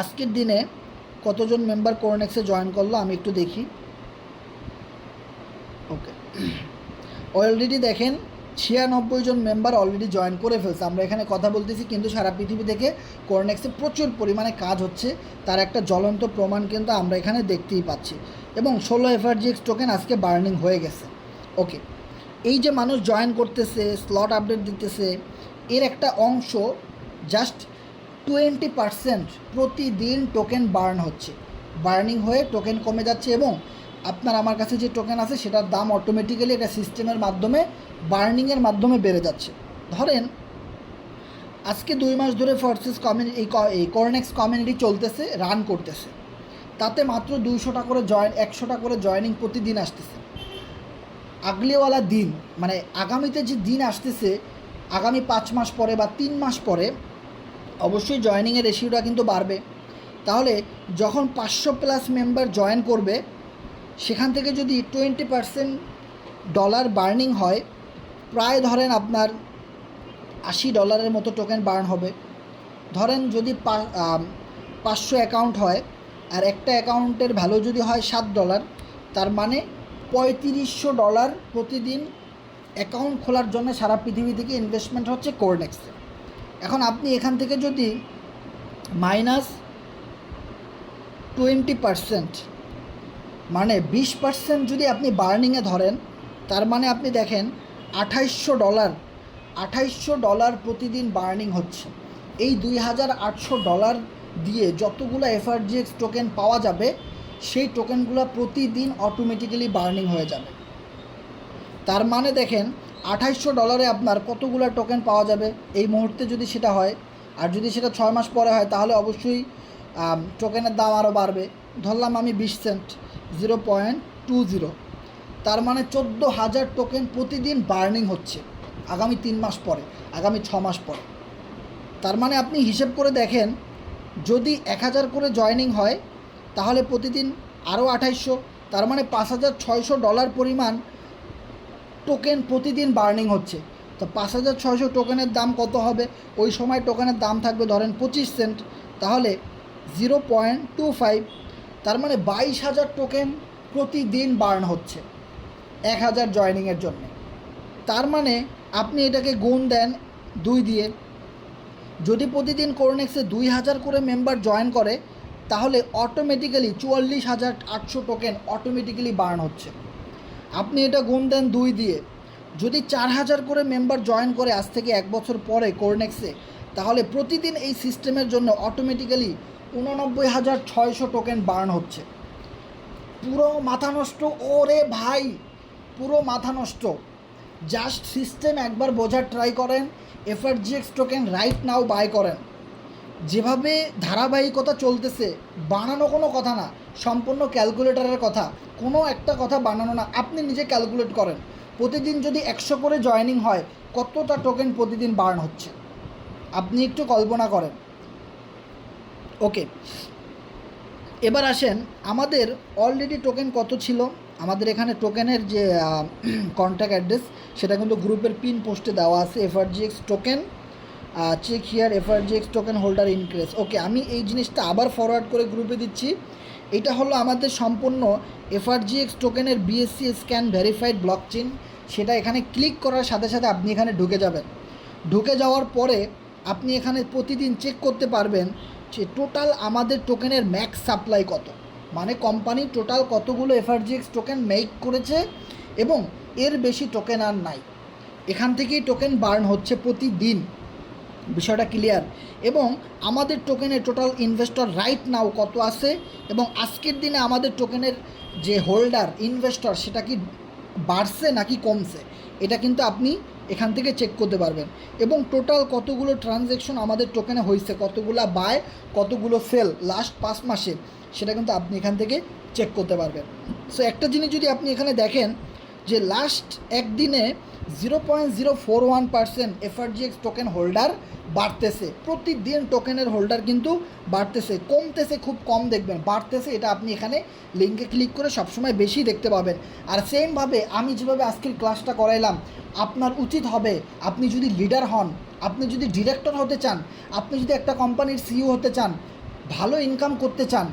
আজকের দিনে কতজন মেম্বার কোরনেক্সে জয়েন করলো আমি একটু দেখি। ওকে, অলরেডি দেখেন 96 জন মেম্বার অলরেডি জয়েন করে ফেলছে। আমরা এখানে কথা বলতেছি কিন্তু সারা পৃথিবী থেকে কোরনেক্সে প্রচুর পরিমাণে কাজ হচ্ছে, তার একটা জ্বলন্ত প্রমাণ কিন্তু আমরা এখানে দেখতেই পাচ্ছি। এবং 16 এফআরজিএক্স টোকেন আজকে বার্নিং হয়ে গেছে। ওকে, এই যে মানুষ জয়েন করতেছে, স্লট আপডেট দিতেছে, এর একটা অংশ জাস্ট 20% প্রতিদিন টোকেন বার্ন হচ্ছে, বার্নিং হয়ে টোকেন কমে যাচ্ছে, এবং আপনার আমার কাছে যে টোকেন আছে সেটার দাম অটোমেটিক্যালি একটা সিস্টেমের মাধ্যমে বার্নিংয়ের মাধ্যমে বেড়ে যাচ্ছে। ধরেন আজকে 2 মাস ধরে ফোর্সেস কমিউনিটি এই কোরনেক্স কমিউনিটি চলতেছে, রান করতেছে, তাতে মাত্র 200টা করে 100টা করে জয়েনিং প্রতিদিন আসতেছে। আগলেওয়ালা দিন মানে আগামীতে যে দিন আসতেছে, আগামী 5 মাস পরে বা 3 মাস পরে অবশ্যই জয়েনিংয়ের রেশিওটা কিন্তু বাড়বে। তাহলে যখন 500+ মেম্বার জয়েন করবে, সেখান থেকে যদি 20% ডলার বার্নিং হয়, প্রায় ধরেন আপনার $80 মতো টোকেন বার্ন হবে। ধরেন যদি 500 অ্যাকাউন্ট হয়, আর একটা অ্যাকাউন্টের ভ্যালু যদি হয় $7, তার মানে $3500 প্রতিদিন অ্যাকাউন্ট খোলার জন্য সারা পৃথিবী থেকে ইনভেস্টমেন্ট হচ্ছে কোরনেক্সে। এখন আপনি এখান থেকে যদি -20% মানে 20% যদি আপনি বার্নিংয়ে ধরেন, তার মানে আপনি দেখেন $2800 প্রতিদিন বার্নিং হচ্ছে। এই $2800 দিয়ে যতগুলো এফআরজিএক্স টোকেন পাওয়া যাবে, সেই টোকেনগুলো প্রতিদিন অটোমেটিক্যালি বার্নিং হয়ে যাবে। তার মানে দেখেন $2800 আপনার কতগুলো টোকেন পাওয়া যাবে এই মুহূর্তে যদি সেটা হয়, আর যদি সেটা 6 মাস পরে হয় তাহলে অবশ্যই টোকেনের দাম আরও বাড়বে। ধরলাম আমি 20 সেন্ট, 0.20, তার মানে 14,000 টোকেন প্রতিদিন বার্নিং হচ্ছে আগামী 3 মাস পরে, আগামী 6 মাস পরে। তার মানে আপনি হিসেব করে দেখেন, যদি 1000 করে জয়েনিং হয় তাহলে প্রতিদিন আরও 2800, তার মানে $5,600 পরিমাণ টোকেন প্রতিদিন বার্নিং হচ্ছে। তো 5,600 টোকেনের দাম কত হবে? ওই সময় টোকেনের দাম থাকবে ধরেন 25 সেন্ট, তাহলে 0.25, তার মানে 22,000 টোকেন প্রতিদিন বার্ন হচ্ছে 1000 জয়েনিংয়ের জন্য। তার মানে আপনি এটাকে গুণ দেন 2 দিয়ে, যদি প্রতিদিন কোরনেক্সে 2000 করে মেম্বার জয়েন করে তাহলে অটোমেটিক্যালি 44,800 টোকেন অটোমেটিক্যালি বার্ন হচ্ছে। আপনি এটা গুণ দেন 2 দিয়ে, যদি 4000 করে মেম্বার জয়েন করে আজ থেকে 1 বছর পরে কোরনেক্সে, তাহলে প্রতিদিন এই সিস্টেমের জন্য অটোমেটিক্যালি 89,600 টোকেন বার্ন হচ্ছে। পুরো মাথা নষ্ট, ওরে ভাই পুরো মাথা নষ্ট। জাস্ট সিস্টেম একবার বোঝার ট্রাই করেন, FRGX token right now buy করেন। যেভাবে ধারাবাহিকতা চলতেছে, বানানো কোনো কথা না, সম্পূর্ণ ক্যালকুলেটরের কথা, কোনো একটা কথা বানানো না। আপনি নিজে ক্যালকুলেট করেন, প্রতিদিন যদি 100 করে জয়েনিং হয় কতটা টোকেন প্রতিদিন বার্ন হচ্ছে, আপনি একটু কল্পনা করেন। ওকে, এবার আসেন আমাদের অলরেডি টোকেন কত ছিল। আমাদের এখানে টোকেনের যে কন্ট্যাক্ট অ্যাড্রেস সেটা কিন্তু গ্রুপের পিন পোস্টে দেওয়া আছে, FRGX token check here FRGX token holder increase. Okay, আমি এই জিনিসটা আবার ফরওয়ার্ড করে গ্রুপে দিচ্ছি। এটা হলো আমাদের সম্পূর্ণ এফআরজিএক্স টোকেনের বিএসসি স্ক্যান ভেরিফাইড ব্লকচেন। সেটা এখানে ক্লিক করার সাথে সাথে আপনি এখানে ঢুকে যাবেন। ঢুকে যাওয়ার পরে আপনি এখানে প্রতিদিন চেক করতে পারবেন যে টোটাল আমাদের টোকেনের ম্যাক্স সাপ্লাই কত, মানে কোম্পানি টোটাল কতগুলো এফআরজিএক্স টোকেন মেক করেছে এবং এর বেশি টোকেন আর নাই। এখান থেকেই টোকেন বার্ন হচ্ছে প্রতিদিন, বিষয়টা ক্লিয়ার। এবং আমাদের টোকেনের টোটাল ইনভেস্টর রাইট নাও কত আছে এবং আজকের দিনে আমাদের টোকেনের যে হোল্ডার ইনভেস্টর সেটা কি বাড়ছে নাকি কমছে, এটা কিন্তু আপনি এখান থেকে চেক করতে পারবেন। এবং টোটাল কতগুলো ট্রানজ্যাকশন আমাদের টোকেনে হয়েছে, কতগুলো বাই কতগুলো সেল লাস্ট 5 মাসে, সেটা কিন্তু আপনি এখান থেকে চেক করতে পারবেন। সো একটা জিনিস যদি আপনি এখানে দেখেন যে লাস্ট একদিনে 0.041% এফআরজিএক্স টোকেন হোল্ডার বাড়তেছে, প্রতিদিন টোকেনের হোল্ডার কিন্তু বাড়তেছে, কমতেছে খুব কম দেখবেন, বাড়তেছে এটা আপনি এখানে লিঙ্কে ক্লিক করে সবসময় বেশি দেখতে পাবেন। আর সেমভাবে আমি যেভাবে আজকের ক্লাসটা করাইলাম, আপনার উচিত হবে, আপনি যদি লিডার হন, আপনি যদি ডিরেক্টর হতে চান, আপনি যদি একটা কোম্পানির সিইও হতে চান, ভালো ইনকাম করতে চান,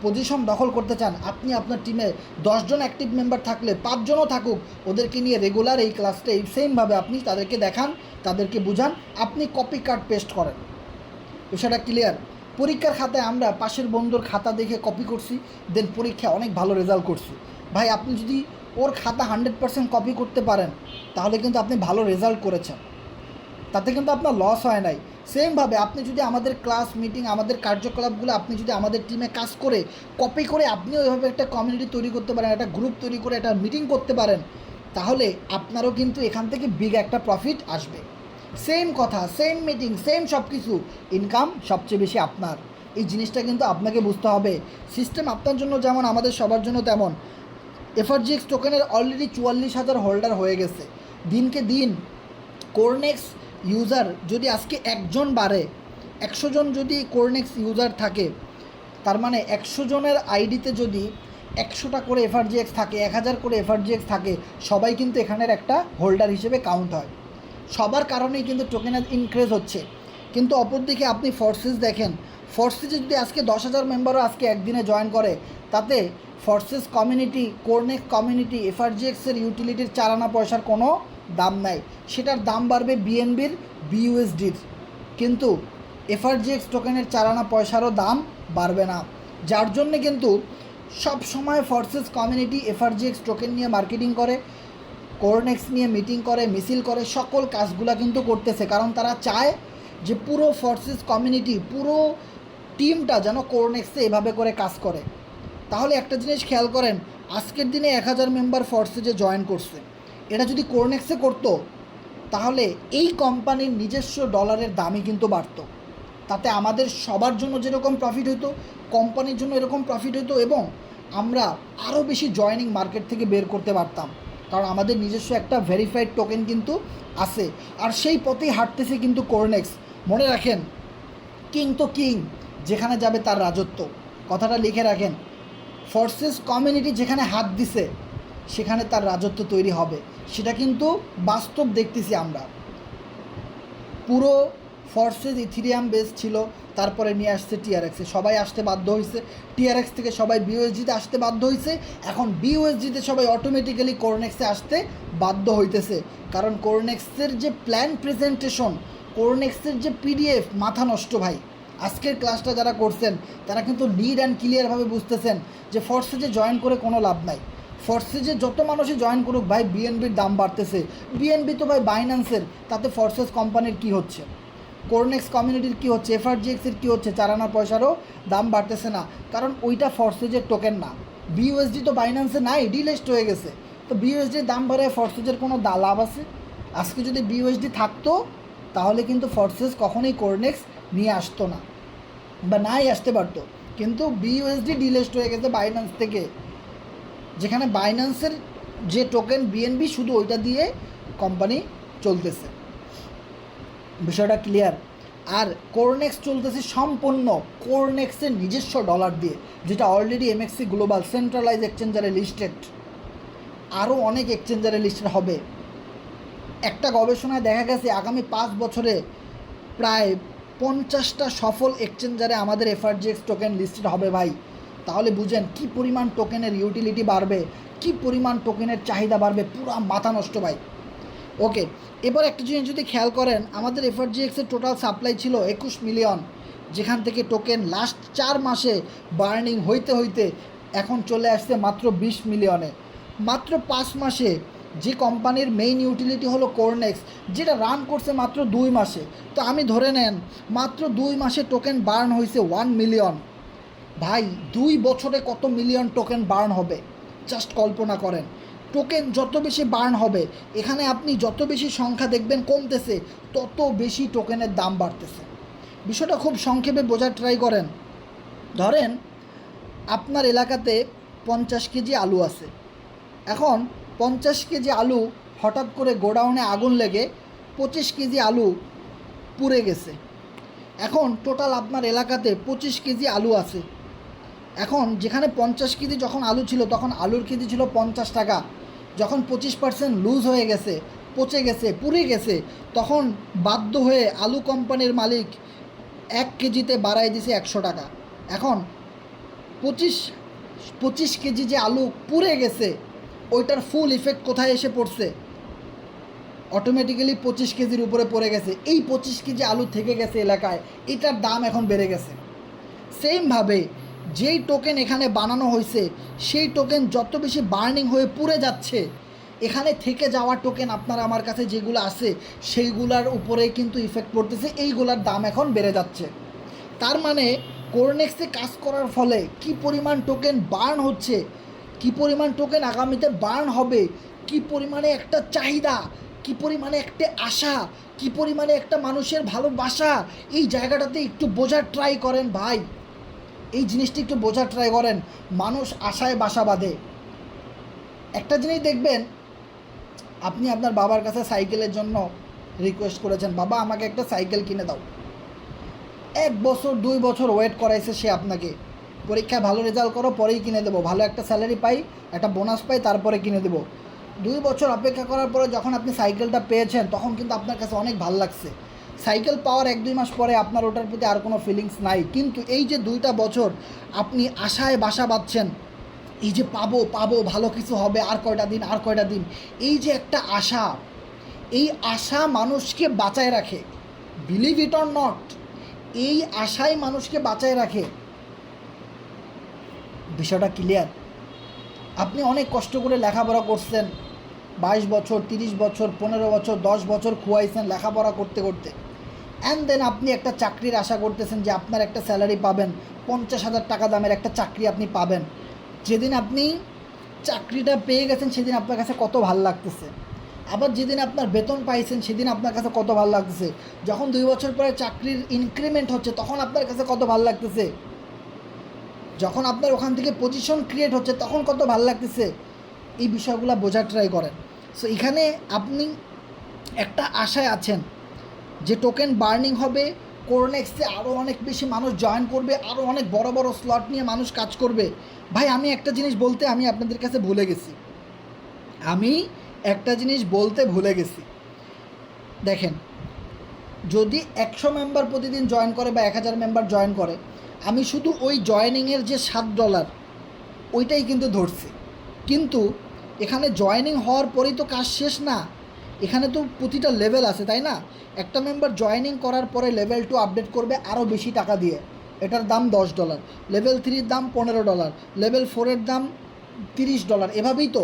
পজিশন দখল করতে চান, আপনি আপনার টিমে 10 জন অ্যাক্টিভ মেম্বার থাকলে 5 জনও থাকুক, ওদেরকে নিয়ে রেগুলার এই ক্লাসটা এই সেমভাবে আপনি তাদেরকে দেখান, তাদেরকে বুঝান, আপনি কপি কাট পেস্ট করেন। বিষয়টা ক্লিয়ার। পরীক্ষার খাতায় আমরা পাশের বন্ধুর খাতা দেখে কপি করছি, দেন পরীক্ষায় অনেক ভালো রেজাল্ট করছি। ভাই আপনি যদি ওর খাতা 100% কপি করতে পারেন তাহলে কিন্তু আপনি ভালো রেজাল্ট করেছেন, তাতে কিন্তু আপনার লস হয় নাই। সেমভাবে আপনি যদি আমাদের ক্লাস মিটিং আমাদের কার্যকলাপগুলো আপনি যদি আমাদের টিমে কাজ করে কপি করে আপনিও এভাবে একটা কমিউনিটি তৈরি করতে পারেন, একটা গ্রুপ তৈরি করে একটা মিটিং করতে পারেন, তাহলে আপনারও কিন্তু এখান থেকে বিগ একটা প্রফিট আসবে। সেম কথা, সেম মিটিং, সেম সব কিছু, ইনকাম সবচেয়ে বেশি আপনার। এই জিনিসটা কিন্তু আপনাকে বুঝতে হবে। সিস্টেম আপনার জন্য যেমন আমাদের সবার জন্য তেমন। এফআরজিএক্স টোকেনের অলরেডি 44,000 হোল্ডার হয়ে গেছে। দিনকে দিন কোরনেক্স ইউজার যদি আজকে 1 জন বাড়ে, 100 জন যদি কোরনেক্স ইউজার থাকে, তার মানে 100 জনের আইডিতে যদি 100টা করে এফআরজিএক্স থাকে, 1000 করে এফআরজিএক্স থাকে, সবাই কিন্তু এখানের একটা হোল্ডার হিসেবে কাউন্ট হয়। সবার কারণেই কিন্তু টোকেনের ইনক্রিজ হচ্ছে। কিন্তু অপরদিকে আপনি ফোর্সেস দেখেন, ফোর্সেসে যদি আজকে 10,000 মেম্বারও আজকে একদিনে জয়েন করে, তাতে ফোর্সেস কমিউনিটি, কোরনেক্স কমিউনিটি, এফআরজিএক্সের ইউটিলিটির 4 আনা পয়সার কোনো দাম নাই। সেটার দাম বাড়বে বিএনবির, বিইউএসডির, কিন্তু এফআরজিএক্স টোকেনের 4 আনা পয়সারও দাম বাড়বে না। যার জন্যে কিন্তু সব সময় ফোর্সেস কমিউনিটি এফআরজিএক্স টোকেন নিয়ে মার্কেটিং করে, কোরনেক্স নিয়ে মিটিং করে, মিছিল করে, সকল কাজগুলো কিন্তু করতেছে, কারণ তারা চায় যে পুরো ফোর্সেস কমিউনিটি, পুরো টিমটা যেন কোরনেক্সে এভাবে করে কাজ করে। তাহলে একটা জিনিস খেয়াল করেন, আজকের দিনে 1000 মেম্বার ফোর্সেসে জয়েন করছে, এটা যদি কোরনেক্সে করতো তাহলে এই কোম্পানির নিজস্ব ডলারের দামই কিন্তু বাড়তো। তাতে আমাদের সবার জন্য যেরকম প্রফিট হতো, কোম্পানির জন্য এরকম প্রফিট হতো, এবং আমরা আরও বেশি জয়েনিং মার্কেট থেকে বের করতে পারতাম, কারণ আমাদের নিজস্ব একটা ভেরিফাইড টোকেন কিন্তু আছে। আর সেই পথেই হাঁটতেছে কিন্তু কোরনেক্স। মনে রাখেন, কিং তো কিং, যেখানে যাবে তার রাজত্ব, কথাটা লিখে রাখেন। ফোর্সেস কমিউনিটি যেখানে হাত দিছে সেখানে তার রাজত্ব তৈরি হবে, সেটা কিন্তু বাস্তব দেখতেছি আমরা। পুরো ফোর্সেস ইথিরিয়াম বেস ছিল, তারপরে নিয়ে আসছে টিআরএক্সে, সবাই আসতে বাধ্য হয়েছে। টিআরএক্স থেকে সবাই বিওএসজিতে আসতে বাধ্য হয়েছে, এখন বিওএসজিতে সবাই অটোমেটিক্যালি কোরনেক্সে আসতে বাধ্য হইতেছে। কারণ কোরনেক্সের যে প্ল্যান প্রেজেন্টেশন, কোরনেক্সের যে পিডিএফ, মাথা নষ্ট ভাই। আজকের ক্লাসটা যারা করছেন তারা কিন্তু নিড অ্যান্ড ক্লিয়ারভাবে বুঝতেছেন যে ফোর্সেজে জয়েন করে কোনো লাভ নাই। ফোর্সেজে যত মানুষই জয়েন করুক ভাই, বিএনবির দাম বাড়তেছে। বিএনবি তো ভাই বাইন্যান্সের, তাতে ফোর্সেস কোম্পানির কী হচ্ছে, কোরনেক্স কমিউনিটির কী হচ্ছে, এফআরজিএক্সের কী হচ্ছে? 4 আনা পয়সারও দাম বাড়তেছে না, কারণ ওইটা ফোর্সেজের টোকেন না। বিইউএসডি তো বাইন্যান্সে নাই, ডিলিস্ট হয়ে গেছে। তো বিইউএসডির দাম বাড়ায় ফোর্সেজের কোনো লাভ আছে? আজকে যদি বিইউএসডি থাকতো তাহলে কিন্তু ফোর্সেস কখনোই কোরনেক্স নিয়ে আসতো না, বা নাই আসতে পারতো। কিন্তু বিইউএসডি ডিলিস্ট হয়ে গেছে বাইন্যান্স থেকে, যেখানে বাইন্যান্সের যে টোকেন বিএনবি, শুধু ওইটা দিয়ে কোম্পানি চলতেছে। বিষয়টা ক্লিয়ার। আর কোরনেক্স চলতেছে সম্পূর্ণ কোরনেক্সের নিজস্ব ডলার দিয়ে, যেটা অলরেডি এমএক্সি গ্লোবাল সেন্ট্রালাইজ এক্সচেঞ্জারে লিস্টেড, আরও অনেক এক্সচেঞ্জারে লিস্টেড হবে। একটা গবেষণায় দেখা গেছে আগামী 5 বছরে প্রায় 50টা সফল এক্সচেঞ্জারে আমাদের এফআরজিএক্স টোকেন লিস্টেড হবে ভাই। তাহলে বুঝেন কি পরিমাণ টোকেনের ইউটিলিটি বাড়বে, কি পরিমাণ টোকেনের চাহিদা বাড়বে, পুরো মাথা নষ্ট ভাই। ওকে, এবার একটা জিনিস যদি খেয়াল করেন, আমাদের এফআরজিএক্সের টোটাল সাপ্লাই ছিল 21 মিলিয়ন, যেখান থেকে টোকেন লাস্ট 4 মাসে বার্নিং হইতে হইতে এখন চলে আসছে মাত্র 20 মিলিয়নে। মাত্র 5 মাসে যে কোম্পানির মেইন ইউটিলিটি হলো কোরনেক্স, যেটা রান করছে মাত্র 2 মাসে, তো আমি ধরে নেন মাত্র 2 মাসে টোকেন বার্ন হয়েছে 1 মিলিয়ন। ভাই 2 বছরে কত মিলিয়ন টোকেন বার্ন হবে জাস্ট কল্পনা করেন। টোকেন যত বেশি বার্ন হবে, এখানে আপনি যত বেশি সংখ্যা দেখবেন কমতেছে, তত বেশি টোকেনের দাম বাড়তেছে। বিষয়টা খুব সংক্ষেপে বোঝার ট্রাই করেন। ধরেন আপনার এলাকাতে 50 কেজি আলু আছে, এখন 50 কেজি আলু হঠাৎ করে গোডাউনে আগুন লেগে 25 কেজি আলু পুড়ে গেছে। এখন টোটাল আপনার এলাকাতে 25 কেজি আলু আছে। এখন যেখানে 50 কেজি যখন আলু ছিল, তখন আলুর কেজি ছিল 50 টাকা। যখন 25% লুজ হয়ে গেছে, পচে গেছে, পুড়ে গেছে, তখন বাধ্য হয়ে আলু কোম্পানির মালিক 1 কেজিতে বাড়াই দিছে 100 টাকা। এখন 25 কেজি যে আলু পুড়ে গেছে, ওইটার ফুল ইফেক্ট কোথায় এসে পড়ছে? অটোমেটিক্যালি 25 কেজির উপরে পড়ে গেছে। এই 25 কেজি আলু থেকে গেছে এলাকায়, এটার দাম এখন বেড়ে গেছে। সেমভাবে যেই টোকেন এখানে বানানো হয়েছে, সেই টোকেন যত বেশি বার্নিং হয়ে পুড়ে যাচ্ছে, এখানে থেকে যাওয়া টোকেন আপনার আমার কাছে যেগুলো আছে সেইগুলার উপরে কিন্তু ইফেক্ট পড়তেছে, এইগুলার দাম এখন বেড়ে যাচ্ছে। তার মানে কোরনেক্সে কাজ করার ফলে কি পরিমাণ টোকেন বার্ন হচ্ছে, কি পরিমাণ টোকেন আগামীতে বার্ন হবে, কি পরিমাণে একটা চাহিদা, কি পরিমাণে একটা আশা, কি পরিমাণে একটা মানুষের ভালোবাসা, এই জায়গাটাতে একটু বোঝার ট্রাই করেন ভাই। এই জিনিসটি একটু বোঝার ট্রাই করেন। মানুষ আশায় বাসা বাঁধে। একটা জিনিস দেখবেন, আপনি আপনার বাবার কাছে সাইকেলের জন্য রিকোয়েস্ট করেছেন, বাবা আমাকে একটা সাইকেল কিনে দাও। 1 বছর 2 বছর ওয়েট করাইছে সে আপনাকে, পরীক্ষায় ভালো রেজাল্ট করো পরেই কিনে দেবো, ভালো একটা স্যালারি পাই, একটা বোনাস পাই, তারপরে কিনে দেবো। 2 বছর অপেক্ষা করার পরে যখন আপনি সাইকেলটা পেয়েছেন, তখন কিন্তু আপনার কাছে অনেক ভালো লাগছে। সাইকেল পাওয়ার 1-2 মাস পরে আপনার ওটার প্রতি আর কোনো ফিলিংস নাই। কিন্তু এই যে 2টা বছর আপনি আশায় বাসা বাঁধছেন, এই যে পাবো পাবো ভালো কিছু হবে, আর কয়টা দিন আর কয়টা দিন, এই যে একটা আশা, এই আশা মানুষকে বাঁচায় রাখে। বিলিভ ইট অর নট, এই আশাই মানুষকে বাঁচায় রাখে। বিষয়টা ক্লিয়ার? আপনি অনেক কষ্ট করে লেখাপড়া করছেন, 22 বছর 30 বছর 15 বছর 10 বছর খুয়াইছেন লেখাপড়া করতে করতে, অ্যান্ড দেন আপনি একটা চাকরির আশা করতেছেন যে আপনার একটা স্যালারি পাবেন, 50,000 টাকা দামের একটা চাকরি আপনি পাবেন। যেদিন আপনি চাকরিটা পেয়ে গেছেন সেদিন আপনার কাছে কত ভালো লাগতেছে। আবার যেদিন আপনার বেতন পাইছেন সেদিন আপনার কাছে কত ভালো লাগতেছে, যখন 2 বছর পরে চাকরির ইনক্রিমেন্ট হচ্ছে তখন আপনার কাছে কত ভালো লাগতেছে, যখন আপনার ওখান থেকে পজিশন ক্রিয়েট হচ্ছে তখন কত ভালো লাগতেছে, এই বিষয়গুলো বোঝার ট্রাই করেন। সো এখানে আপনি একটা আশায় আছেন যে টোকেন বার্নিং হবে, কোরনেক্সে আরও অনেক বেশি মানুষ জয়েন করবে, আরও অনেক বড় বড় স্লট নিয়ে মানুষ কাজ করবে। ভাই আমি একটা জিনিস বলতে আপনাদের কাছে ভুলে গেছি, দেখেন, যদি 100 মেম্বার প্রতিদিন জয়েন করে বা 1000 মেম্বার জয়েন করে, আমি শুধু ওই জয়েনিংয়ের যে $7 ওইটাই কিন্তু ধরছি। কিন্তু এখানে জয়েনিং হওয়ার পরেই তো কাজ শেষ না, এখানে তো প্রতিটা লেভেল আছে, তাই না? একটা মেম্বার জয়েনিং করার পরে লেভেল 2 আপডেট করবে আরও বেশি টাকা দিয়ে, এটার দাম $10, লেভেল 3-র দাম $15, লেভেল 4-এর দাম $30। এভাবেই তো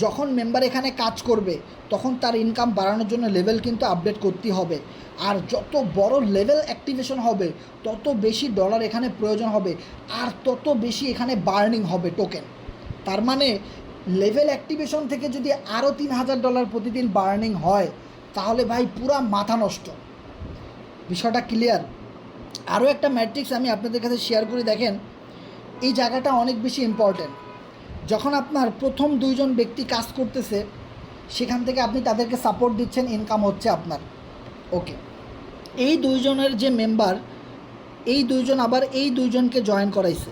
যখন মেম্বার এখানে কাজ করবে তখন তার ইনকাম বাড়ানোর জন্য লেভেল কিন্তু আপডেট করতেই হবে। আর যত বড় লেভেল অ্যাক্টিভেশন হবে তত বেশি ডলার এখানে প্রয়োজন হবে, আর তত বেশি এখানে বার্নিং হবে টোকেন। তার মানে লেভেল অ্যাক্টিভেশন থেকে যদি আরও $3000 প্রতিদিন বার্নিং হয় তাহলে ভাই পুরা মাথা নষ্ট। বিষয়টা ক্লিয়ার? আরও একটা ম্যাট্রিক্স আমি আপনাদের কাছে শেয়ার করে, দেখেন এই জায়গাটা অনেক বেশি ইম্পর্ট্যান্ট। যখন আপনার প্রথম 2 জন ব্যক্তি কাজ করতেছে সেখান থেকে আপনি তাদেরকে সাপোর্ট দিচ্ছেন, ইনকাম হচ্ছে আপনার, ওকে। এই 2 জনের যে মেম্বার, এই 2 জন আবার এই 2 জনকে জয়েন করাইছে,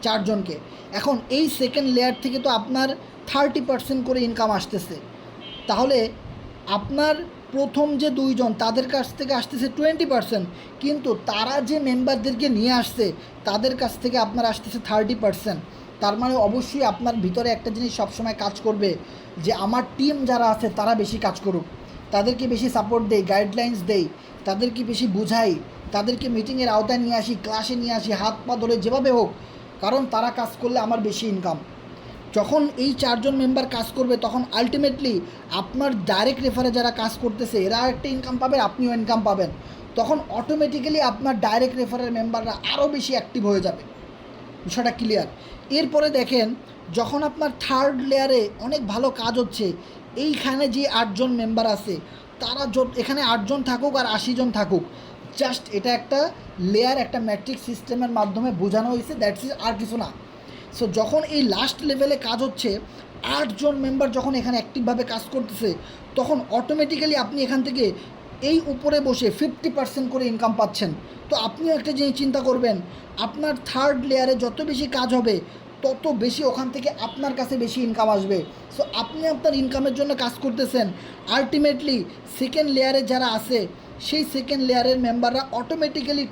4 জনকে। এখন এই সেকেন্ড লেয়ার থেকে তো আপনার 30% করে ইনকাম আসতেছে, তাহলে আপনার প্রথম যে 2 জন তাদের কাছ থেকে আসতেছে 20%, কিন্তু তারা যে মেম্বারদেরকে নিয়ে আসছে তাদের কাছ থেকে আপনার আসতেছে 30%। তার মানে অবশ্যই আপনার ভিতরে একটা জিনিস সবসময় কাজ করবে যে আমার টিম যারা আছে তারা বেশি কাজ করুক, তাদেরকে বেশি সাপোর্ট দেই, গাইডলাইন্স দেই, তাদেরকে বেশি বুঝাই, তাদেরকে মিটিংয়ের আওতায় নিয়ে আসি, ক্লাসে নিয়ে আসি, হাত পা ধরে যেভাবে হোক, কারণ তারা কাজ করলে আমার বেশি ইনকাম। যখন এই 4 জন মেম্বার কাজ করবে তখন আলটিমেটলি আপনার ডাইরেক্ট রেফারে যারা কাজ করতেছে এরা একটা ইনকাম পাবে, আপনিও ইনকাম পাবেন। তখন অটোমেটিক্যালি আপনার ডাইরেক্ট রেফারের মেম্বাররা আরও বেশি অ্যাক্টিভ হয়ে যাবে। বিষয়টা ক্লিয়ার? এরপরে দেখেন, যখন আপনার থার্ড লেয়ারে অনেক ভালো কাজ হচ্ছে, এইখানে যে 8 জন মেম্বার আছে তারা এখানে 8 জন থাকুক আর 80 জন থাকুক, জাস্ট এটা একটা লেয়ার, একটা ম্যাট্রিক্স সিস্টেমের মাধ্যমে বোঝানো হয়েছে, দ্যাটস ইজ, আর কিছু না। সো যখন এই লাস্ট লেভেলে কাজ হচ্ছে, 8 জন মেম্বার যখন এখানে অ্যাক্টিভভাবে কাজ করতেছে তখন অটোমেটিক্যালি আপনি এখান থেকে এই উপরে বসে 50% করে ইনকাম পাচ্ছেন। তো আপনিও একটা জিনিস চিন্তা করবেন, আপনার থার্ড লেয়ারে যত বেশি কাজ হবে তত বেশি ওখান থেকে আপনার কাছে বেশি ইনকাম আসবে। সো আপনি আপনার ইনকামের জন্য কাজ করতেছেন, আলটিমেটলি সেকেন্ড লেয়ারে যারা আছে সেই সেকেন্ড লেয়ারের মেম্বাররা অটোমেটিক্যালি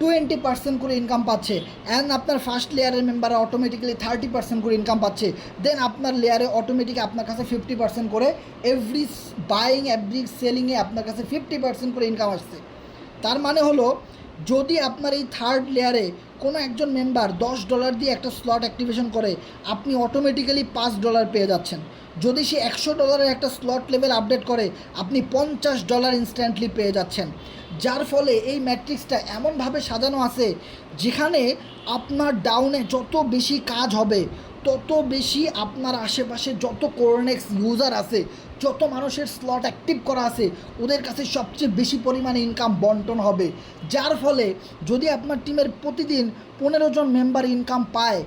20% করে ইনকাম পাচ্ছে, অ্যান্ড আপনার ফার্স্ট লেয়ারের মেম্বাররা অটোমেটিক্যালি 30% করে ইনকাম পাচ্ছে। দেন আপনার লেয়ারে অটোমেটিক আপনার কাছে 50% করে, এভরি বাইং এভরি সেলিংয়ে আপনার কাছে 50% করে ইনকাম আসছে। তার মানে হলো, যদি আপনার এই থার্ড লেয়ারে কোনো একজন মেম্বার $10 দিয়ে একটা স্লট অ্যাক্টিভেশন করে, আপনি অটোমেটিক্যালি $5 পেয়ে যাচ্ছেন। যদি সে $100 একটা স্লট লেভেল আপডেট করে, আপনি $50 ইনস্ট্যান্টলি পেয়ে যাচ্ছেন। যার ফলে এই ম্যাট্রিক্সটা এমনভাবে সাজানো আছে যেখানে আপনার ডাউনে যত বেশি কাজ হবে তত বেশি আপনার আশেপাশে যত কোরনেক্স ইউজার আছে, যত মানুষের স্লট অ্যাক্টিভ করা আছে, ওদের কাছে সবচেয়ে বেশি পরিমাণে ইনকাম বন্টন হবে। যার ফলে যদি আপনার টিমের প্রতিদিন 15 জন মেম্বার ইনকাম পায়,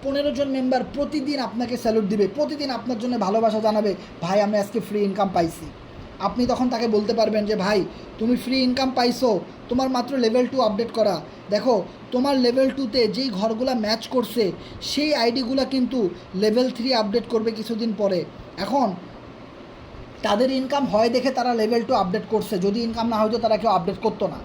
15 জন মেম্বার প্রতিদিন আপনাকে স্যালুট দিবে, প্রতিদিন আপনার জন্য ভালোবাসা জানাবে, ভাই আমি আজকে ফ্রি ইনকাম পাইছি। আপনি তখন তাকে বলতে পারবেন যে ভাই তুমি ফ্রি ইনকাম পাইছো, তোমার মাত্র লেভেল 2 আপডেট করা, দেখো তোমার লেভেল 2তে যেই ঘরগুলো ম্যাচ করছে সেই আইডিগুলো কিন্তু লেভেল 3 আপডেট করবে কিছুদিন পরে। এখন তাদের ইনকাম হয় দেখে তারা লেভেল 2 আপডেট করছে, যদি ইনকাম না হয়তো তারা কেউ আপডেট করতো না।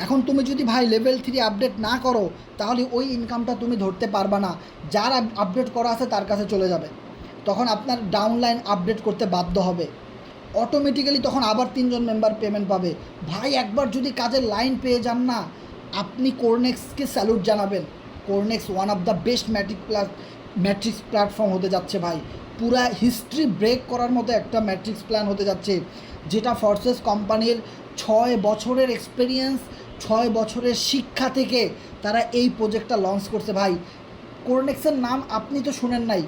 এখন তুমি যদি ভাই লেভেল 3 আপডেট না করো তাহলে ওই ইনকামটা তুমি ধরতে পারবা না, যার আপডেট করা আছে তার কাছে চলে যাবে, তখন আপনার ডাউনলাইন আপডেট করতে বাধ্য হবে। অটোমেটিক্যালি তখন আবার 3 জন মেম্বার পেমেন্ট পাবে। ভাই একবার যদি কাজের লাইন পেয়ে যান না, আপনি কোরনেক্সকে স্যালুট জানাবেন। Cornex one of the best matrix platform হতে যাচ্ছে ভাই, পুরা হিস্ট্রি ব্রেক করার মতো একটা ম্যাট্রিক্স প্ল্যান হতে যাচ্ছে, যেটা ফোর্সেস কোম্পানির 6 বছরের এক্সপিরিয়েন্স, 6 বছরের শিক্ষা থেকে তারা এই প্রজেক্টটা লঞ্চ করছে। ভাই কোরনেক্সের নাম আপনি তো শুনেন নাই,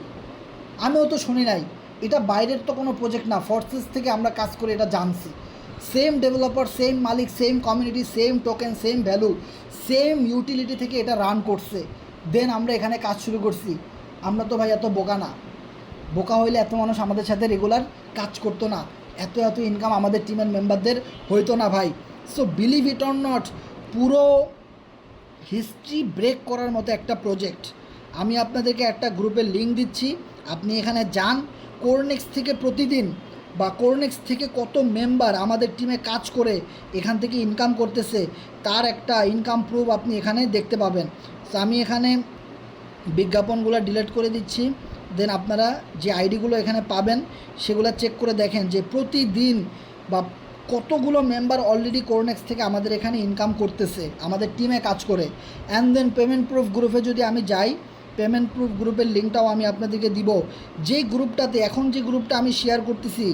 আমিও তো শুনি নাই, এটা বাইরের তো কোনো প্রজেক্ট না, ফোর্সেস থেকে আমরা কাজ করে এটা জানছি। সেম ডেভেলপার, সেম মালিক, same community, same token, same value, same utility থেকে এটা রান করছে, দেন আমরা এখানে কাজ শুরু করছি। আমরা তো ভাই এত বোকা না, বোকা হইলে এত মানুষ আমাদের সাথে রেগুলার কাজ করতো না, এত এত ইনকাম আমাদের টিমের মেম্বারদের হইতো না ভাই। So believe it or not, পুরো হিস্ট্রি ব্রেক করার মতো একটা প্রজেক্ট। আমি আপনাদেরকে একটা গ্রুপের লিঙ্ক দিচ্ছি, আপনি এখানে যান। কোরনেক্স থেকে প্রতিদিন বা কোরনেক্স থেকে কত মেম্বার আমাদের টিমে কাজ করে এখান থেকে ইনকাম করতেছে, তার একটা ইনকাম প্রুফ আপনি এখানে দেখতে পাবেন। তো আমি এখানে বিজ্ঞাপনগুলো ডিলিট করে দিচ্ছি, দেন আপনারা যে আইডিগুলো এখানে পাবেন সেগুলো চেক করে দেখেন যে প্রতিদিন বা কতগুলো মেম্বার অলরেডি কোরনেক্স থেকে আমাদের এখানে ইনকাম করতেছে আমাদের টিমে কাজ করে। অ্যান্ড দেন পেমেন্ট প্রুফ গ্রুপে যদি আমি যাই, পেমেন্ট প্রুফ গ্রুপের লিঙ্কটাও আমি আপনাদেরকে দিব। যেই গ্রুপটাতে এখন যে গ্রুপটা আমি শেয়ার করতেছি,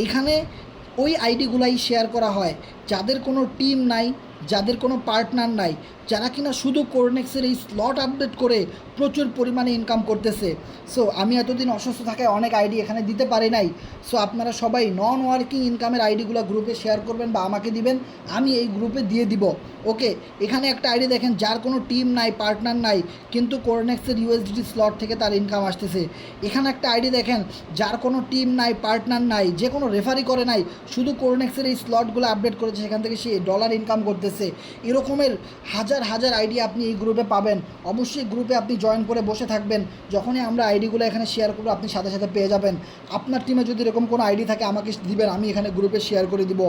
এখানে ওই আইডিগুলাই শেয়ার করা হয় যাদের কোনো টিম নাই, যাদের কোনো পার্টনার নাই, যারা কিনা শুধু কোরনেক্সের এই স্লট আপডেট করে প্রচুর পরিমাণে ইনকাম করতেছে। সো আমি এতদিন অসুস্থ থাকায় অনেক আইডি এখানে দিতে পারি নাই। সো আপনারা সবাই নন ওয়ার্কিং ইনকামের আইডিগুলো গ্রুপে শেয়ার করবেন বা আমাকে দিবেন, আমি এই গ্রুপে দিয়ে দিব। ওকে, এখানে একটা আইডি দেখেন যার কোনো টিম নাই, পার্টনার নাই, কিন্তু কোরনেক্সের ইউএসডিটি স্লট থেকে তার ইনকাম আসতেছে। এখানে একটা আইডি দেখেন যার কোনো টিম নাই, পার্টনার নাই, যে কোনো রেফারি করে নাই, শুধু কোরনেক্সের এই স্লটগুলো আপডেট করেছে, সেখান থেকে সে ডলার ইনকাম করতেছে। এরকমের হাজার হাজার আইডি আপনি এই গ্রুপে পাবেন। অবশ্যই গ্রুপে আপনি জয়েন করে বসে থাকবেন, যখনই আমরা আইডিগুলো এখানে শেয়ার করবো আপনি সাথে সাথে পেয়ে যাবেন। আপনার টিমে যদি এরকম কোনো আইডি থাকে আমাকে দিবেন, আমি এখানে গ্রুপে শেয়ার করে দিব।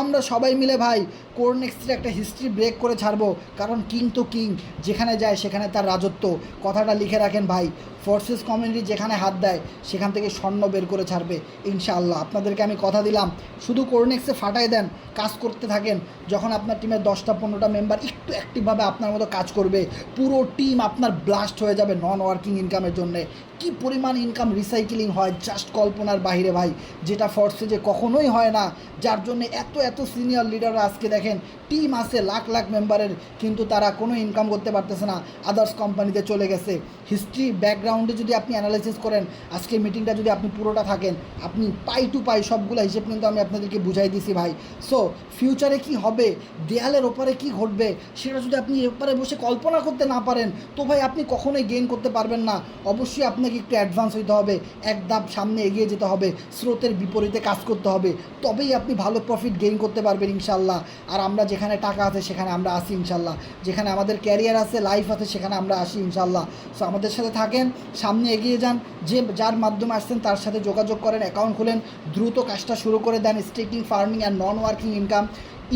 আমরা সবাই মিলে ভাই কোরনেক্সের একটা হিস্ট্রি ব্রেক করে ছাড়বো, কারণ কিং তো কিং, যেখানে যায় সেখানে তার রাজত্ব। কথাটা লিখে রাখেন ভাই, ফোর্সেস কমিউনিটি যেখানে হাত দেয় সেখান থেকে স্বর্ণ বের করে ছাড়বে ইনশাআল্লাহ। আপনাদেরকে আমি কথা দিলাম, শুধু কোরনেক্সে ফাটাই দেন, কাজ করতে থাকেন। যখন আপনার টিমের 10টা-15টা মেম্বার একটু অ্যাক্টিভভাবে আপনার মতো কাজ করবে, পুরো টিম আপনার ব্লাস্ট হয়ে যাবে নন ওয়ার্কিং ইনকামের জন্যে। কী পরিমাণ ইনকাম রিসাইকেলিং হয় জাস্ট কল্পনার বাইরে ভাই, যেটা ফোর্সেজে কখনোই হয় না। যার জন্য এত এত সিনিয়র লিডাররা আজকে দেখেন টিম আছে লাখ লাখ মেম্বারের, কিন্তু তারা কোনো ইনকাম করতে পারতেছে না, আদার্স কোম্পানিতে চলে গেছে। হিস্ট্রি ব্যাকগ্রাউন্ডে যদি আপনি অ্যানালাইসিস করেন, আজকের মিটিংটা যদি আপনি পুরোটা থাকেন, আপনি পাই টু পাই সবগুলো হিসেব কিন্তু আমি আপনাদেরকে বুঝাই দিছি ভাই। সো ফিউচারে কি হবে, দেয়ালের ওপারে কি ঘটবে, সেটা যদি আপনি এপারে বসে কল্পনা করতে না পারেন, তো ভাই আপনি কখনোই গেইন করতে পারবেন না। অবশ্যই আপনাকে একটু অ্যাডভান্স হইতে হবে, এক ধাপ সামনে এগিয়ে যেতে হবে, স্রোতের বিপরীতে কাজ করতে হবে, তবেই আপনি ভালো প্রফিট গেইন করতে পারবেন ইনশাল্লাহ। আর আমরা যেখানে টাকা আছে সেখানে আমরা আসি ইনশাল্লাহ, যেখানে আমাদের ক্যারিয়ার আছে, লাইফ আছে, সেখানে আমরা আসি ইনশাল্লাহ। সো আমাদের সাথে থাকেন, সামনে এগিয়ে যান, যে যার মাধ্যমে আসছেন তার সাথে যোগাযোগ করেন, অ্যাকাউন্ট খুলেন, দ্রুত কাজটা শুরু করে দেন। Staking, farming and non working income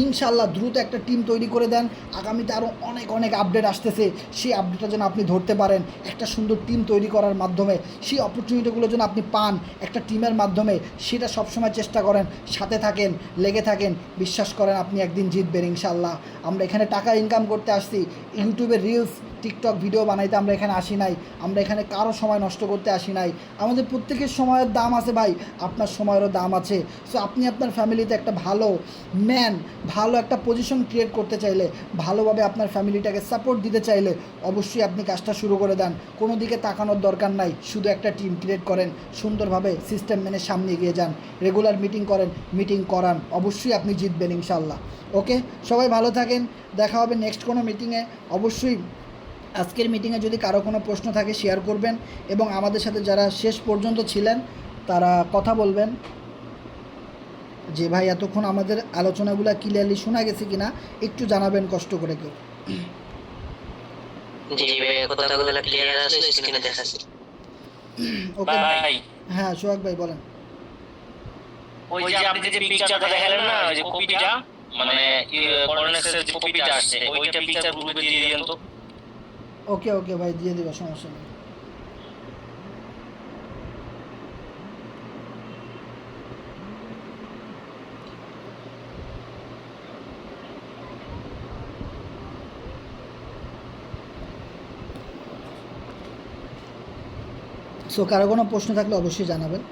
ইনশাল্লাহ দ্রুত একটা টিম তৈরি করে দেন। আগামীতে আরও অনেক অনেক আপডেট আসতেছে, সেই আপডেটটা যেন আপনি ধরতে পারেন একটা সুন্দর টিম তৈরি করার মাধ্যমে। সেই অপরচুনিটিগুলো যেন আপনি পান একটা টিমের মাধ্যমে, সেটা সবসময় চেষ্টা করেন। সাথে থাকেন, লেগে থাকেন, বিশ্বাস করেন আপনি একদিন জিতবেন ইনশাল্লাহ। আমরা এখানে টাকা ইনকাম করতে আসছি, ইউটিউবে রিলস, টিকটক ভিডিও বানাইতে আমরা এখানে আসি নাই। আমরা এখানে কারো সময় নষ্ট করতে আসি নাই। আমাদের প্রত্যেকের সময়ের দাম আছে ভাই, আপনার সময়েরও দাম আছে। সো আপনি আপনার ফ্যামিলিতে একটা ভালো ম্যান, ভালো একটা পজিশন ক্রিয়েট করতে চাইলে, ভালোভাবে আপনার ফ্যামিলিটাকে সাপোর্ট দিতে চাইলে অবশ্যই আপনি কাজটা শুরু করে দেন। কোনো দিকে তাকানোর দরকার নাই, শুধু একটা টিম ক্রিয়েট করেন, সুন্দরভাবে সিস্টেম মেনে সামনে এগিয়ে যান, রেগুলার মিটিং করেন, মিটিং করান, অবশ্যই আপনি জিতবেন ইনশাল্লাহ। ওকে, সবাই ভালো থাকেন, দেখা হবে নেক্সট কোনো মিটিংয়ে। অবশ্যই আজকের মিটিংয়ে যদি কারো কোনো প্রশ্ন থাকে শেয়ার করবেন, এবং আমাদের সাথে যারা শেষ পর্যন্ত ছিলেন তারা কথা বলবেন যে ভাই এতক্ষণ আমাদের আলোচনাগুলো ক্লিয়ারলি শোনা গেছে কিনা, একটু জানাবেন কষ্ট করে কেউ। জি ভাই, কথাগুলো ক্লিয়ার আছে, স্ক্রিনে দেখাচ্ছে। ওকে ভাই, হ্যাঁ সোহাগ ভাই বলেন। ওই যে আপনি যে পিকচারটা দেখালেন না, ওই যে কপিটা, মানে কোরনেক্সের যে কপিটা আসছে, ওইটা পিকচার গ্রুপে দিয়ে দিয়েন তো। ওকে ওকে ভাই, দিয়ে দেবো, সমস্যা নেই। সো কারো কোনো প্রশ্ন থাকলে অবশ্যই জানাবেন।